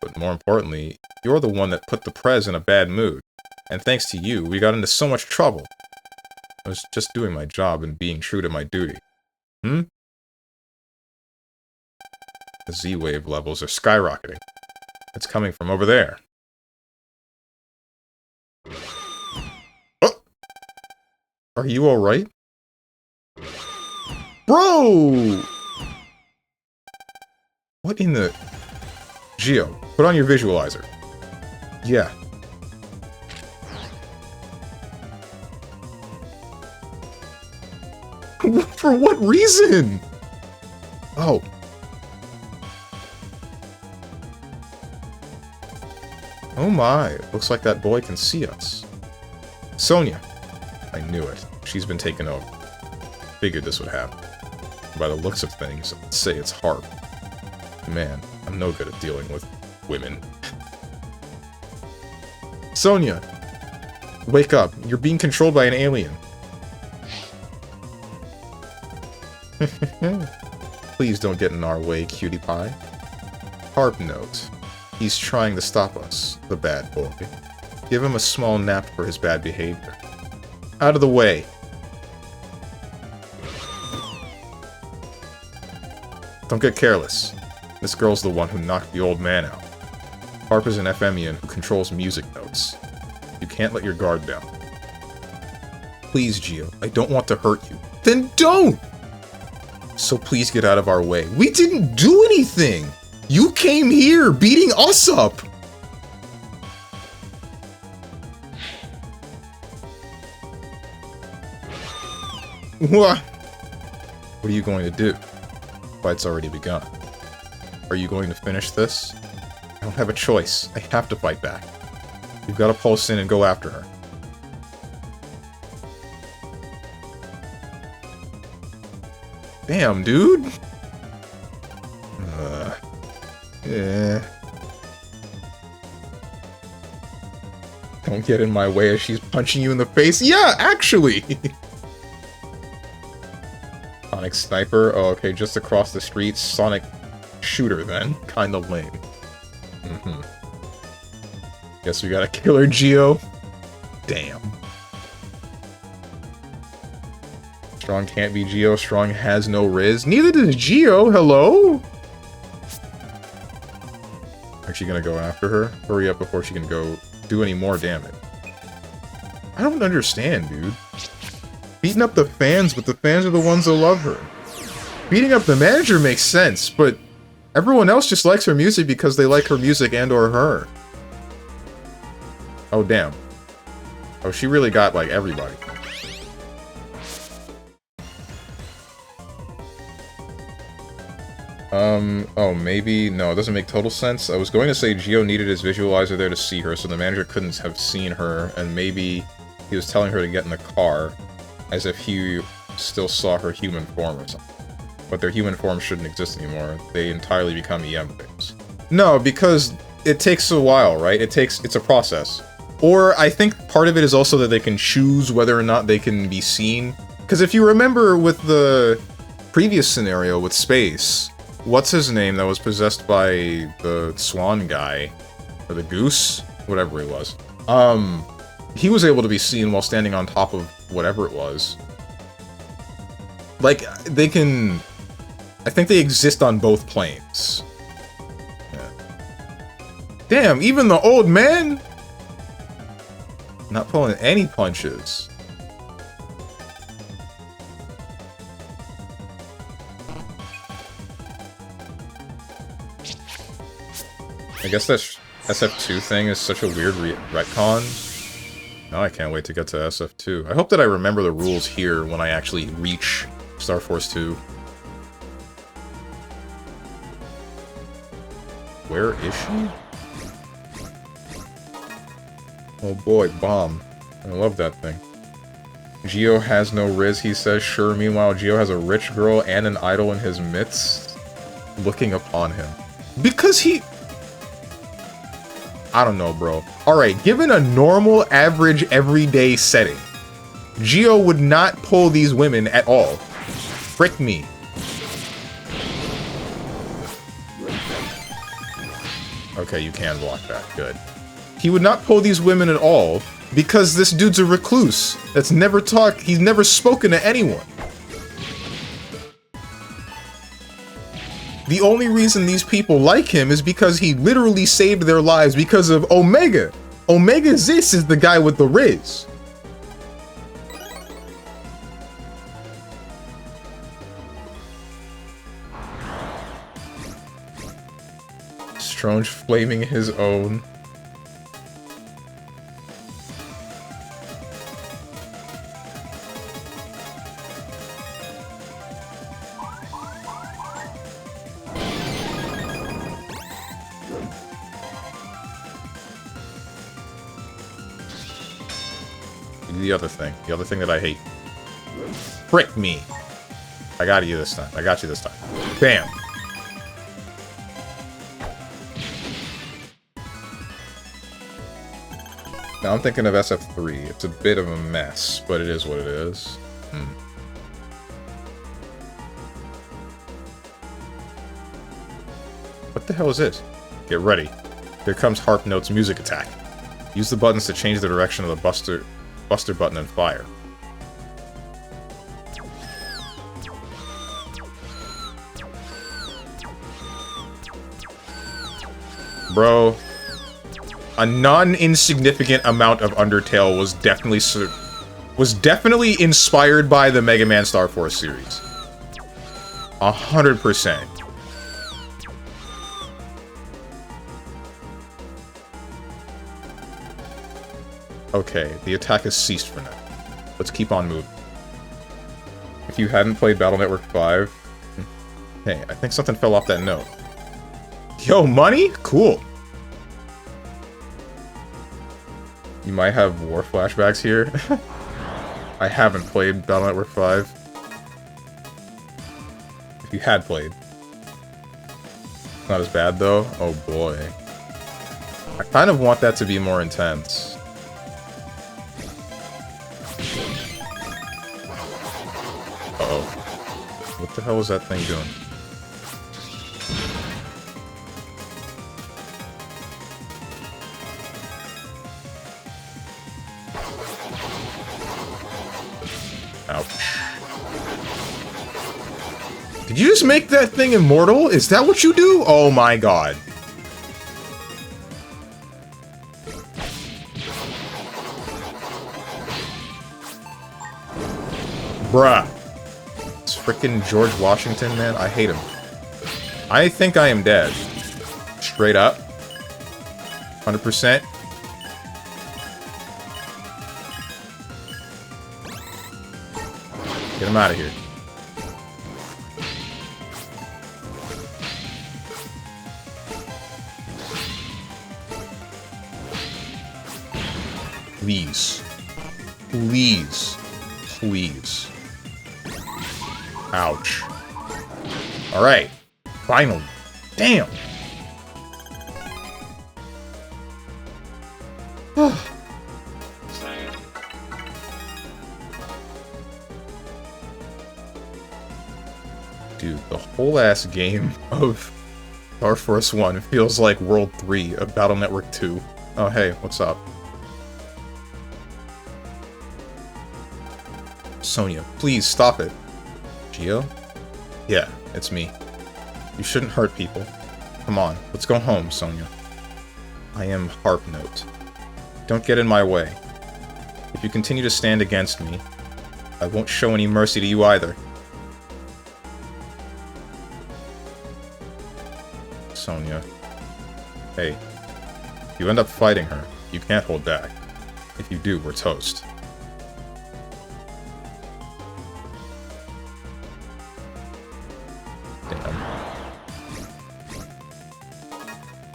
But more importantly, you're the one that put the Prez in a bad mood. And thanks to you, we got into so much trouble. I was just doing my job and being true to my duty. The Z-wave levels are skyrocketing. It's coming from over there. Oh! Are you alright? Bro! What in the... Geo, put on your visualizer. Yeah. For what reason? Oh. Oh my, looks like that boy can see us. Sonia. I knew it. She's been taken over. Figured this would happen. By the looks of things, I'd say it's Harp. Man, I'm no good at dealing with women. Sonia! Wake up. You're being controlled by an alien. Please don't get in our way, cutie pie. Harp note. He's trying to stop us, the bad boy. Give him a small nap for his bad behavior. Out of the way. Don't get careless. This girl's the one who knocked the old man out. Harp is an Ephemian who controls music notes. You can't let your guard down. Please, Geo, I don't want to hurt you. Then don't! So please get out of our way. We didn't do anything! You came here, beating us up! What? What are you going to do? The fight's already begun. Are you going to finish this? I don't have a choice. I have to fight back. You've got to pulse in and go after her. Damn, dude! Yeah. Don't get in my way as she's punching you in the face. Yeah, actually! Sonic Sniper? Oh, okay, just across the street. Sonic Shooter, then. Kinda lame. Guess we got a killer Geo. Damn. Strong can't be Geo. Strong has no Riz. Neither does Geo. Hello? Are you gonna go after her? Hurry up before she can go do any more damage. I don't understand, dude. Beating up the fans, but the fans are the ones that love her. Beating up the manager makes sense, but everyone else just likes her music because they like her music and or her. Oh, damn. Oh, she really got, like, everybody. Oh, maybe... No, it doesn't make total sense. I was going to say Geo needed his visualizer there to see her, so the manager couldn't have seen her, and maybe he was telling her to get in the car, as if he still saw her human form or something. But their human form shouldn't exist anymore. They entirely become EM things. No, because it takes a while, right? It's a process. Or I think part of it is also that they can choose whether or not they can be seen. Because if you remember with the previous scenario with Space, what's his name that was possessed by the swan guy? Or the goose? Whatever it was. He was able to be seen while standing on top of whatever it was. Like, they can... I think they exist on both planes. Yeah. Damn, even the old man? Not pulling any punches. I guess that SF2 thing is such a weird retcon. Now I can't wait to get to SF2. I hope that I remember the rules here when I actually reach Star Force 2. Where is she? Oh boy, bomb. I love that thing. Geo has no Riz, he says. Sure, meanwhile, Geo has a rich girl and an idol in his midst, looking upon him. Because he... I don't know, bro. Alright, given a normal, average, everyday setting, Geo would not pull these women at all. Frick me. Okay, you can block that. Good. He would not pull these women at all because this dude's a recluse that's never talked. He's never spoken to anyone. The only reason these people like him is because he literally saved their lives because of Omega. Omega Zis is the guy with the Riz. Strange flaming his own. The other thing that I hate. Frick me. I got you this time. I got you this time. Bam. Now I'm thinking of SF3. It's a bit of a mess, but it is what it is. What the hell is this? Get ready. Here comes Harp Note's music attack. Use the buttons to change the direction of the Buster button and fire. Bro, a non-insignificant amount of Undertale was definitely inspired by the Mega Man Star Force series. 100%. Okay, the attack has ceased for now. Let's keep on moving. If you hadn't played Battle Network 5... Hey, I think something fell off that note. Yo, money? Cool. You might have war flashbacks here. I haven't played Battle Network 5. If you had played. Not as bad, though. Oh, boy. I kind of want that to be more intense. Uh-oh. What the hell was that thing doing? Ouch. Did you just make that thing immortal? Is that what you do? Oh my god. Bruh. It's frickin' George Washington, man. I hate him. I think I am dead. Straight up. 100%. Get him out of here. Please. Please. Please. Ouch. Alright. Finally. Damn. Dude, the whole ass game of Star Force 1 feels like World 3 of Battle Network 2. Oh, hey, what's up? Sonia, please stop it. Geo? Yeah, it's me. You shouldn't hurt people. Come on, let's go home, Sonia. I am Harp Note. Don't get in my way. If you continue to stand against me, I won't show any mercy to you either. Sonia. Hey, if you end up fighting her, you can't hold back. If you do, we're toast.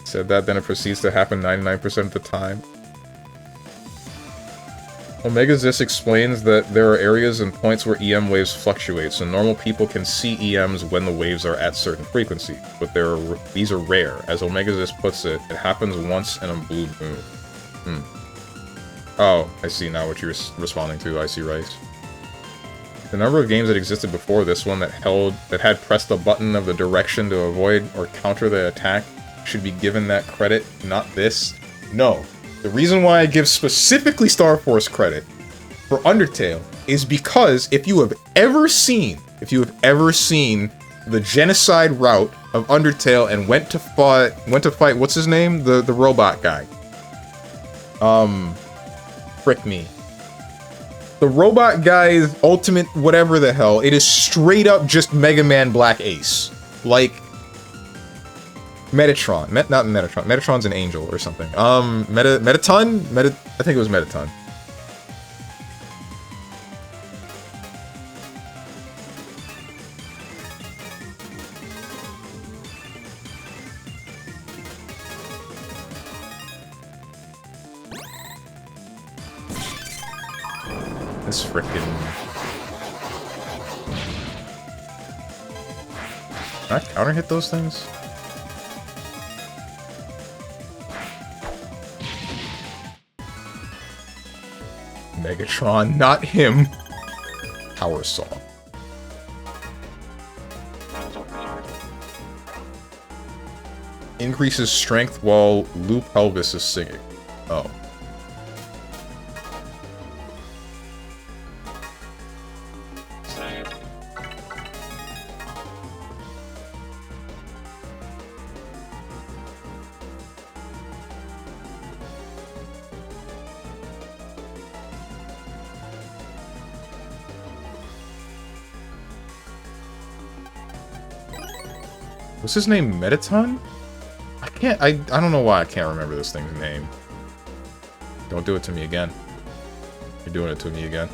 Said that, then it proceeds to happen 99% of the time. Omega Zis explains that there are areas and points where EM waves fluctuate, so normal people can see EMs when the waves are at certain frequencies, but these are rare. As Omega Zis puts it, it happens once in a blue moon. Oh, I see now what you're responding to, Icy Rice. The number of games that existed before this one that had pressed the button of the direction to avoid or counter the attack should be given that credit, not this. No. The reason why I give specifically Star Force credit for Undertale is because if you have ever seen the genocide route of Undertale and went to fight, what's his name? The robot guy. Frick me. The robot guy's ultimate whatever the hell, it is straight up just Mega Man Black Ace. Like Metatron. Not Metatron. Metatron's an angel or something. Metaton? I think it was Metaton. This frickin'... Can I counter hit those things? Megatron, not him. Power Saw. Increases strength while Lou Pelvis is singing. Oh. What's his name? Metaton? I don't know why I can't remember this thing's name. Don't do it to me again. You're doing it to me again.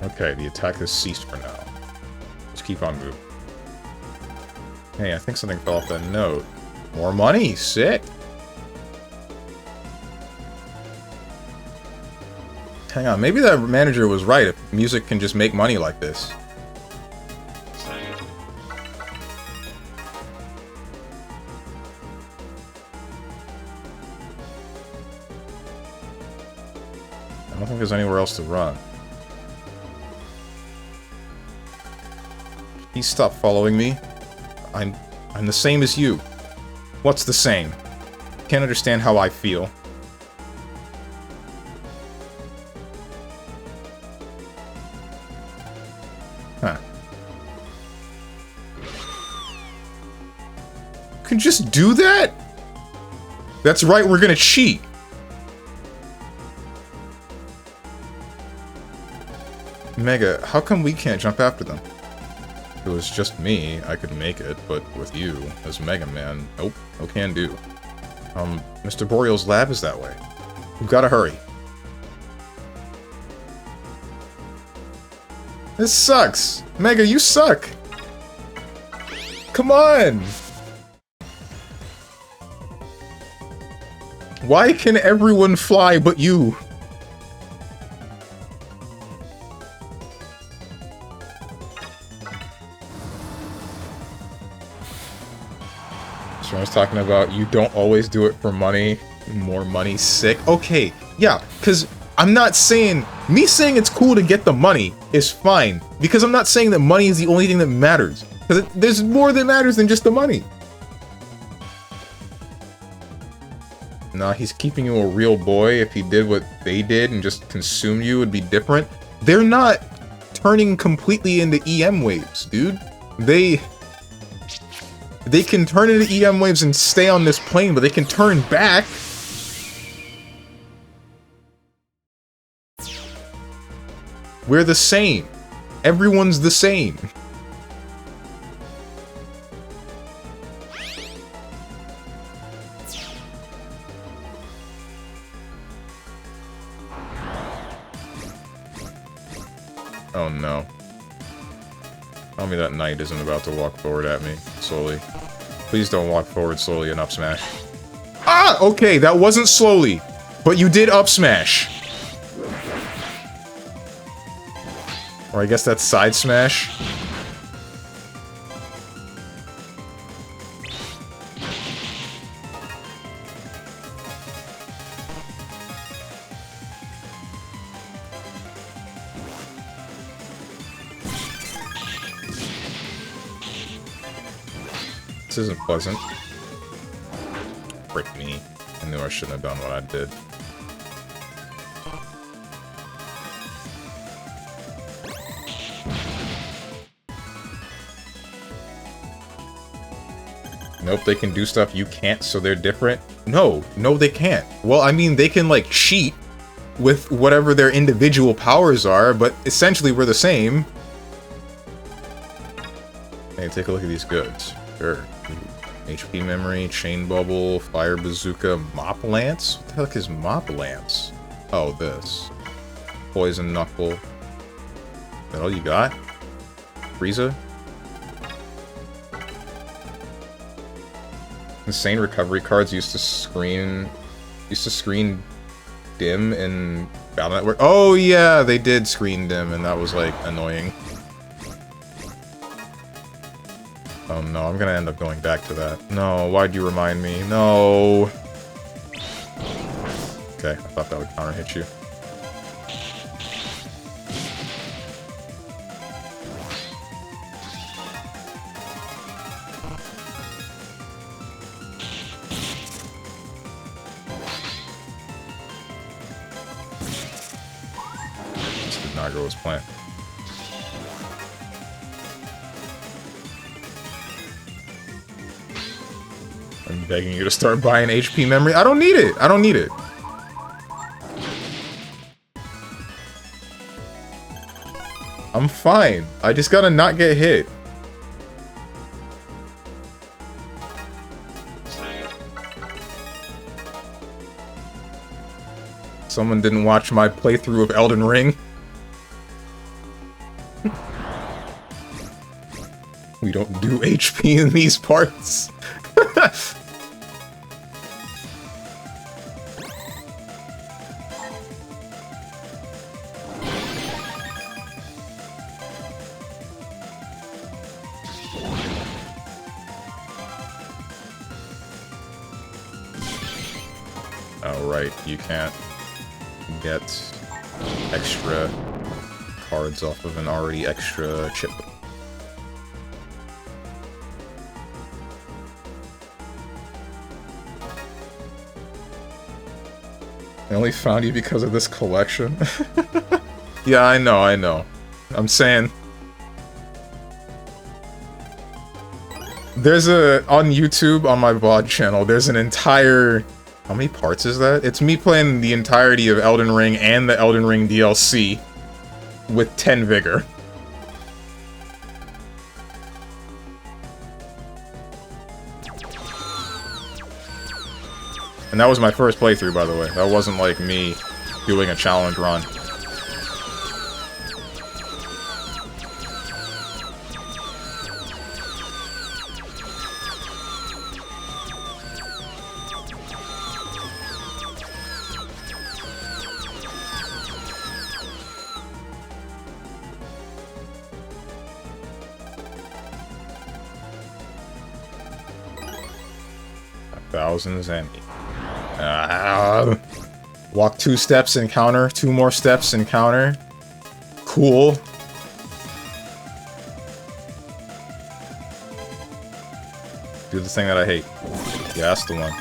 Okay, the attack has ceased for now. Let's keep on moving. Hey, I think something fell off that note. More money! Sick! Hang on, maybe that manager was right if music can just make money like this. I don't think there's anywhere else to run. Please stop following me. I'm the same as you. What's the same? Can't understand how I feel. Huh. You can just do that? That's right, we're gonna cheat. Mega, how come we can't jump after them? If it was just me, I could make it, but with you, as Mega Man, nope, no can do. Mr. Boreal's lab is that way. We've gotta hurry. This sucks! Mega, you suck! Come on! Why can everyone fly but you? I was talking about you don't always do it for money. More money, sick. Okay, yeah, because I'm not saying... Me saying it's cool to get the money is fine. Because I'm not saying that money is the only thing that matters. Because there's more that matters than just the money. Nah, he's keeping you a real boy. If he did what they did and just consumed you, it'd be different. They're not turning completely into EM waves, dude. They can turn into EM waves and stay on this plane, but they can turn back. We're the same. Everyone's the same. Oh no. Tell me that knight isn't about to walk forward at me, slowly. Please don't walk forward slowly and up smash. Ah! Okay, that wasn't slowly, but you did up smash. Or I guess that's side smash. This isn't pleasant. Frick me. I knew I shouldn't have done what I did. Nope, they can do stuff you can't, so they're different. No, they can't. Well, I mean, they can, like, cheat with whatever their individual powers are, but essentially we're the same. Hey, take a look at these goods. Sure. HP memory, chain bubble, fire bazooka, mop lance? What the heck is mop lance? Oh, this. Poison knuckle. Is that all you got? Frieza? Insane recovery cards used to screen dim in Battle Network. Oh yeah, they did screen dim, and that was like annoying. Oh no, I'm gonna end up going back to that. No, why'd you remind me? No. Okay, I thought that would counter hit you. This did not go as planned. I'm begging you to start buying HP memory. I don't need it. I don't need it. I'm fine. I just gotta not get hit. Someone didn't watch my playthrough of Elden Ring. We don't do HP in these parts. Oh, right, you can't get extra cards off of an already extra chip. I only found you because of this collection. Yeah, I know. I'm saying... There's on YouTube, on my VOD channel, there's an entire... How many parts is that? It's me playing the entirety of Elden Ring and the Elden Ring DLC with 10 vigor. And that was my first playthrough, by the way. That wasn't like me doing a challenge run. Thousands and... walk 2 steps, encounter. 2 more steps, encounter. Cool. Do the thing that I hate. Yeah, that's the one.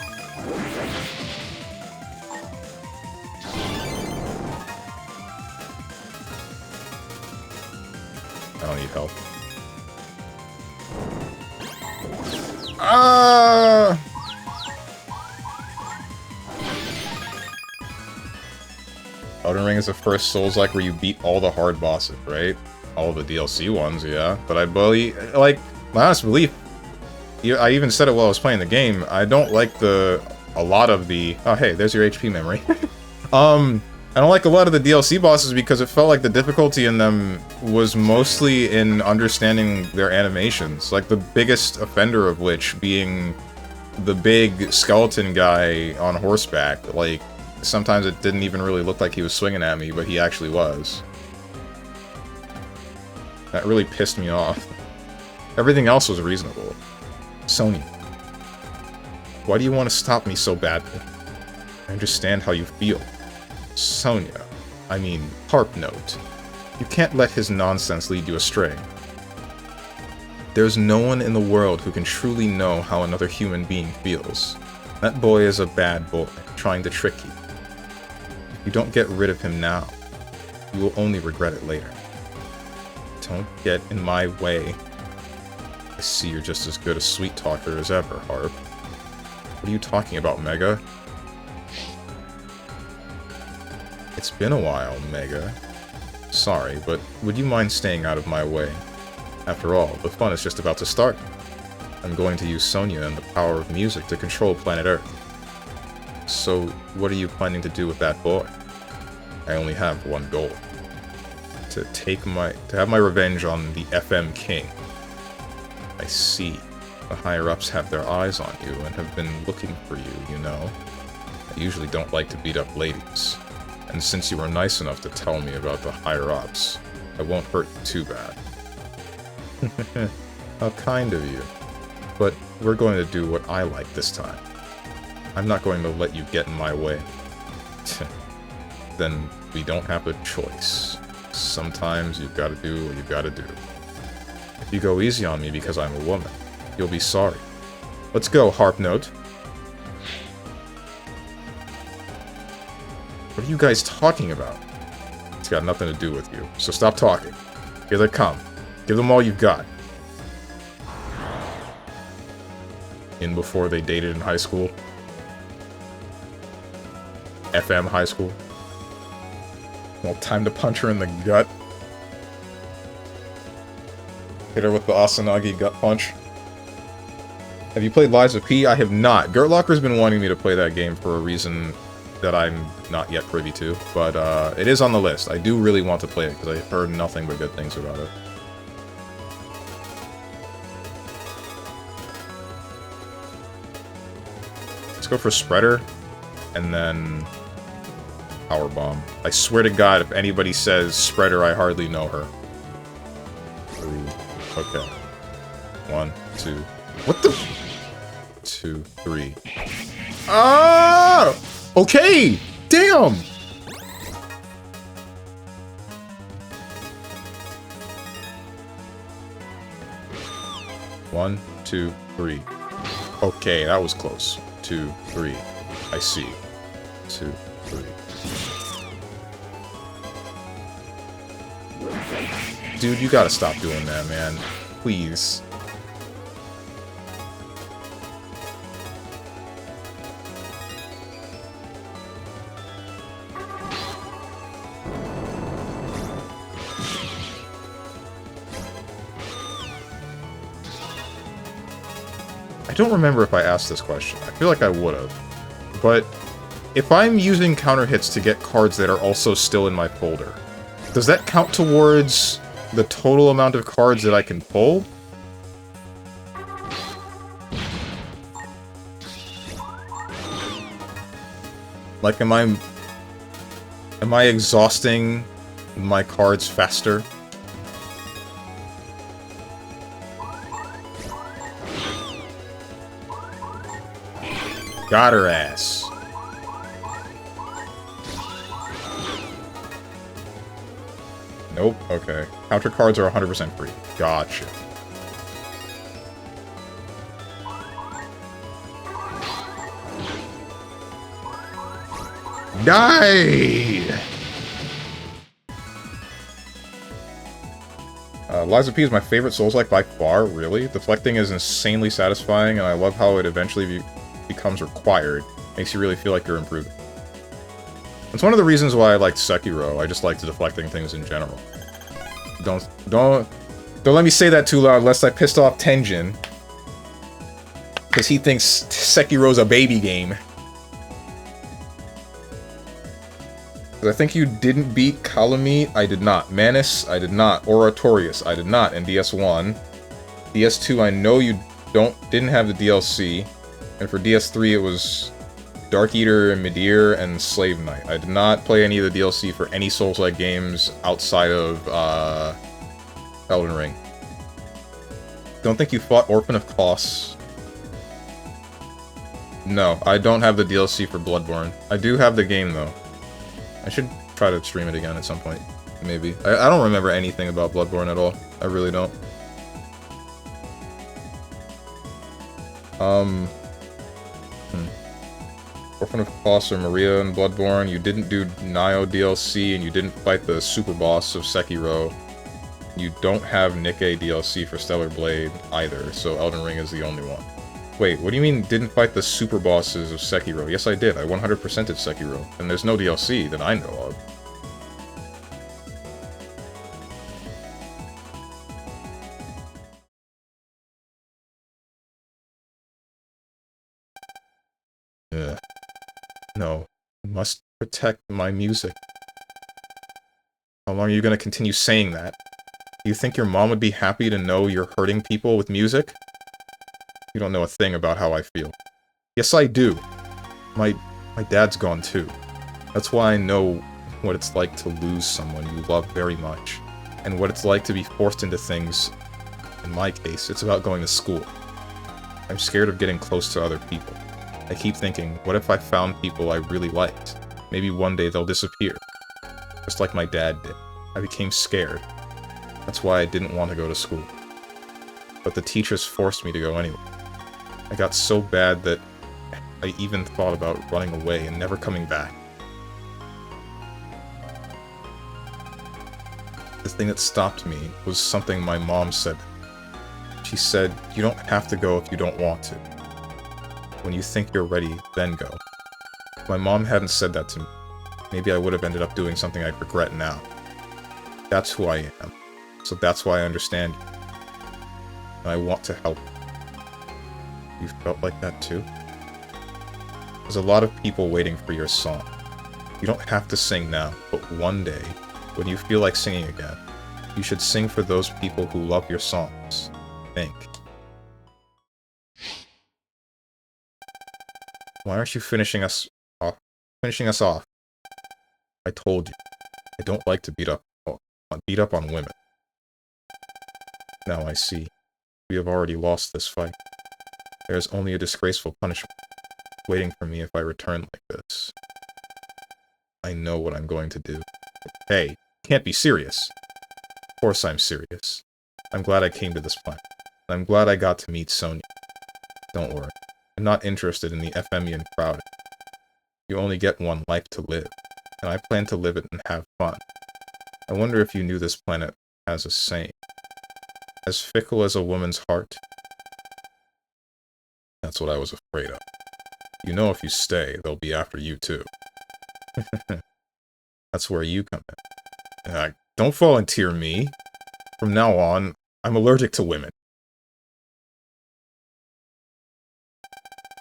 I don't need help. Elden Ring is the first Souls-like where you beat all the hard bosses, right? All the DLC ones, yeah. But I believe, like, my honest belief, I even said it while I was playing the game, I don't like a lot of the... Oh, hey, there's your HP memory. I don't like a lot of the DLC bosses because it felt like the difficulty in them was mostly in understanding their animations. Like, the biggest offender of which being the big skeleton guy on horseback. Like, sometimes it didn't even really look like he was swinging at me, but he actually was. That really pissed me off. Everything else was reasonable. Sonya, why do you want to stop me so badly? I understand how you feel. Sonya, I mean, Harp Note. You can't let his nonsense lead you astray. There's no one in the world who can truly know how another human being feels. That boy is a bad boy, trying to trick you. If you don't get rid of him now, you will only regret it later. Don't get in my way. I see you're just as good a sweet talker as ever, Harp. What are you talking about, Mega? It's been a while, Mega. Sorry, but would you mind staying out of my way? After all, the fun is just about to start. I'm going to use Sonya and the power of music to control planet Earth. So, what are you planning to do with that boy? I only have one goal. To have my revenge on the FM King. I see. The higher-ups have their eyes on you and have been looking for you, you know. I usually don't like to beat up ladies. And since you were nice enough to tell me about the higher-ups, I won't hurt you too bad. How kind of you. But we're going to do what I like this time. I'm not going to let you get in my way. Then we don't have a choice. Sometimes you've got to do what you've got to do. If you go easy on me because I'm a woman, you'll be sorry. Let's go, Harp Note. What are you guys talking about? It's got nothing to do with you, so stop talking. Here they come. Give them all you've got. In before they dated in high school. FM high school. Well, time to punch her in the gut. Hit her with the Asanagi gut punch. Have you played Lies of P? I have not. Gertlocker's been wanting me to play that game for a reason that I'm not yet privy to, but it is on the list. I do really want to play it, because I've heard nothing but good things about it. Let's go for Spreader, and then Powerbomb. I swear to God, if anybody says Spreader, I hardly know her. Ooh, okay. 1, 2... What the... 2, 3... Ah! Okay! Damn! One, 2, 3. Okay, that was close. 2, 3. I see. 2, 3. Dude, you gotta stop doing that, man. Please. I don't remember if I asked this question. I feel like I would've. But if I'm using counter hits to get cards that are also still in my folder, does that count towards the total amount of cards that I can pull? Like, am I exhausting my cards faster? Got her ass. Nope, okay. Counter cards are 100% free. Gotcha. Die! Lies of P is my favorite Souls-like by far, really. Deflecting is insanely satisfying, and I love how it eventually becomes required. Makes you really feel like you're improving. It's one of the reasons why I liked Sekiro. I just liked deflecting things in general. Don't let me say that too loud, lest I pissed off Tenjin. Because he thinks Sekiro's a baby game. I think you didn't beat Calamite. I did not. Manus, I did not. Oratorius, I did not in DS1. DS2, I know you didn't have the DLC. And for DS3, it was Dark Eater, Midir, and Slave Knight. I did not play any of the DLC for any Souls-like games outside of, Elden Ring. Don't think you fought Orphan of Kos. No, I don't have the DLC for Bloodborne. I do have the game, though. I should try to stream it again at some point. Maybe. I don't remember anything about Bloodborne at all. I really don't. Orphan of Kos or Maria in Bloodborne. You didn't do Nioh DLC, and you didn't fight the super boss of Sekiro. You don't have Nikke DLC for Stellar Blade either, so Elden Ring is the only one. Wait, what do you mean didn't fight the super bosses of Sekiro? Yes, I did. I 100%'ed Sekiro, and there's no DLC that I know of. Ugh. No. I must protect my music. How long are you gonna continue saying that? Do you think your mom would be happy to know you're hurting people with music? You don't know a thing about how I feel. Yes, I do. My dad's gone too. That's why I know what it's like to lose someone you love very much, and what it's like to be forced into things. In my case, it's about going to school. I'm scared of getting close to other people. I keep thinking, what if I found people I really liked? Maybe one day they'll disappear. Just like my dad did. I became scared. That's why I didn't want to go to school. But the teachers forced me to go anyway. I got so bad that I even thought about running away and never coming back. The thing that stopped me was something my mom said. She said, you don't have to go if you don't want to. When you think you're ready, then go. If my mom hadn't said that to me, maybe I would have ended up doing something I'd regret now. That's who I am. So that's why I understand you. And I want to help you. You felt like that too? There's a lot of people waiting for your song. You don't have to sing now, but one day, when you feel like singing again, you should sing for those people who love your songs. Think. Why aren't you finishing us off? I told you. I don't like to beat up on women. Now I see. We have already lost this fight. There is only a disgraceful punishment waiting for me if I return like this. I know what I'm going to do. Hey, can't be serious. Of course I'm serious. I'm glad I came to this planet. And I'm glad I got to meet Sonya. Don't worry. I'm not interested in the Ephemian crowd. You only get one life to live, and I plan to live it and have fun. I wonder if you knew this planet has a saying. As fickle as a woman's heart. That's what I was afraid of. You know if you stay, they'll be after you too. That's where you come in. Don't volunteer me. From now on, I'm allergic to women.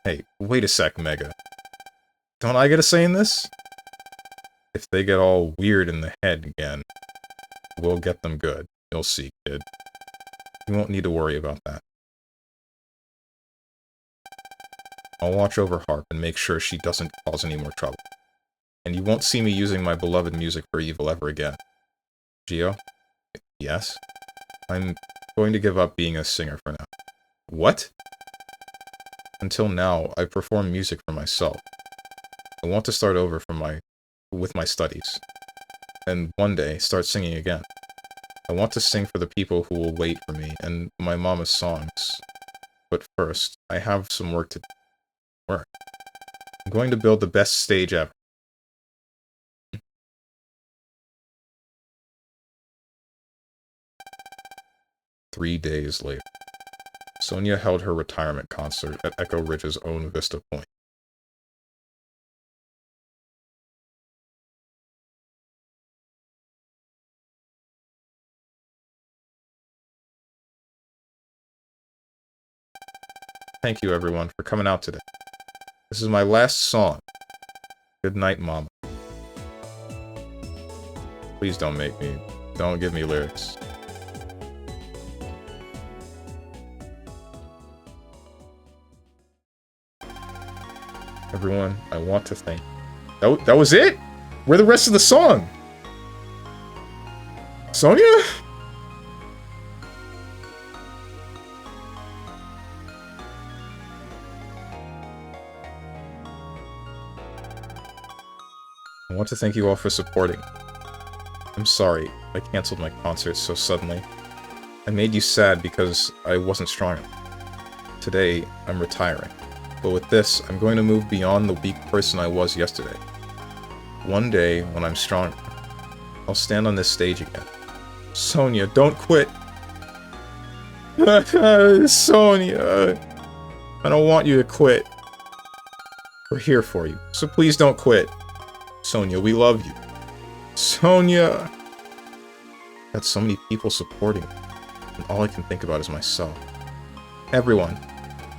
Hey, wait a sec, Mega. Don't I get a say in this? If they get all weird in the head again, we'll get them good. You'll see, kid. You won't need to worry about that. I'll watch over Harp and make sure she doesn't cause any more trouble. And you won't see me using my beloved music for evil ever again. Gio? Yes? I'm going to give up being a singer for now. What? Until now, I've performed music for myself. I want to start over with my studies. And one day, start singing again. I want to sing for the people who will wait for me, and my mama's songs. But first, I have some work to do. Work. I'm going to build the best stage ever. Three days later, Sonya held her retirement concert at Echo Ridge's own Vista Point. Thank you, everyone, for coming out today. This is my last song. Good night, Mama. Please don't make me. Don't give me lyrics. Everyone, I want to thank you. That was it? Where the rest of the song? Sonia? I want to thank you all for supporting. I'm sorry I canceled my concert so suddenly. I made you sad because I wasn't strong enough. Today, I'm retiring. But with this, I'm going to move beyond the weak person I was yesterday. One day, when I'm stronger, I'll stand on this stage again. Sonia, don't quit! Sonia! I don't want you to quit. We're here for you, so please don't quit. Sonia, we love you. Sonia! Got so many people supporting me, and all I can think about is myself. Everyone,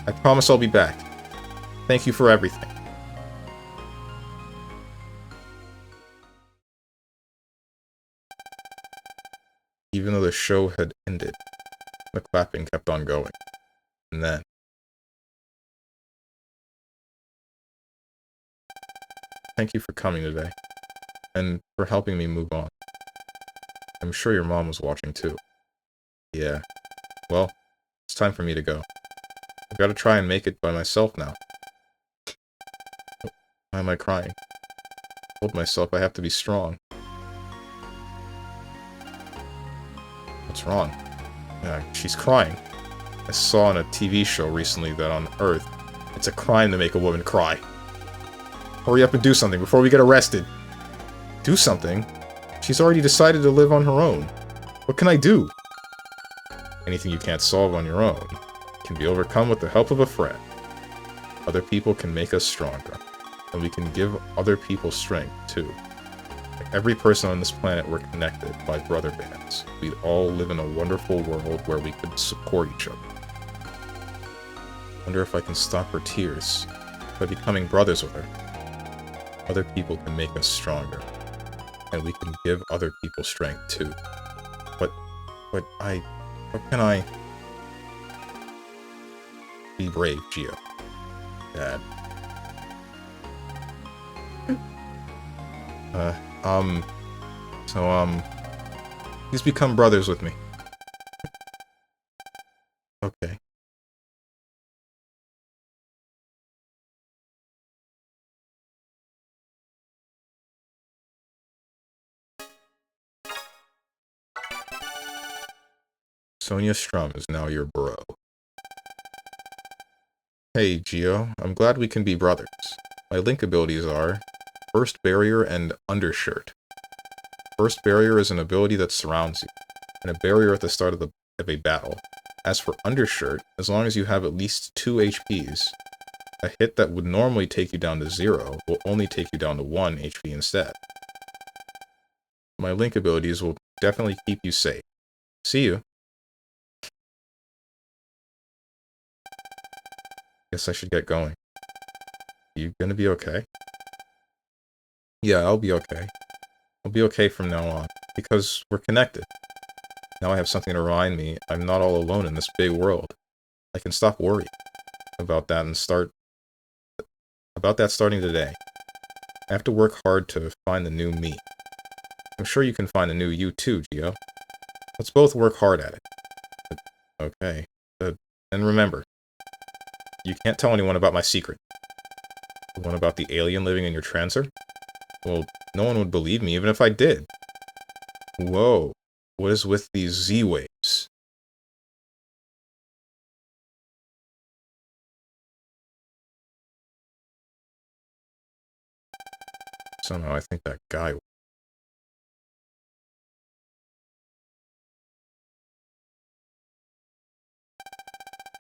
I promise I'll be back. Thank you for everything. Even though the show had ended, the clapping kept on going. And then... Thank you for coming today, and for helping me move on. I'm sure your mom was watching too. Yeah. Well, it's time for me to go. I've got to try and make it by myself now. Why am I crying? I told myself I have to be strong. What's wrong? She's crying. I saw on a TV show recently that on Earth, it's a crime to make a woman cry. Hurry up and do something before we get arrested. Do something? She's already decided to live on her own. What can I do? Anything you can't solve on your own can be overcome with the help of a friend. Other people can make us stronger, and we can give other people strength, too. Like every person on this planet, we're connected by brother bands. We'd all live in a wonderful world where we could support each other. Wonder if I can stop her tears by becoming brothers with her. Other people can make us stronger, and we can give other people strength too. But how can I be brave, Gio? Dad. Please become brothers with me. Okay. Sonia Strum is now your bro. Hey, Gio. I'm glad we can be brothers. My link abilities are Burst Barrier and Undershirt. Burst Barrier is an ability that surrounds you, and a barrier at the start of a battle. As for Undershirt, as long as you have at least 2 HPs, a hit that would normally take you down to 0 will only take you down to 1 HP instead. My link abilities will definitely keep you safe. See you. Guess I should get going. You gonna be okay? Yeah, I'll be okay. I'll be okay from now on, because we're connected. Now I have something to remind me I'm not all alone in this big world. I can stop worrying about that and starting today. I have to work hard to find the new me. I'm sure you can find the new you too, Gio. Let's both work hard at it. Okay. And remember, you can't tell anyone about my secret. The one about the alien living in your trancer? Well, no one would believe me even if I did. Whoa. What is with these Z-waves? Somehow I think that guy...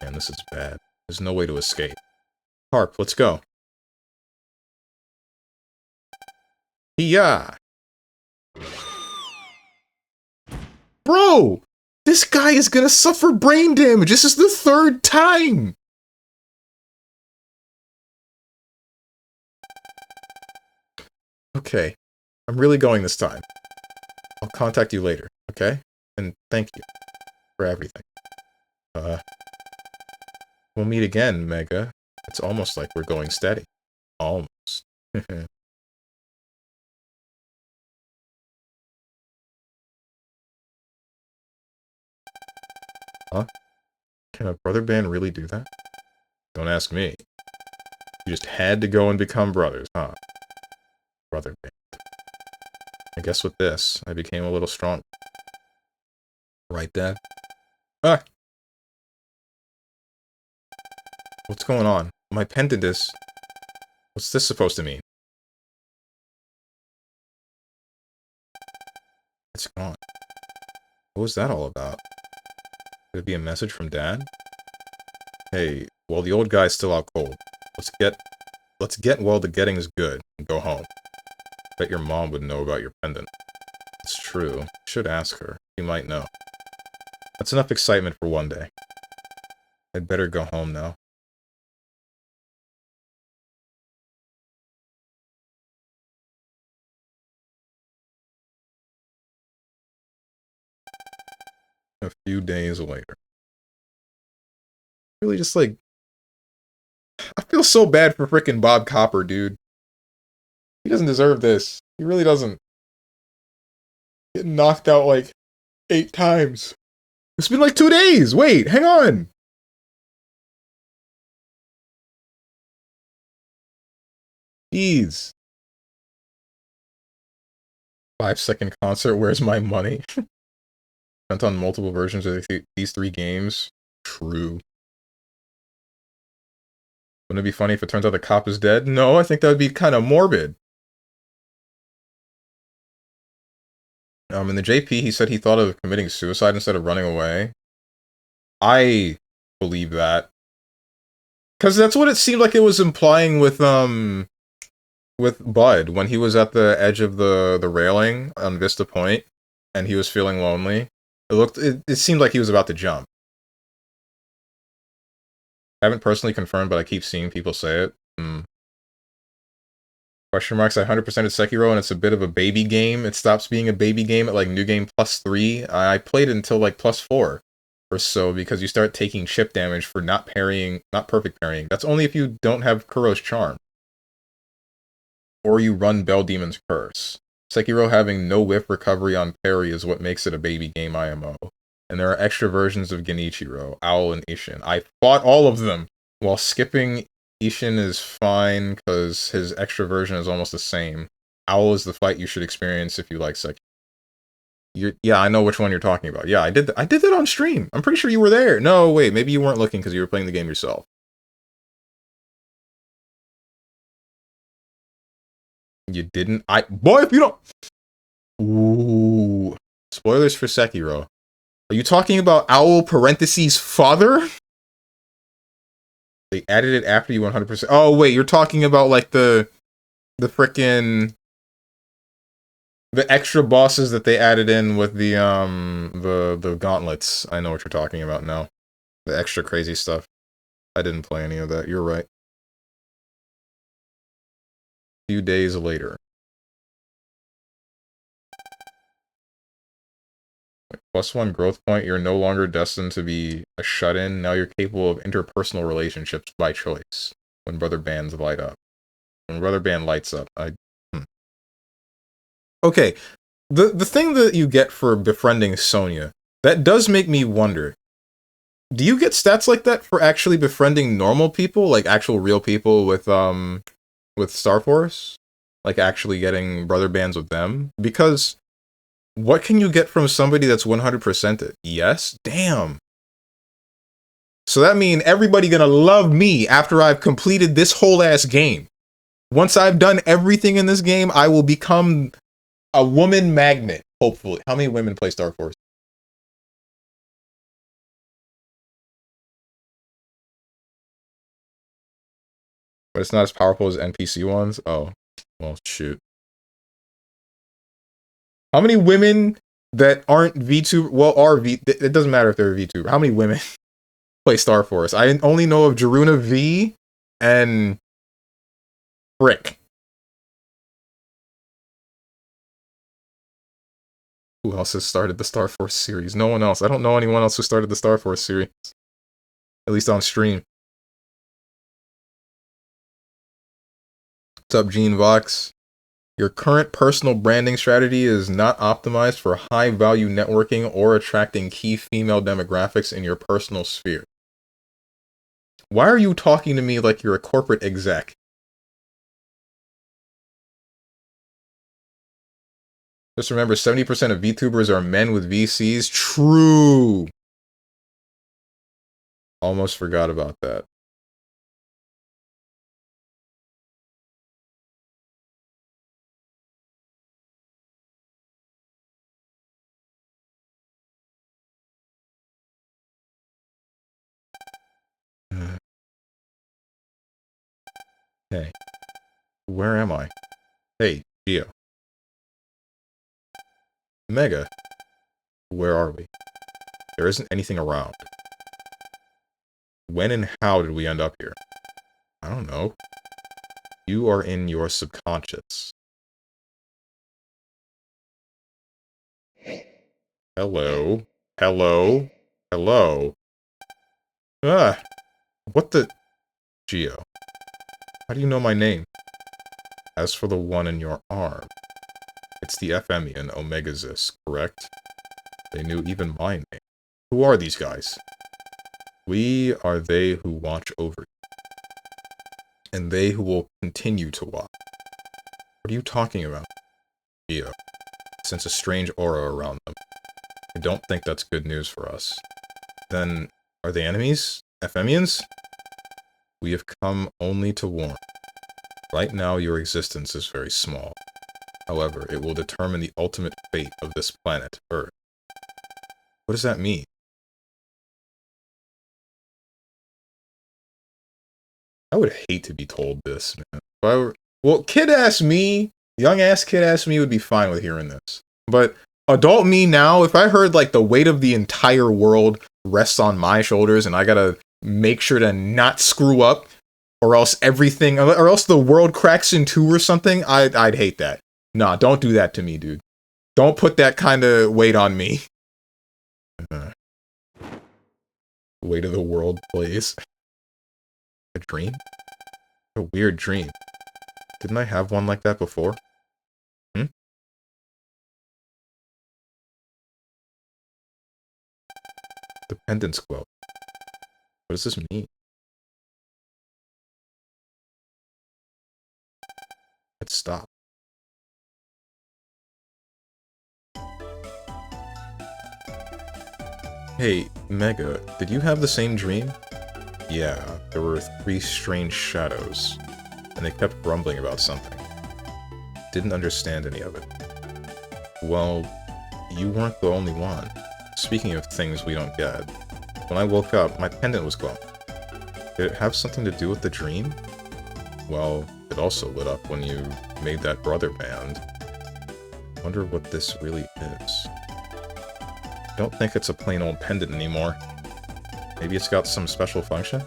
Man, this is bad. There's no way to escape. Harp, let's go. Yeah. Bro! This guy is gonna suffer brain damage! This is the 3rd time! Okay. I'm really going this time. I'll contact you later, okay? And thank you for everything. We'll meet again, Mega. It's almost like we're going steady. Almost. Huh? Can a brother band really do that? Don't ask me. You just had to go and become brothers, huh? Brother band. I guess with this, I became a little strong. Right, Dad? Ah! What's going on? My pendant is... What's this supposed to mean? It's gone. What was that all about? Could it be a message from Dad? Hey, well, the old guy's still out cold. Let's get while the getting's good and go home. Bet your mom would know about your pendant. It's true. Should ask her. She might know. That's enough excitement for one day. I'd better go home now. A few days later. Really just like... I feel so bad for frickin' Bob Copper, dude. He doesn't deserve this. He really doesn't. Getting knocked out like 8 times. It's been like 2 days! Wait, hang on! Jeez. 5-second concert, where's my money? Spent on multiple versions of these 3 games. True. Wouldn't it be funny if it turns out the cop is dead? No, I think that would be kind of morbid. In the JP, he said he thought of committing suicide instead of running away. I believe that. Because that's what it seemed like it was implying with Bud, when he was at the edge of the railing on Vista Point, and he was feeling lonely. It seemed like he was about to jump. I haven't personally confirmed, but I keep seeing people say it. Question marks, I 100%ed Sekiro, and it's a bit of a baby game. It stops being a baby game at, like, New Game +3. I played it until, like, +4 or so, because you start taking chip damage for not parrying, not perfect parrying. That's only if you don't have Kuro's Charm. Or you run Bell Demon's Curse. Sekiro having no whiff recovery on parry is what makes it a baby game IMO. And there are extra versions of Genichiro, Owl, and Ishin. I fought all of them, while skipping Ishin is fine, because his extra version is almost the same. Owl is the fight you should experience if you like Sekiro. Yeah, I know which one you're talking about. Yeah, I did that on stream. I'm pretty sure you were there. No, wait, maybe you weren't looking because you were playing the game yourself. You didn't? Boy, if you don't... Ooh. Spoilers for Sekiro. Are you talking about Owl parentheses father? They added it after you 100%. Oh, wait, you're talking about, like, the frickin'... The extra bosses that they added in with the gauntlets. I know what you're talking about now. The extra crazy stuff. I didn't play any of that, you're right. A few days later. +1 growth point, you're no longer destined to be a shut-in. Now you're capable of interpersonal relationships by choice. When Brother Bands light up. When Brother Band lights up, Okay, the thing that you get for befriending Sonya, that does make me wonder. Do you get stats like that for actually befriending normal people? Like actual real people with Star Force? Like actually getting brother bands with them? Because what can you get from somebody that's 100%ed? Yes? Damn. So that means everybody gonna love me after I've completed this whole ass game. Once I've done everything in this game, I will become a woman magnet, hopefully. How many women play Star Force? But it's not as powerful as NPC ones? Oh, well, shoot. How many women that aren't VTuber, well, are it doesn't matter if they're a VTuber. How many women play Star Force? I only know of Jaruna V and Frick. Who else has started the Star Force series? No one else. I don't know anyone else who started the Star Force series. At least on stream. What's up, Gene Vox? Your current personal branding strategy is not optimized for high-value networking or attracting key female demographics in your personal sphere. Why are you talking to me like you're a corporate exec? Just remember, 70% of VTubers are men with VCs. True! Almost forgot about that. Hey. Where am I? Hey, Geo. Mega. Where are we? There isn't anything around. When and how did we end up here? I don't know. You are in your subconscious. Hello? Hello? Hello? Ah! What the... Geo. How do you know my name? As for the one in your arm, it's the Femian Omegazis, correct? They knew even my name. Who are these guys? We are they who watch over you. And they who will continue to watch. What are you talking about? Geo. Sense a strange aura around them. I don't think that's good news for us. Then, are they enemies? Femians? We have come only to warn. Right now, your existence is very small. However, it will determine the ultimate fate of this planet, Earth. What does that mean? I would hate to be told this, man. If I were... Well, kid-ass me, young-ass kid-ass me would be fine with hearing this. But adult me now, if I heard, like, the weight of the entire world rests on my shoulders and I gotta make sure to not screw up, or else everything, or else the world cracks in two or something, I'd hate that. Nah, don't do that to me, dude. Don't put that kind of weight on me. Weight of the world, please. A dream? A weird dream. Didn't I have one like that before? Hmm? Dependence quote. What does this mean? Let's stop. Hey, Mega, did you have the same dream? Yeah, there were 3 strange shadows, and they kept grumbling about something. Didn't understand any of it. Well, you weren't the only one. Speaking of things we don't get, when I woke up, my pendant was glowing. Did it have something to do with the dream? Well, it also lit up when you made that brother band. Wonder what this really is. I don't think it's a plain old pendant anymore. Maybe it's got some special function?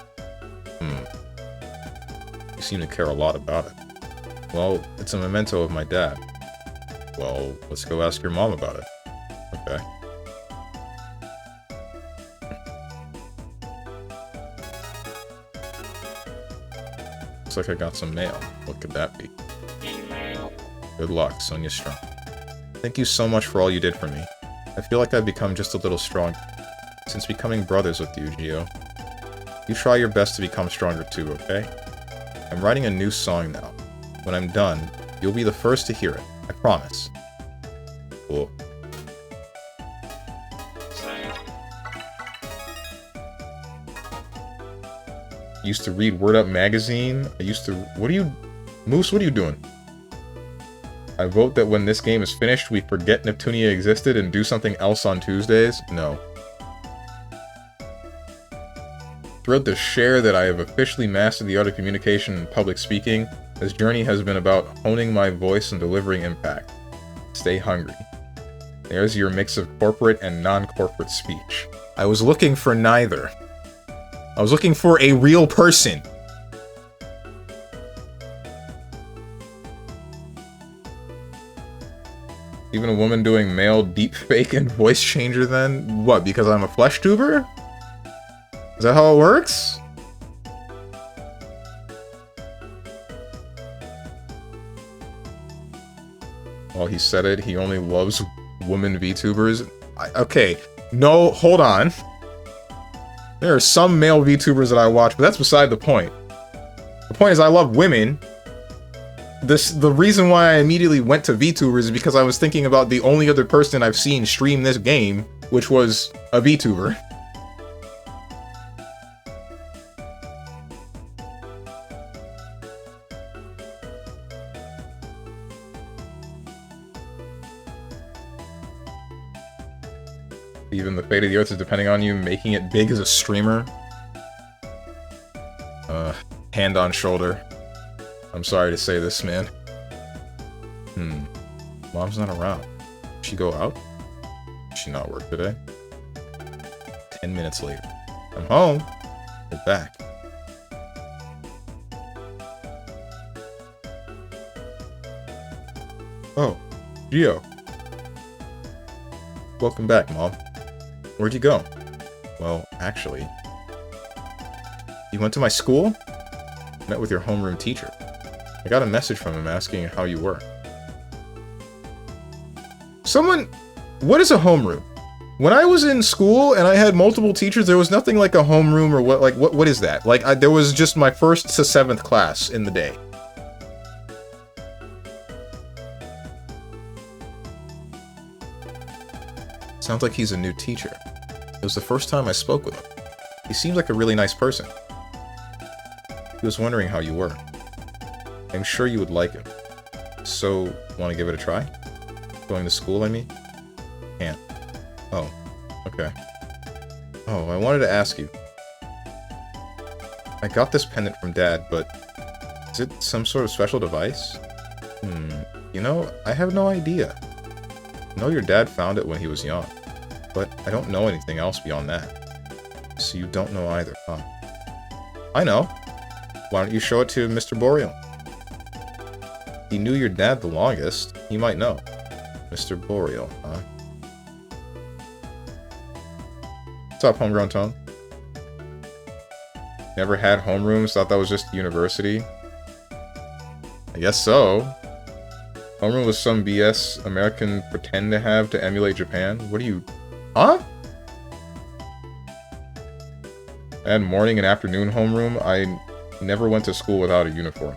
You seem to care a lot about it. Well, it's a memento of my dad. Well, let's go ask your mom about it. Okay. Looks like I got some mail. What could that be? Good luck, Sonia Strong. Thank you so much for all you did for me. I feel like I've become just a little stronger since becoming brothers with you, Geo. You try your best to become stronger too, okay? I'm writing a new song now. When I'm done, you'll be the first to hear it. I promise. Cool. Used to read Word Up magazine. I used to... What are you... Moose, what are you doing? I vote that when this game is finished, we forget Neptunia existed and do something else on Tuesdays. No. Thrilled to share that I have officially mastered the art of communication and public speaking. This journey has been about honing my voice and delivering impact. Stay hungry. There's your mix of corporate and non-corporate speech. I was looking for neither. I was looking for a real person. Even a woman doing male deepfake and voice changer then? What, because I'm a flesh tuber? Is that how it works? Well, he said it. He only loves woman VTubers. Okay, no, hold on. There are some male VTubers that I watch, but that's beside the point. The point is I love women. The reason why I immediately went to VTubers is because I was thinking about the only other person I've seen stream this game, which was a VTuber. Even the fate of the earth is depending on you making it big as a streamer. Hand on shoulder. I'm sorry to say this, man. Mom's not around. Did she go out? Did she not work today? 10 minutes later. I'm home. We're back. Oh, Gio. Welcome back, Mom. Where'd you go? Well, actually... You went to my school? Met with your homeroom teacher. I got a message from him asking how you were. What is a homeroom? When I was in school and I had multiple teachers, there was nothing like a homeroom or what is that? Like, there was just my 1st to 7th class in the day. Sounds like he's a new teacher. It was the first time I spoke with him. He seemed like a really nice person. He was wondering how you were. I'm sure you would like him. So, want to give it a try? Going to school, I mean? Can't. Oh, okay. Oh, I wanted to ask you. I got this pendant from Dad, but... is it some sort of special device? You know, I have no idea. I know your dad found it when he was young, but I don't know anything else beyond that. So you don't know either, huh? I know. Why don't you show it to Mr. Boreal? He knew your dad the longest. He might know. Mr. Boreal, huh? What's up, Homegrown Tone? Never had homerooms? Thought that was just university? I guess so. Homeroom was some BS American pretend to have to emulate Japan. What are you... Huh? I had morning and afternoon homeroom. I never went to school without a uniform.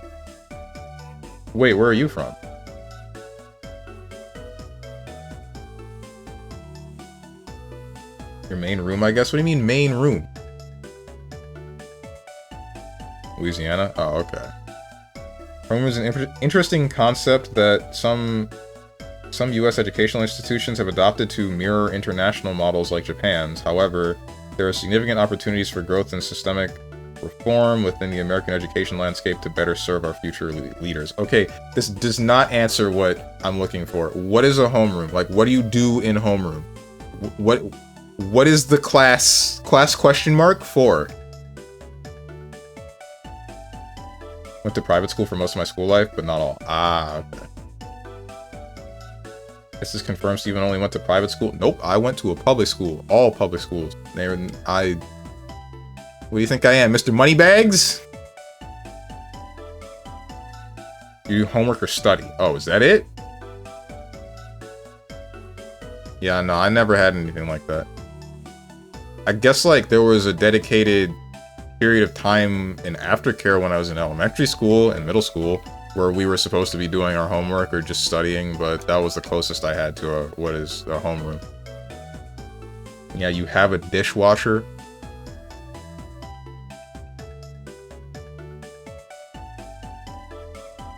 Wait, where are you from? Your main room, I guess? What do you mean, main room? Louisiana? Oh, okay. Homeroom is an interesting concept that some U.S. educational institutions have adopted to mirror international models like Japan's. However, there are significant opportunities for growth and systemic reform within the American education landscape to better serve our future leaders. Okay, this does not answer what I'm looking for. What is a homeroom? Like, what do you do in homeroom? What is the class question mark for? Went to private school for most of my school life, but not all. Ah, okay. This confirms Steven only went to private school. Nope, I went to a public school. All public schools. What do you think I am, Mr. Moneybags? You do homework or study? Oh, is that it? Yeah, no, I never had anything like that. I guess, like, there was a dedicated period of time in aftercare when I was in elementary school and middle school where we were supposed to be doing our homework or just studying, but that was the closest I had to what is a homeroom. Yeah, you have a dishwasher.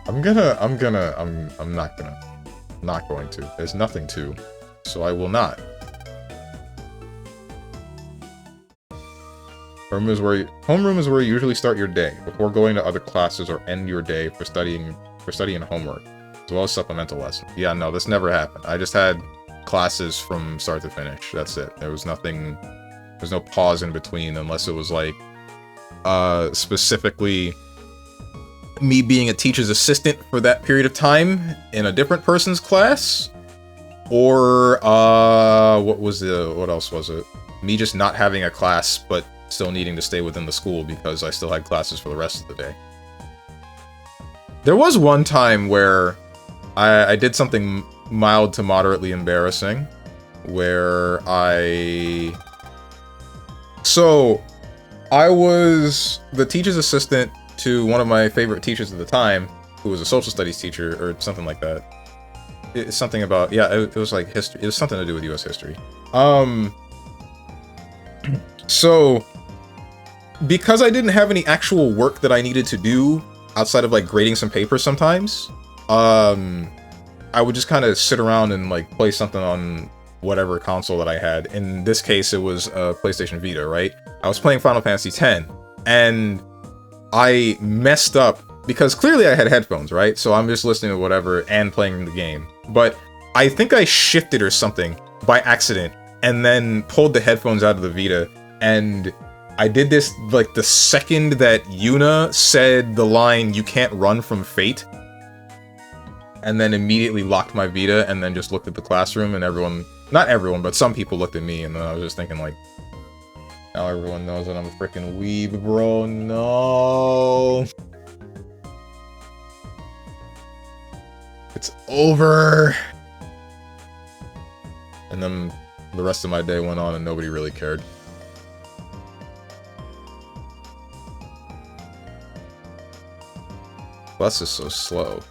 I'm not going to. There's nothing to, so I will not. Homeroom is where you usually start your day, before going to other classes or end your day for studying homework, as well as supplemental lessons. Yeah, no, this never happened. I just had classes from start to finish. That's it. There was nothing, there's no pause in between, unless it was like, specifically me being a teacher's assistant for that period of time in a different person's class. Or, what else was it? Me just not having a class, but still needing to stay within the school because I still had classes for the rest of the day. There was one time where I did something mild to moderately embarrassing, where So, I was the teacher's assistant to one of my favorite teachers at the time, who was a social studies teacher, or something like that. It's something about, yeah, it was like history. It was something to do with US history. So, because I didn't have any actual work that I needed to do, outside of, like, grading some papers sometimes, I would just kind of sit around and, like, play something on whatever console that I had. In this case, it was a PlayStation Vita, right? I was playing Final Fantasy X, and I messed up, because clearly I had headphones, right? So I'm just listening to whatever and playing the game. But I think I shifted or something by accident, and then pulled the headphones out of the Vita, and I did this, like, the second that Yuna said the line, "You can't run from fate," and then immediately locked my Vita, and then just looked at the classroom, and everyone, not everyone, but some people looked at me, and then I was just thinking, like, now everyone knows that I'm a freaking weeb, bro, no. It's over. And then the rest of my day went on and nobody really cared. Bus is so slow.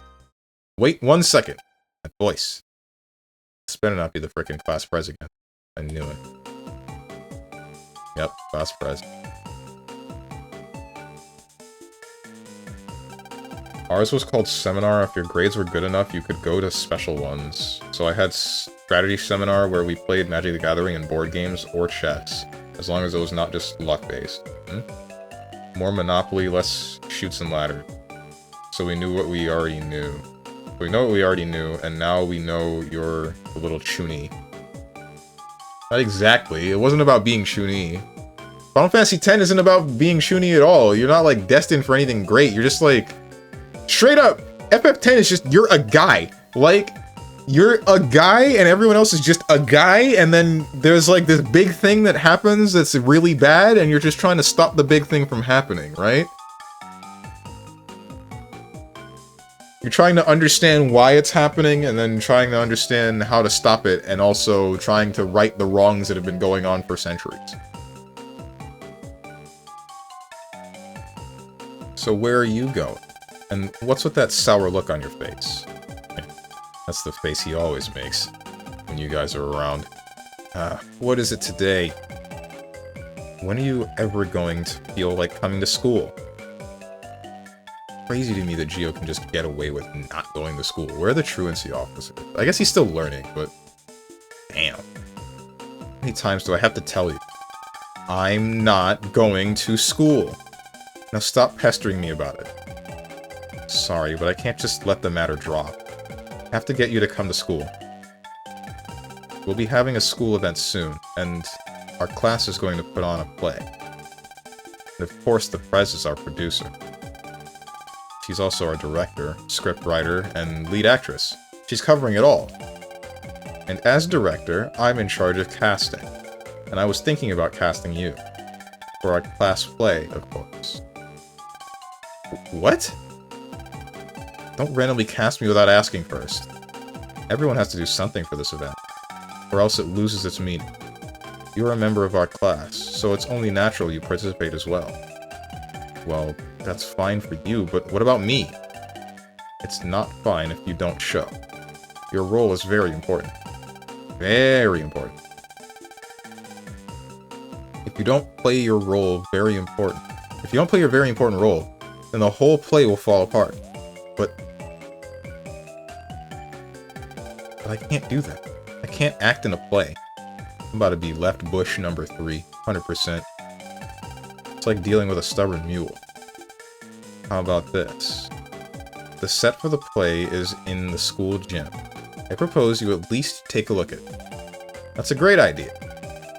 Wait 1 second. My voice. This better not be the frickin' class prez again. I knew it. Yep, class prez. Ours was called Seminar. If your grades were good enough, you could go to special ones. So I had Strategy Seminar where we played Magic the Gathering and board games or chess. As long as it was not just luck-based. More Monopoly, less Chutes and Ladders. So we knew what we already knew. We know what we already knew, and now we know you're a little chuny. Not exactly. It wasn't about being chuny. Final Fantasy X isn't about being chuny at all. You're not, like, destined for anything great. You're just, like... Straight up, FF10 is just, you're a guy. Like, you're a guy and everyone else is just a guy, and then there's, like, this big thing that happens that's really bad, and you're just trying to stop the big thing from happening, right? You're trying to understand why it's happening, and then trying to understand how to stop it, and also trying to right the wrongs that have been going on for centuries. So where are you going? And what's with that sour look on your face? That's the face he always makes when you guys are around. What is it today? When are you ever going to feel like coming to school? Crazy to me that Gio can just get away with not going to school. Where are the truancy officers? I guess he's still learning, but... Damn. How many times do I have to tell you? I'm not going to school. Now stop pestering me about it. Sorry, but I can't just let the matter drop. I have to get you to come to school. We'll be having a school event soon, and our class is going to put on a play. And of course, the Prez is our producer. She's also our director, script writer, and lead actress. She's covering it all. And as director, I'm in charge of casting. And I was thinking about casting you. For our class play, of course. What? Don't randomly cast me without asking first. Everyone has to do something for this event, or else it loses its meaning. You're a member of our class, so it's only natural you participate as well. Well, that's fine for you, but what about me? It's not fine if you don't show. Your role is very important. Very important. If you don't play your role very important, if you don't play your very important role, then the whole play will fall apart. But I can't do that. I can't act in a play. I'm about to be left bush number 3, 100%. It's like dealing with a stubborn mule. How about this? The set for the play is in the school gym. I propose you at least take a look at it. That's a great idea.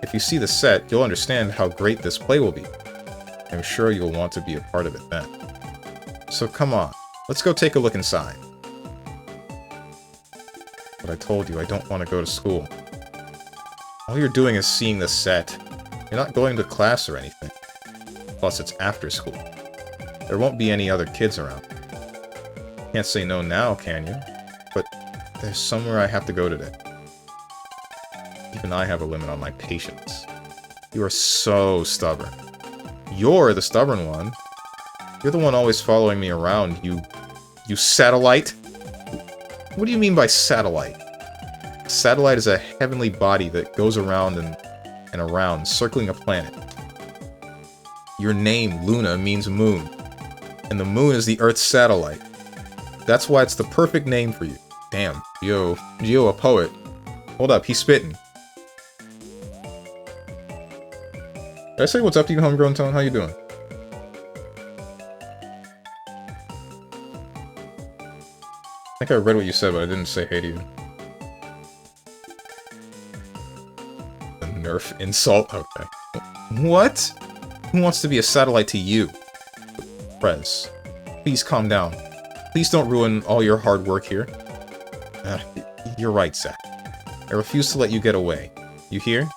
If you see the set, you'll understand how great this play will be. I'm sure you'll want to be a part of it then. So come on, let's go take a look inside. But I told you, I don't want to go to school. All you're doing is seeing the set. You're not going to class or anything. Plus, it's after school. There won't be any other kids around. Can't say no now, can you? But there's somewhere I have to go today. Even I have a limit on my patience. You are so stubborn. You're the stubborn one. You're the one always following me around, you satellite? What do you mean by satellite? A satellite is a heavenly body that goes around and around, circling a planet. Your name, Luna, means moon. And the moon is the Earth's satellite. That's why it's the perfect name for you. Damn, Geo, a poet. Hold up, he's spitting. Did I say what's up to you, Homegrown Tone? How you doing? I think I read what you said, but I didn't say hey to you. A Nerf insult? Okay. What? Who wants to be a satellite to you? Prez, please calm down. Please don't ruin all your hard work here. You're right, Zach. I refuse to let you get away. You hear?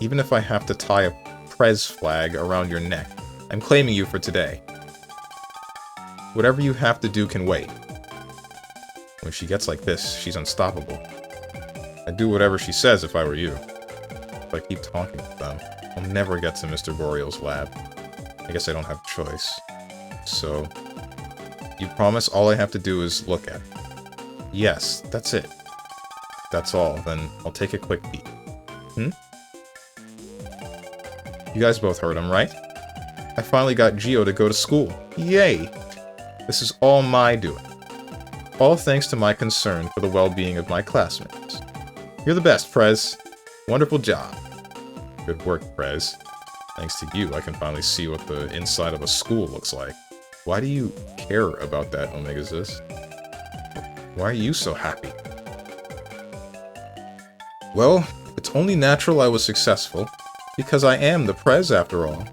Even if I have to tie a Prez flag around your neck, I'm claiming you for today. Whatever you have to do can wait. When she gets like this, she's unstoppable. I'd do whatever she says if I were you. If I keep talking to them, I'll never get to Mr. Boreal's lab. I guess I don't have a choice. So, you promise all I have to do is look at it? Yes, that's it. That's all, then I'll take a quick peek. Hmm? You guys both heard him, right? I finally got Geo to go to school. Yay! This is all my doing. All thanks to my concern for the well-being of my classmates. You're the best, Prez. Wonderful job. Good work, Prez. Thanks to you, I can finally see what the inside of a school looks like. Why do you care about that, Omegazis? Why are you so happy? Well, it's only natural I was successful, because I am the Prez after all.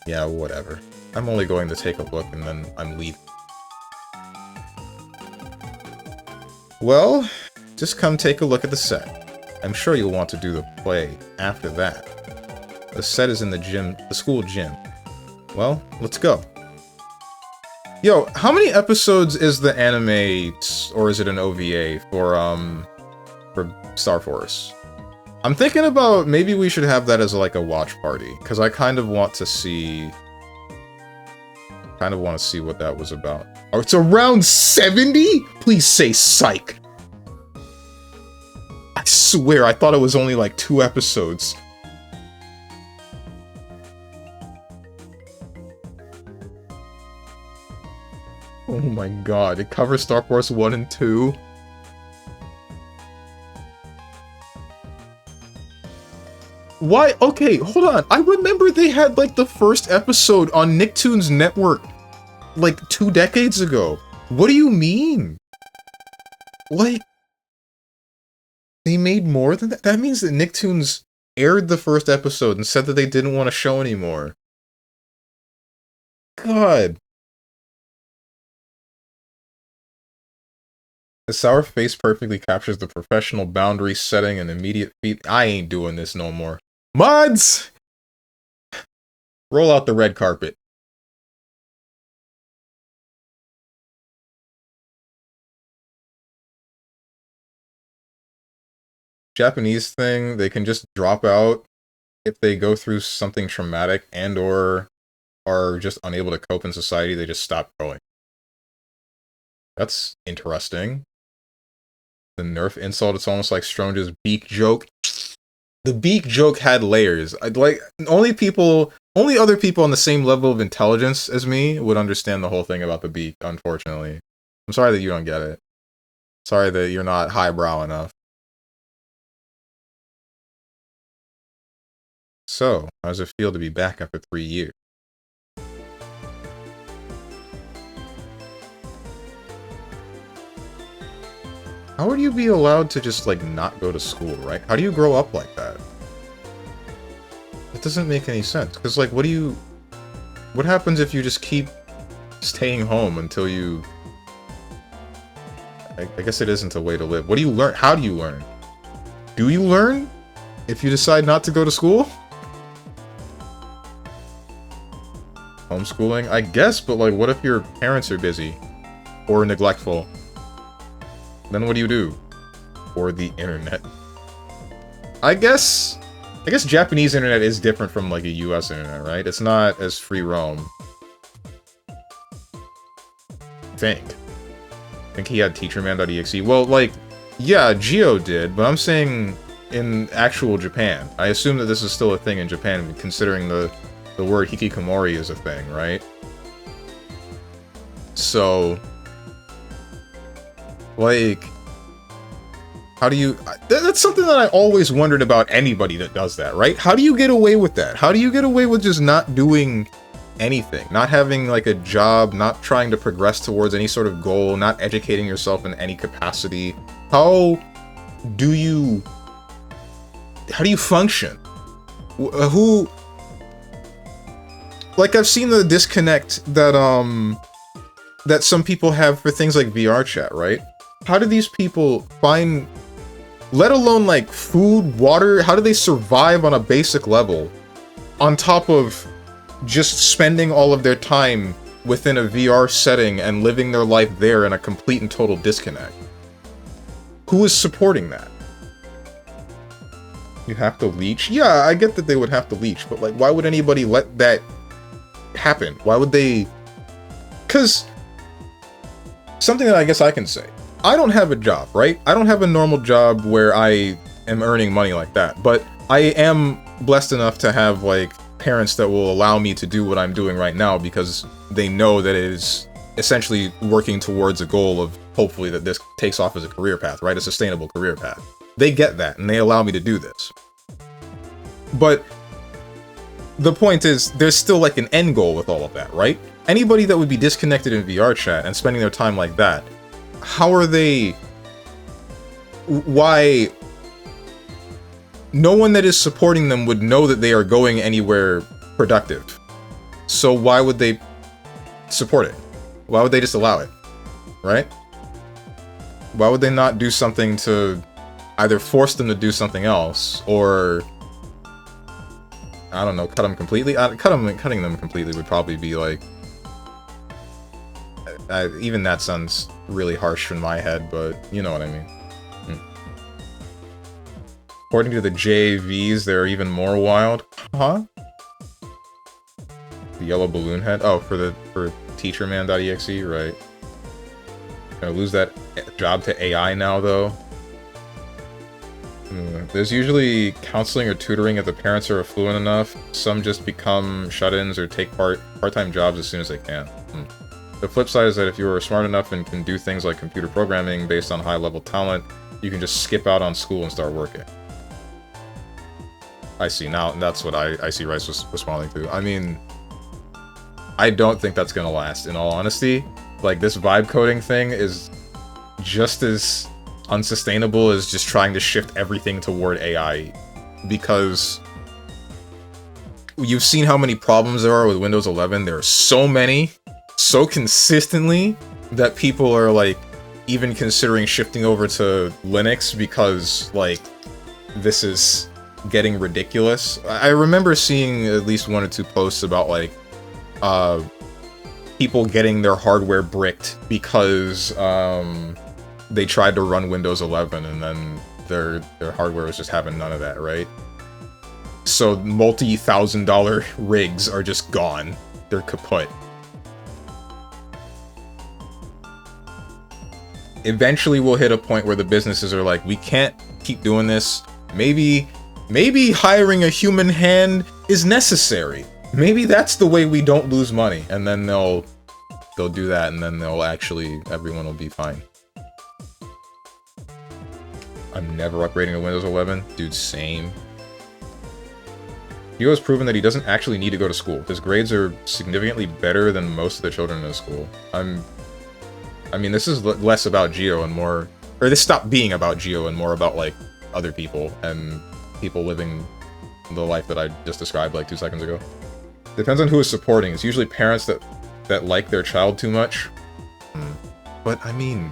Yeah, whatever. I'm only going to take a look and then I'm leaving. Well, just come take a look at the set. I'm sure you'll want to do the play after that. The set is in the gym, the school gym. Well, let's go. Yo, how many episodes is the anime, or is it an OVA for Star Force? I'm thinking about maybe we should have that as like a watch party, because I kind of want to see what that was about. Oh, it's around 70? Please say psych. I swear, I thought it was only like 2 episodes. Oh my god, it covers Star Force 1 and 2? Why? Okay, hold on. I remember they had like the first episode on Nicktoons Network like 2 decades ago. What do you mean? Like, they made more than that? That means that Nicktoons aired the first episode and said that they didn't want to show anymore. God. The sour face perfectly captures the professional boundary setting and immediate feet. I ain't doing this no more. Mods! Roll out the red carpet. Japanese thing, they can just drop out if they go through something traumatic and or are just unable to cope in society. They just stop growing. That's interesting. The Nerf insult, it's almost like Stronge's beak joke. The beak joke had layers. Only other people on the same level of intelligence as me would understand the whole thing about the beak, unfortunately. I'm sorry that you don't get it. Sorry that you're not highbrow enough. So, how does it feel to be back after 3 years? How would you be allowed to just, like, not go to school, right? How do you grow up like that? It doesn't make any sense. Because, like, what happens if you just keep staying home until you... I guess it isn't a way to live. What do you learn? How do you learn? Do you learn if you decide not to go to school? Homeschooling? I guess, but like, what if your parents are busy? Or neglectful? Then what do you do? Or the internet? I guess Japanese internet is different from like a US internet, right? It's not as free roam. I think he had teacherman.exe. Well, like, yeah, Geo did, but I'm saying in actual Japan. I assume that this is still a thing in Japan, considering the word hikikomori is a thing, right? So, like, how do you... That's something that I always wondered about anybody that does that, right? How do you get away with that? How do you get away with just not doing anything? Not having, like, a job, not trying to progress towards any sort of goal, not educating yourself in any capacity? How do you function? Who... Like, I've seen the disconnect that, that some people have for things like VR chat, right? How do these people find... Let alone, like, food, water, how do they survive on a basic level? On top of just spending all of their time within a VR setting and living their life there in a complete and total disconnect. Who is supporting that? You have to leech? Yeah, I get that they would have to leech, but, like, why would anybody let that happen? Why would they... Because... Something that I guess I can say. I don't have a job, right? I don't have a normal job where I am earning money like that, but I am blessed enough to have, like, parents that will allow me to do what I'm doing right now because they know that it is essentially working towards a goal of hopefully that this takes off as a career path, right? A sustainable career path. They get that, and they allow me to do this. But the point is, there's still, like, an end goal with all of that, right? Anybody that would be disconnected in VR chat and spending their time like that, how are they... Why... No one that is supporting them would know that they are going anywhere productive. So why would they support it? Why would they just allow it? Right? Why would they not do something to either force them to do something else, or... I don't know, cut them completely? Cutting them completely would probably be like... even that sounds really harsh in my head, but you know what I mean. According to the JVs, they're even more wild. Huh? The yellow balloon head? Oh, for teacherman.exe, right. Gonna lose that job to AI now, though. There's usually counseling or tutoring if the parents are affluent enough. Some just become shut-ins or take part-time jobs as soon as they can. The flip side is that if you are smart enough and can do things like computer programming based on high-level talent, you can just skip out on school and start working. I see. Now, that's what I see Rice was responding to. I mean, I don't think that's gonna last, in all honesty. Like, this vibe coding thing is just as unsustainable as just trying to shift everything toward AI. Because you've seen how many problems there are with Windows 11. There are so many, so consistently, that people are, like, even considering shifting over to Linux because, like, this is getting ridiculous. I remember seeing at least one or two posts about, like, people getting their hardware bricked because, they tried to run Windows 11 and then their hardware was just having none of that, right? So multi-$1,000 rigs are just gone. They're kaput. Eventually we'll hit a point where the businesses are like, we can't keep doing this. Maybe hiring a human hand is necessary. Maybe that's the way we don't lose money. And then they'll do that, and then everyone will be fine. I'm never upgrading to Windows 11. Dude, same. Hugo has proven that he doesn't actually need to go to school. His grades are significantly better than most of the children in his school. I mean, this is less about Geo and more... Or this stopped being about Geo and more about, like, other people and people living the life that I just described, like, 2 seconds ago. Depends on who is supporting. It's usually parents that like their child too much. But, I mean...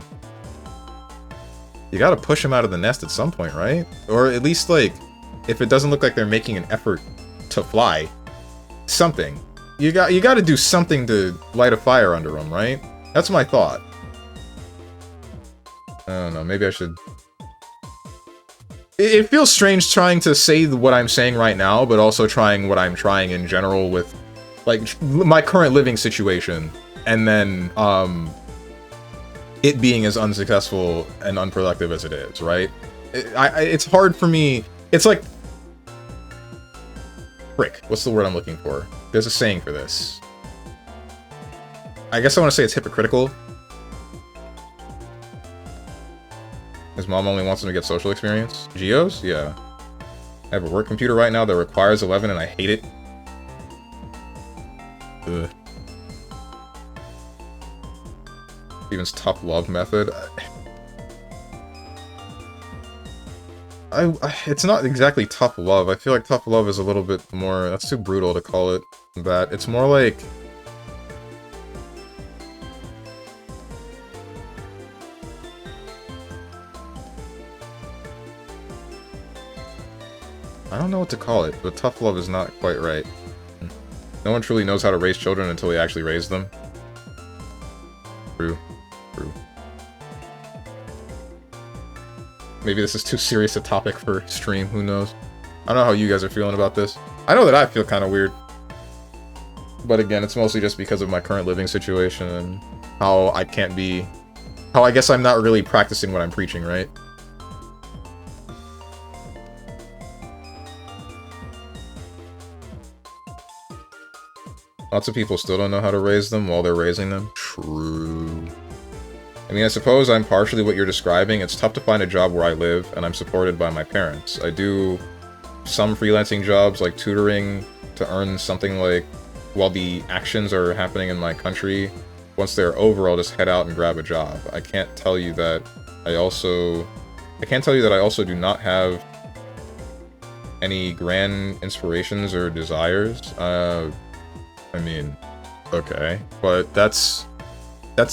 You gotta push them out of the nest at some point, right? Or at least, like, if it doesn't look like they're making an effort to fly, something. You gotta do something to light a fire under them, right? That's my thought. I don't know, maybe I should... It feels strange trying to say what I'm saying right now, but also trying what I'm trying in general with, like, my current living situation, and then, it being as unsuccessful and unproductive as it is, right? It's hard for me... It's like... Frick, what's the word I'm looking for? There's a saying for this. I guess I want to say it's hypocritical. His mom only wants him to get social experience. Geos? Yeah. I have a work computer right now that requires 11 and I hate it. Ugh. Steven's tough love method. It's not exactly tough love. I feel like tough love is a little bit more... That's too brutal to call it that. It's more like... I don't know what to call it, but tough love is not quite right. No one truly knows how to raise children until they actually raise them. True. True. Maybe this is too serious a topic for stream, who knows? I don't know how you guys are feeling about this. I know that I feel kind of weird. But again, it's mostly just because of my current living situation and how I can't be... How I guess I'm not really practicing what I'm preaching, right? Lots of people still don't know how to raise them while they're raising them. True. I mean, I suppose I'm partially what you're describing. It's tough to find a job where I live, and I'm supported by my parents. I do some freelancing jobs, like tutoring, to earn something like, while the actions are happening in my country. Once they're over, I'll just head out and grab a job. I can't tell you that I also do not have any grand inspirations or desires. I mean, okay, but that's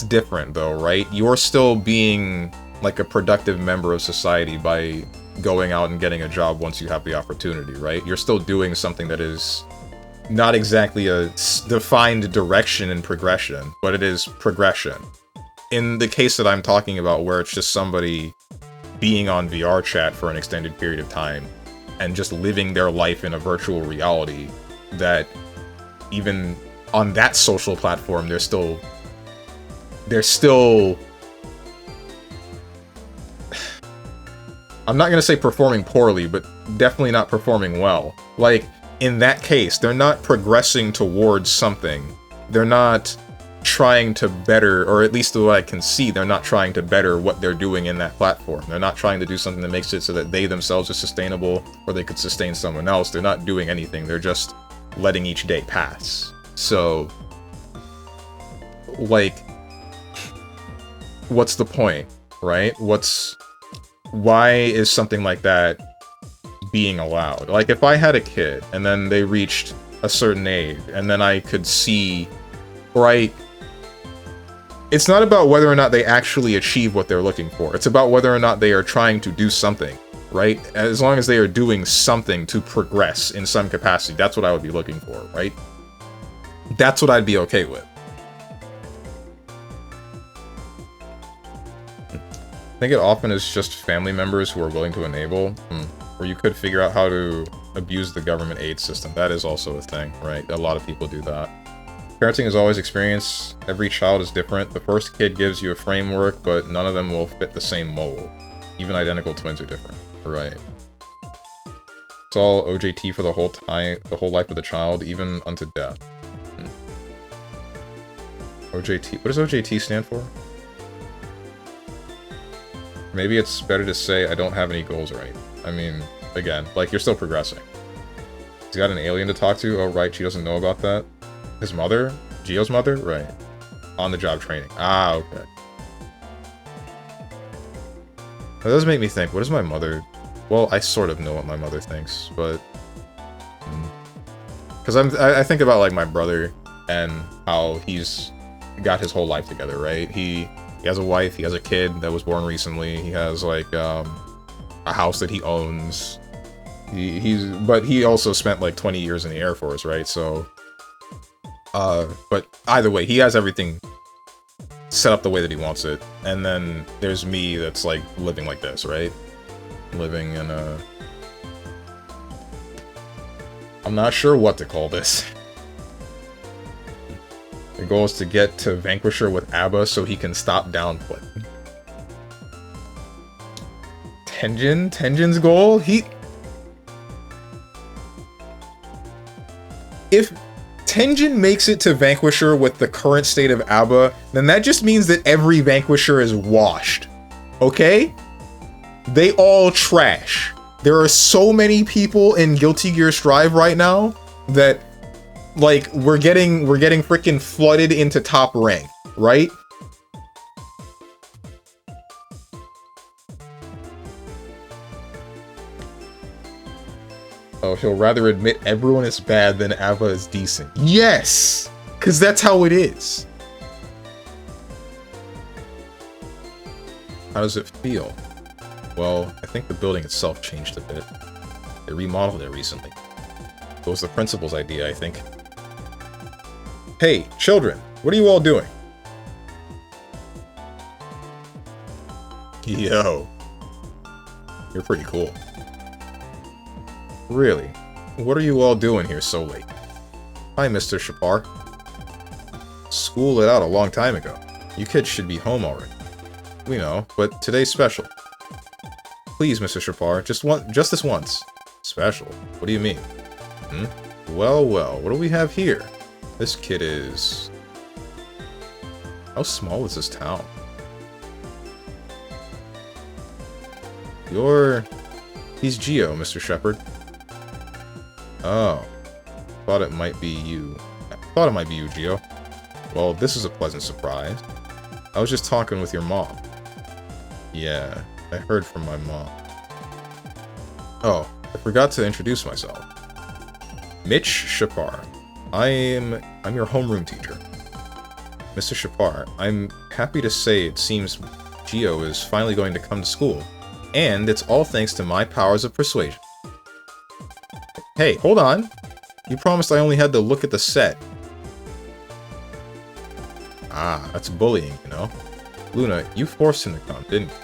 different though, right? You're still being like a productive member of society by going out and getting a job once you have the opportunity, right? You're still doing something that is not exactly a defined direction and progression, but it is progression. In the case that I'm talking about, where it's just somebody being on VR chat for an extended period of time and just living their life in a virtual reality, that even on that social platform, they're still I'm not gonna say performing poorly, but definitely not performing well. Like, in that case, they're not progressing towards something. They're not trying to better, or at least the way I can see, they're not trying to better what they're doing in that platform. They're not trying to do something that makes it so that they themselves are sustainable, or they could sustain someone else. They're not doing anything. They're just letting each day pass. So, like, what's the point, right? Why is something like that being allowed? Like, if I had a kid, and then they reached a certain age, and then I could see, right? It's not about whether or not they actually achieve what they're looking for. It's about whether or not they are trying to do something, right? As long as they are doing something to progress in some capacity, that's what I would be looking for, right? That's what I'd be okay with. I think it often is just family members who are willing to enable, or you could figure out how to abuse the government aid system. That is also a thing, right? A lot of people do that. Parenting is always experience. Every child is different. The first kid gives you a framework, but none of them will fit the same mold. Even identical twins are different, right? It's all OJT for the whole time, the whole life of the child, even unto death. OJT. What does OJT stand for? Maybe it's better to say I don't have any goals, right? I mean, again, like, you're still progressing. He's got an alien to talk to? Oh, right, she doesn't know about that. His mother? Gio's mother? Right. On-the-job training. Ah, okay. That does make me think, what is my mother... Well, I sort of know what my mother thinks, but... Because I think about, like, my brother and how he's got his whole life together, right? He He has a wife, he has a kid that was born recently, he has, like, a house that he owns. But he also spent, like, 20 years in the Air Force, right? So, but either way, he has everything set up the way that he wants it. And then there's me that's, like, living like this, right? Living in a... I'm not sure what to call this. The goal is to get to Vanquisher with Abba so he can stop downplaying. Tenjin's goal? If Tenjin makes it to Vanquisher with the current state of Abba, then that just means that every Vanquisher is washed. Okay? They all trash. There are so many people in Guilty Gear Strive right now that, like, we're getting freaking flooded into top rank, right? Oh, he'll rather admit everyone is bad than Abba is decent. Yes! Because that's how it is. How does it feel? Well, I think the building itself changed a bit. They remodeled it recently. It was the principal's idea, I think. Hey, children, what are you all doing? Yo. You're pretty cool. Really? What are you all doing here so late? Hi, Mr. Shapar. School let out a long time ago. You kids should be home already. We know, but today's special. Please, Mr. Shapar, just this once. Special? What do you mean? Well, what do we have here? This kid is... How small is this town? He's Geo, Mr. Shepard. Oh. Thought it might be you. Geo. Well, this is a pleasant surprise. I was just talking with your mom. Yeah, I heard from my mom. Oh, I forgot to introduce myself. Mitch Shapar. I'm your homeroom teacher. Mr. Shapar, I'm happy to say it seems Geo is finally going to come to school, and it's all thanks to my powers of persuasion. Hey, hold on. You promised I only had to look at the set. Ah, that's bullying, you know? Luna, you forced him to come, didn't you?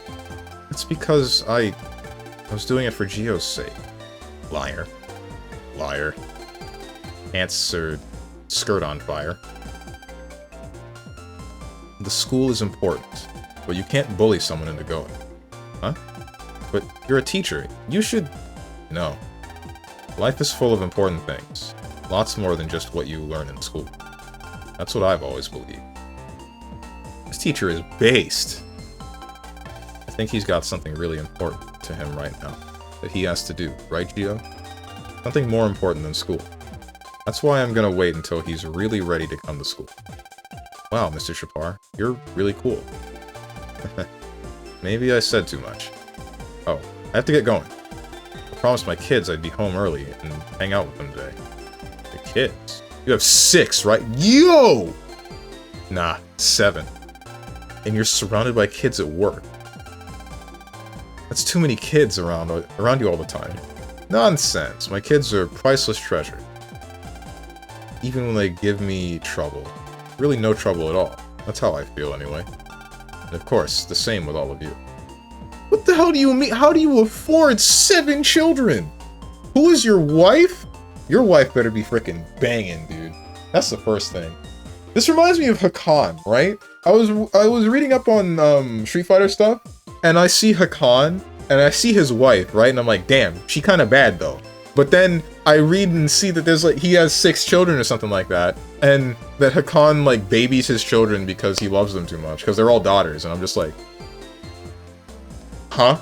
It's because I was doing it for Geo's sake. Liar. Liar. Pants or skirt on fire. The school is important, but you can't bully someone into going. Huh? But you're a teacher. You should... No. Life is full of important things. Lots more than just what you learn in school. That's what I've always believed. This teacher is based. I think he's got something really important to him right now that he has to do, right, Geo? Something more important than school. That's why I'm gonna wait until he's really ready to come to school. Wow, Mr. Shapar, you're really cool. Maybe I said too much. Oh, I have to get going. I promised my kids I'd be home early and hang out with them today. The kids? You have 6, right? Yo! Nah, 7. And you're surrounded by kids at work. That's too many kids around you all the time. Nonsense. My kids are priceless treasure. Even when they give me trouble. Really no trouble at all. That's how I feel anyway. And of course, the same with all of you. What the hell do you mean? How do you afford 7 children? Who is your wife? Your wife better be freaking banging, dude. That's the first thing. This reminds me of Hakan, right? I was reading up on Street Fighter stuff, and I see Hakan, and I see his wife, right? And I'm like, damn, she kind of bad though. But then I read and see that there's like, he has 6 children or something like that, and that Hakan like babies his children because he loves them too much, because they're all daughters, and I'm just like, huh?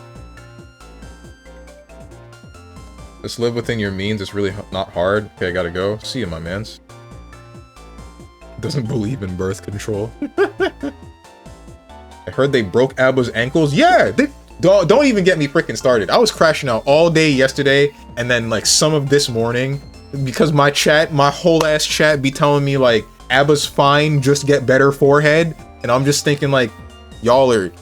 Just live within your means, it's really not hard. Okay, I gotta go. See you, my mans. Doesn't believe in birth control. I heard they broke Abba's ankles. Yeah, don't even get me freaking started. I was crashing out all day yesterday, and then like some of this morning, because my whole ass chat be telling me like, Abba's fine, just get better forehead. And I'm just thinking like, Y'all are...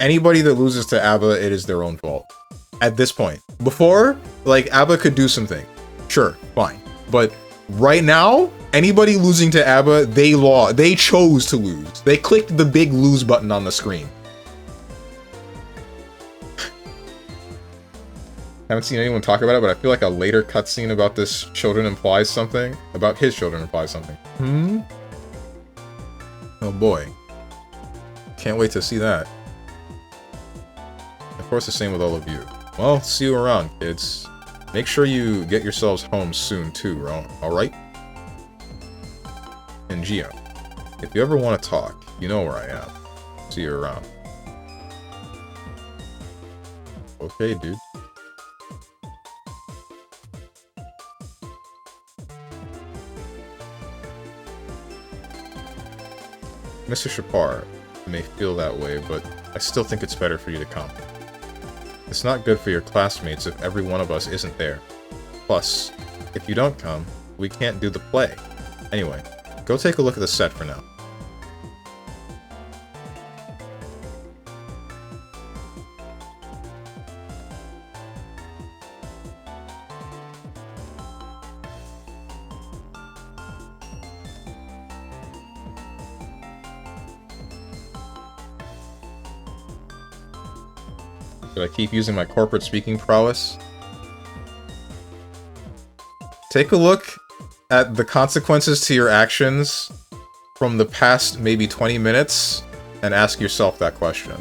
Anybody that loses to ABBA, it is their own fault. At this point. Before, like, ABBA could do something. Sure, fine. But right now, anybody losing to ABBA, they chose to lose. They clicked the big lose button on the screen. Haven't seen anyone talk about it, but I feel like a later cutscene about this children implies something. About his children implies something. Oh boy. Can't wait to see that. Of course, the same with all of you. Well, see you around, kids. Make sure you get yourselves home soon, too, alright? And Gio, if you ever want to talk, you know where I am. See you around. Okay, dude. Mr. Shapar may feel that way, but I still think it's better for you to come. It's not good for your classmates if every one of us isn't there. Plus, if you don't come, we can't do the play. Anyway, go take a look at the set for now. Should I keep using my corporate speaking prowess? Take a look at the consequences to your actions from the past maybe 20 minutes and ask yourself that question.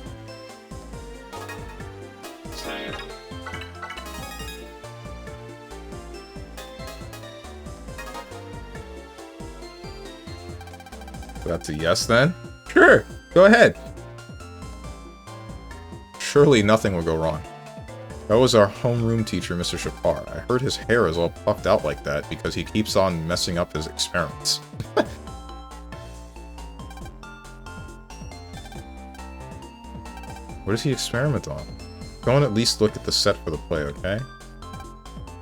That's a yes then? Sure, go ahead. Surely nothing will go wrong. That was our homeroom teacher, Mr. Shapar. I heard his hair is all puffed out like that because he keeps on messing up his experiments. What does he experiment on? Go and at least look at the set for the play, okay?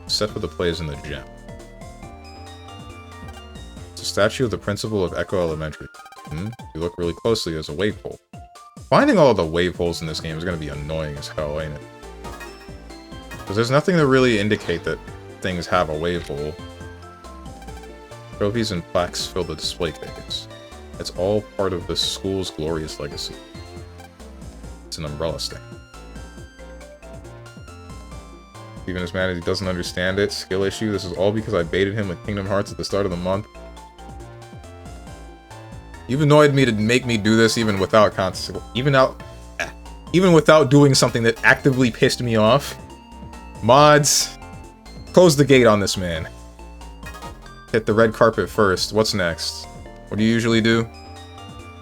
The set for the play is in the gym. It's a statue of the principal of Echo Elementary. If you look really closely, there's a wave hole. Finding all of the wave holes in this game is going to be annoying as hell, ain't it? Because there's nothing to really indicate that things have a wave hole. Trophies and plaques fill the display case. It's all part of the school's glorious legacy. It's an umbrella sting. Even as mad as he doesn't understand it, skill issue, this is all because I baited him with Kingdom Hearts at the start of the month. You've annoyed me to make me do this even without even without doing something that actively pissed me off. Mods, close the gate on this man. Hit the red carpet first. What's next? What do you usually do?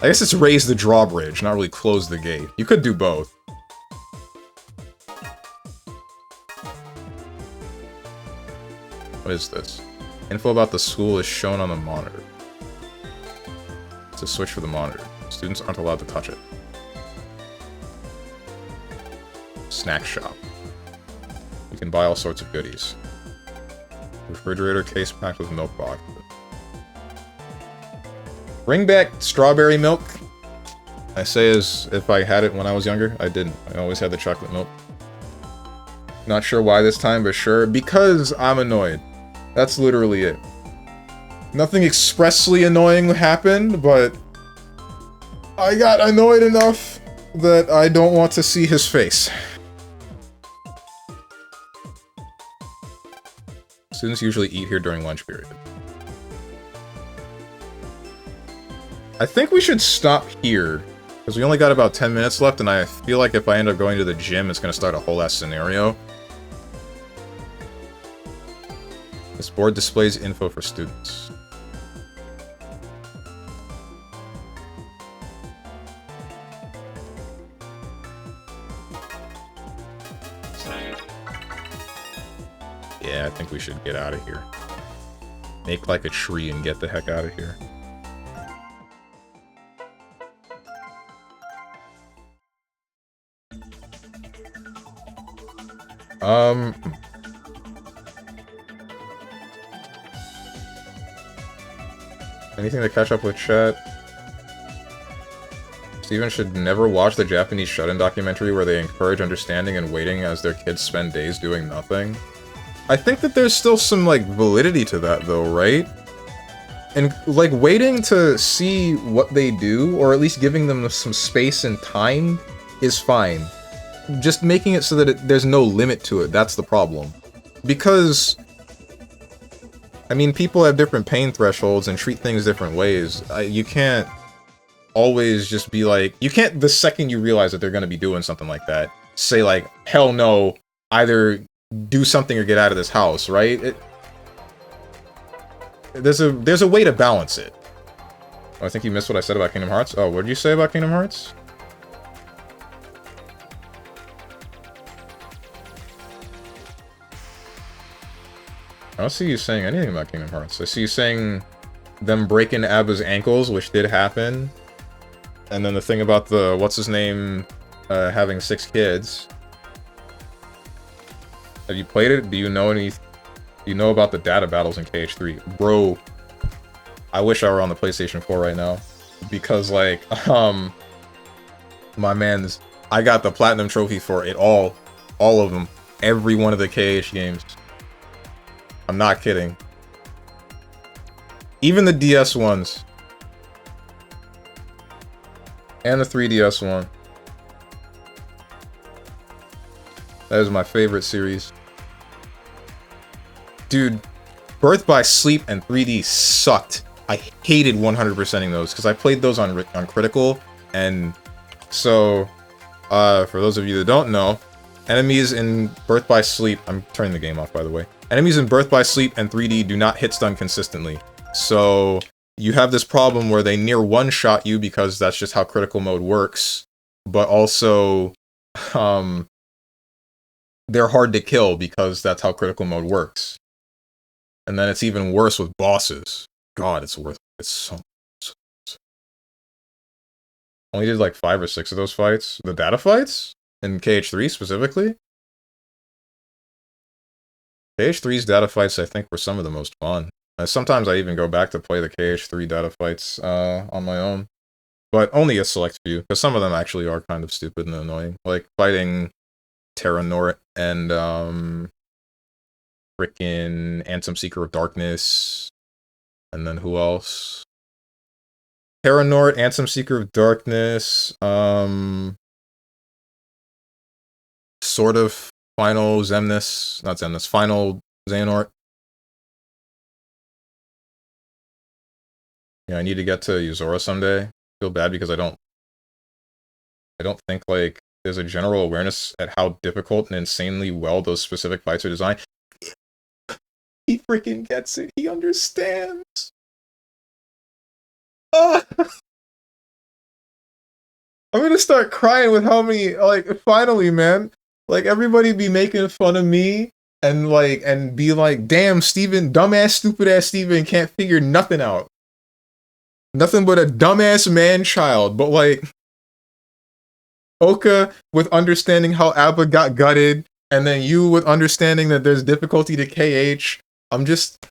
I guess it's raise the drawbridge, not really close the gate. You could do both. What is this? Info about the school is shown on the monitor. It's a switch for the monitor. Students aren't allowed to touch it. Snack shop. You can buy all sorts of goodies. Refrigerator case packed with milk boxes. Bring back strawberry milk. I say as if I had it when I was younger. I didn't. I always had the chocolate milk. Not sure why this time, but sure. Because I'm annoyed. That's literally it. Nothing expressly annoying happened, but I got annoyed enough that I don't want to see his face. Students usually eat here during lunch period. I think we should stop here, because we only got about 10 minutes left, and I feel like if I end up going to the gym, it's going to start a whole ass scenario. This board displays info for students. Yeah, I think we should get out of here. Make like a tree and get the heck out of here. Anything to catch up with chat? Steven should never watch the Japanese shut-in documentary where they encourage understanding and waiting as their kids spend days doing nothing. I think that there's still some, like, validity to that, though, right? And, like, waiting to see what they do, or at least giving them some space and time, is fine. Just making it so that there's no limit to it, that's the problem. Because, I mean, people have different pain thresholds and treat things different ways. You can't always just be like, you can't, the second you realize that they're gonna be doing something like that, say like, hell no, either do something or get out of this house, right? There's a way to balance it. Oh, I think you missed what I said about Kingdom Hearts. Oh, what did you say about Kingdom Hearts? I don't see you saying anything about Kingdom Hearts. I see you saying them breaking Abba's ankles, which did happen. And then the thing about the, what's-his-name, having 6 kids. Have you played it? Do you know about the data battles in KH3? Bro, I wish I were on the PlayStation 4 right now. Because, like, my man's, I got the Platinum Trophy for it all. All of them. Every one of the KH games. I'm not kidding. Even the DS ones. And the 3DS one. That is my favorite series. Dude, Birth by Sleep and 3D sucked. I hated 100%ing those, because I played those on Critical, and so, for those of you that don't know, enemies in Birth by Sleep, I'm turning the game off by the way, enemies in Birth by Sleep and 3D do not hit stun consistently. So, you have this problem where they near one-shot you because that's just how critical mode works, but also, they're hard to kill because that's how critical mode works. And then it's even worse with bosses. God, it's so much. Only did like 5 or 6 of those fights. The data fights? In KH3 specifically? KH3's data fights, I think, were some of the most fun. Sometimes I even go back to play the KH3 data fights on my own. But only a select few, because some of them actually are kind of stupid and annoying. Like fighting Terra Nort and frickin' Anthem Seeker of Darkness. And then who else? Terra Nort, Anthem Seeker of Darkness, sort of Final Xemnas, not Xemnas, Final Xehanort. Yeah, I need to get to Yuzora someday. I feel bad because I don't think, like, there's a general awareness at how difficult and insanely well those specific fights are designed. He freaking gets it. He understands. I'm gonna start crying with how many, like, finally, man. Like, everybody be making fun of me and, like, and be like, damn, Steven, dumbass, stupid-ass Steven can't figure nothing out. Nothing but a dumbass man-child. But, like, Oka with understanding how Abba got gutted, and then you with understanding that there's difficulty to KH. I'm just...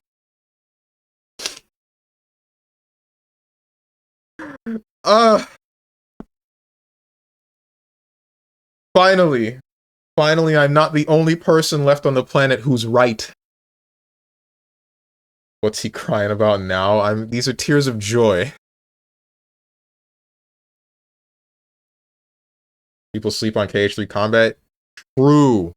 Finally. Finally, I'm not the only person left on the planet who's right. What's he crying about now? These are tears of joy. People sleep on KH3 combat? True.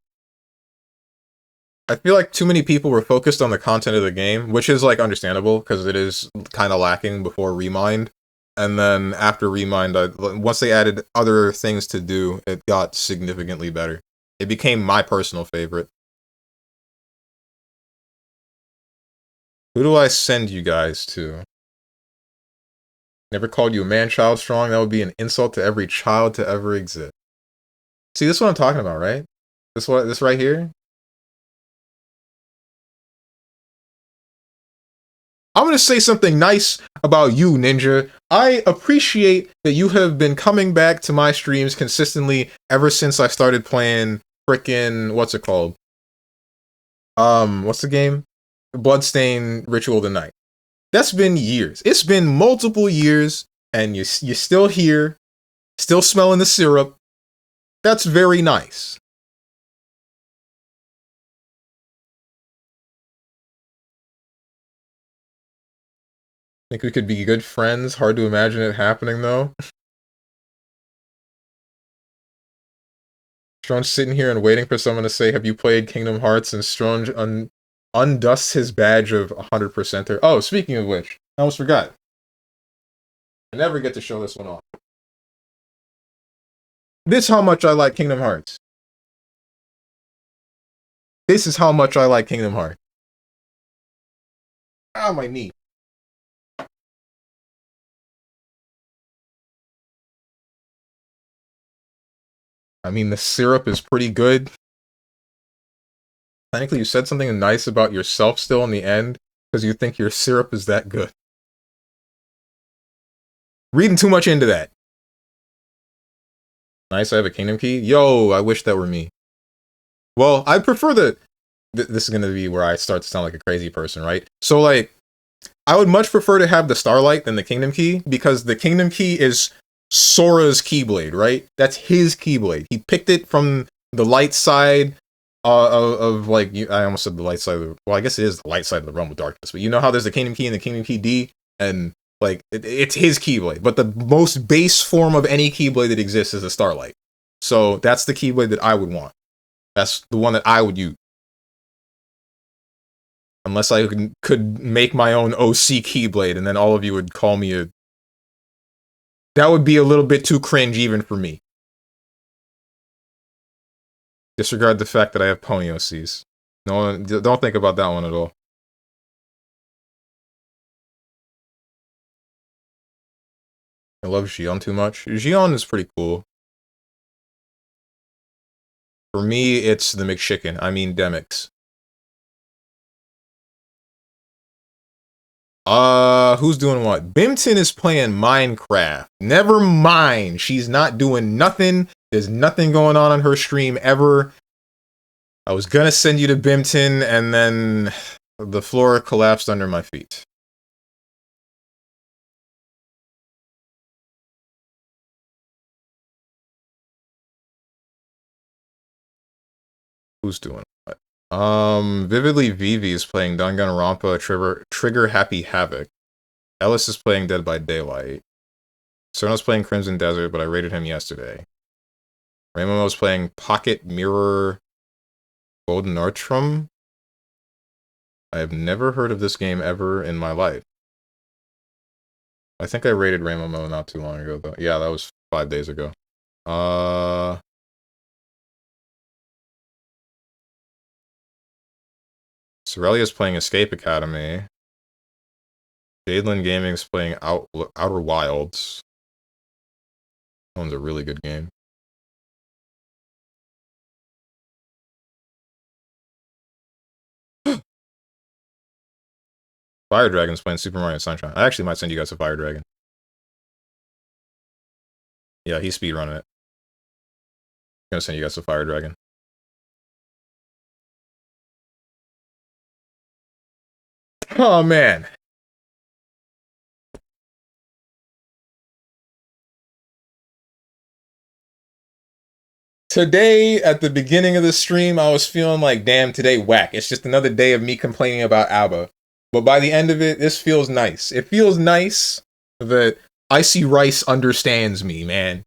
I feel like too many people were focused on the content of the game, which is, like, understandable, because it is kind of lacking before Remind. And then after Remind, once they added other things to do, it got significantly better. It became my personal favorite. Who do I send you guys to? Never called you a man-child strong? That would be an insult to every child to ever exist. See, this is what I'm talking about, right? This right here? I'm gonna say something nice about you, Ninja. I appreciate that you have been coming back to my streams consistently ever since I started playing frickin', what's it called? What's the game? Bloodstain Ritual of the Night. That's been years. It's been multiple years, and you're still here, Still smelling the syrup. That's very nice. Think we could be good friends? Hard to imagine it happening, though. Stronge sitting here and waiting for someone to say, have you played Kingdom Hearts? And Stronge undusts his badge of 100%er. Oh, speaking of which, I almost forgot. I never get to show this one off. This is how much I like Kingdom Hearts. This is how much I like Kingdom Hearts. Ah, my knee. I mean, the syrup is pretty good. Technically, you said something nice about yourself still in the end, because you think your syrup is that good. Reading too much into that. Nice, I have a kingdom key? Yo, I wish that were me. Well, I prefer the... This is going to be where I start to sound like a crazy person, right? So, like, I would much prefer to have the Starlight than the kingdom key, because the kingdom key is Sora's Keyblade, right? That's his Keyblade. He picked it from the light side of like, I almost said the light side of the... Well, I guess it is the light side of the realm of darkness, but you know how there's the kingdom key and the kingdom key D? And... like, it's his Keyblade, but the most base form of any Keyblade that exists is a Starlight. So that's the Keyblade that I would want. That's the one that I would use. Unless I could make my own OC Keyblade, and then all of you would call me a... That would be a little bit too cringe even for me. Disregard the fact that I have pony OCs. No, don't think about that one at all. I love Xion too much. Xion is pretty cool. For me, it's the McChicken. I mean, Demix. Who's doing what? Bimton is playing Minecraft. Never mind. She's not doing nothing. There's nothing going on her stream ever. I was gonna send you to Bimton, and then the floor collapsed under my feet. Who's doing what? Vividly Vivi is playing Danganronpa Trigger Happy Havoc. Ellis is playing Dead by Daylight. Cerno's playing Crimson Desert, but I rated him yesterday. Raymomo's playing Pocket Mirror Bodenartrum. I have never heard of this game ever in my life. I think I rated Raymomo not too long ago, though. Yeah, that was 5 days ago. Sorelia's playing Escape Academy. Jadelin Gaming's playing Outer Wilds. That one's a really good game. Fire Dragon's playing Super Mario Sunshine. I actually might send you guys a Fire Dragon. Yeah, he's speedrunning it. I'm gonna send you guys a Fire Dragon. Oh, man. Today, at the beginning of the stream, I was feeling like, damn, today whack. It's just another day of me complaining about ABBA. But by the end of it, this feels nice. It feels nice that Icy Rice understands me, man.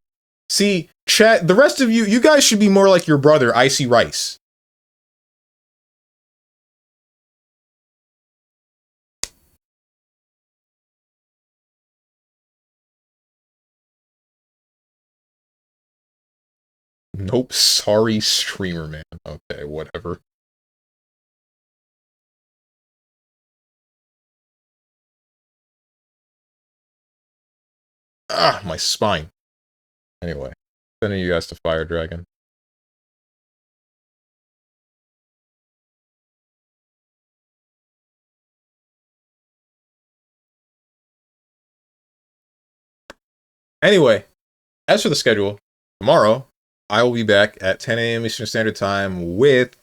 See, chat, the rest of you, you guys should be more like your brother, Icy Rice. Nope, sorry, streamer man. Okay, whatever. Ah, my spine. Anyway, sending you guys to Fire Dragon. Anyway, as for the schedule, tomorrow, I will be back at 10 a.m. Eastern Standard Time with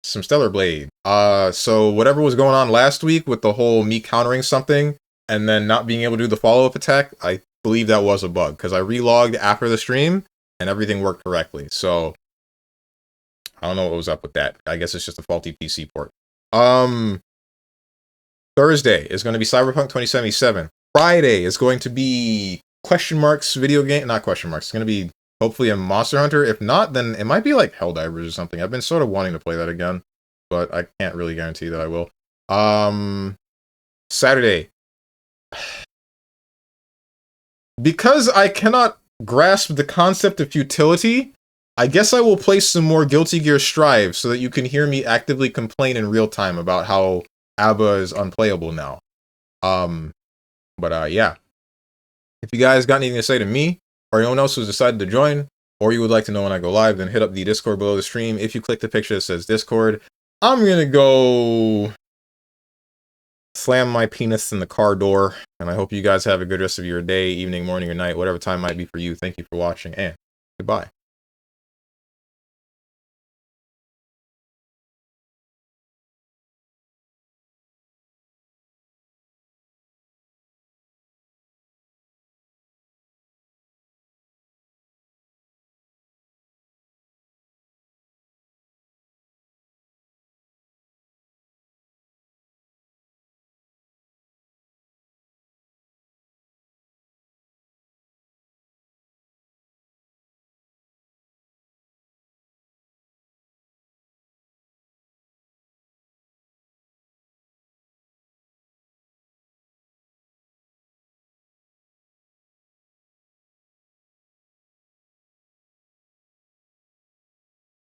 some Stellar Blade. So whatever was going on last week with the whole me countering something and then not being able to do the follow-up attack, I believe that was a bug, because I relogged after the stream, and everything worked correctly. So, I don't know what was up with that. I guess it's just a faulty PC port. Thursday is going to be Cyberpunk 2077. Friday is going to be question marks video game. Not question marks. It's going to be hopefully a Monster Hunter. If not, then it might be like Helldivers or something. I've been sort of wanting to play that again, but I can't really guarantee that I will. Saturday. Because I cannot grasp the concept of futility, I guess I will play some more Guilty Gear Strive so that you can hear me actively complain in real time about how ABBA is unplayable now. Yeah. If you guys got anything to say to me, or anyone else who's decided to join, or you would like to know when I go live, then hit up the Discord below the stream. If you click the picture that says Discord, I'm gonna go slam my penis in the car door, and I hope you guys have a good rest of your day, evening, morning, or night, whatever time might be for you. Thank you for watching, and goodbye.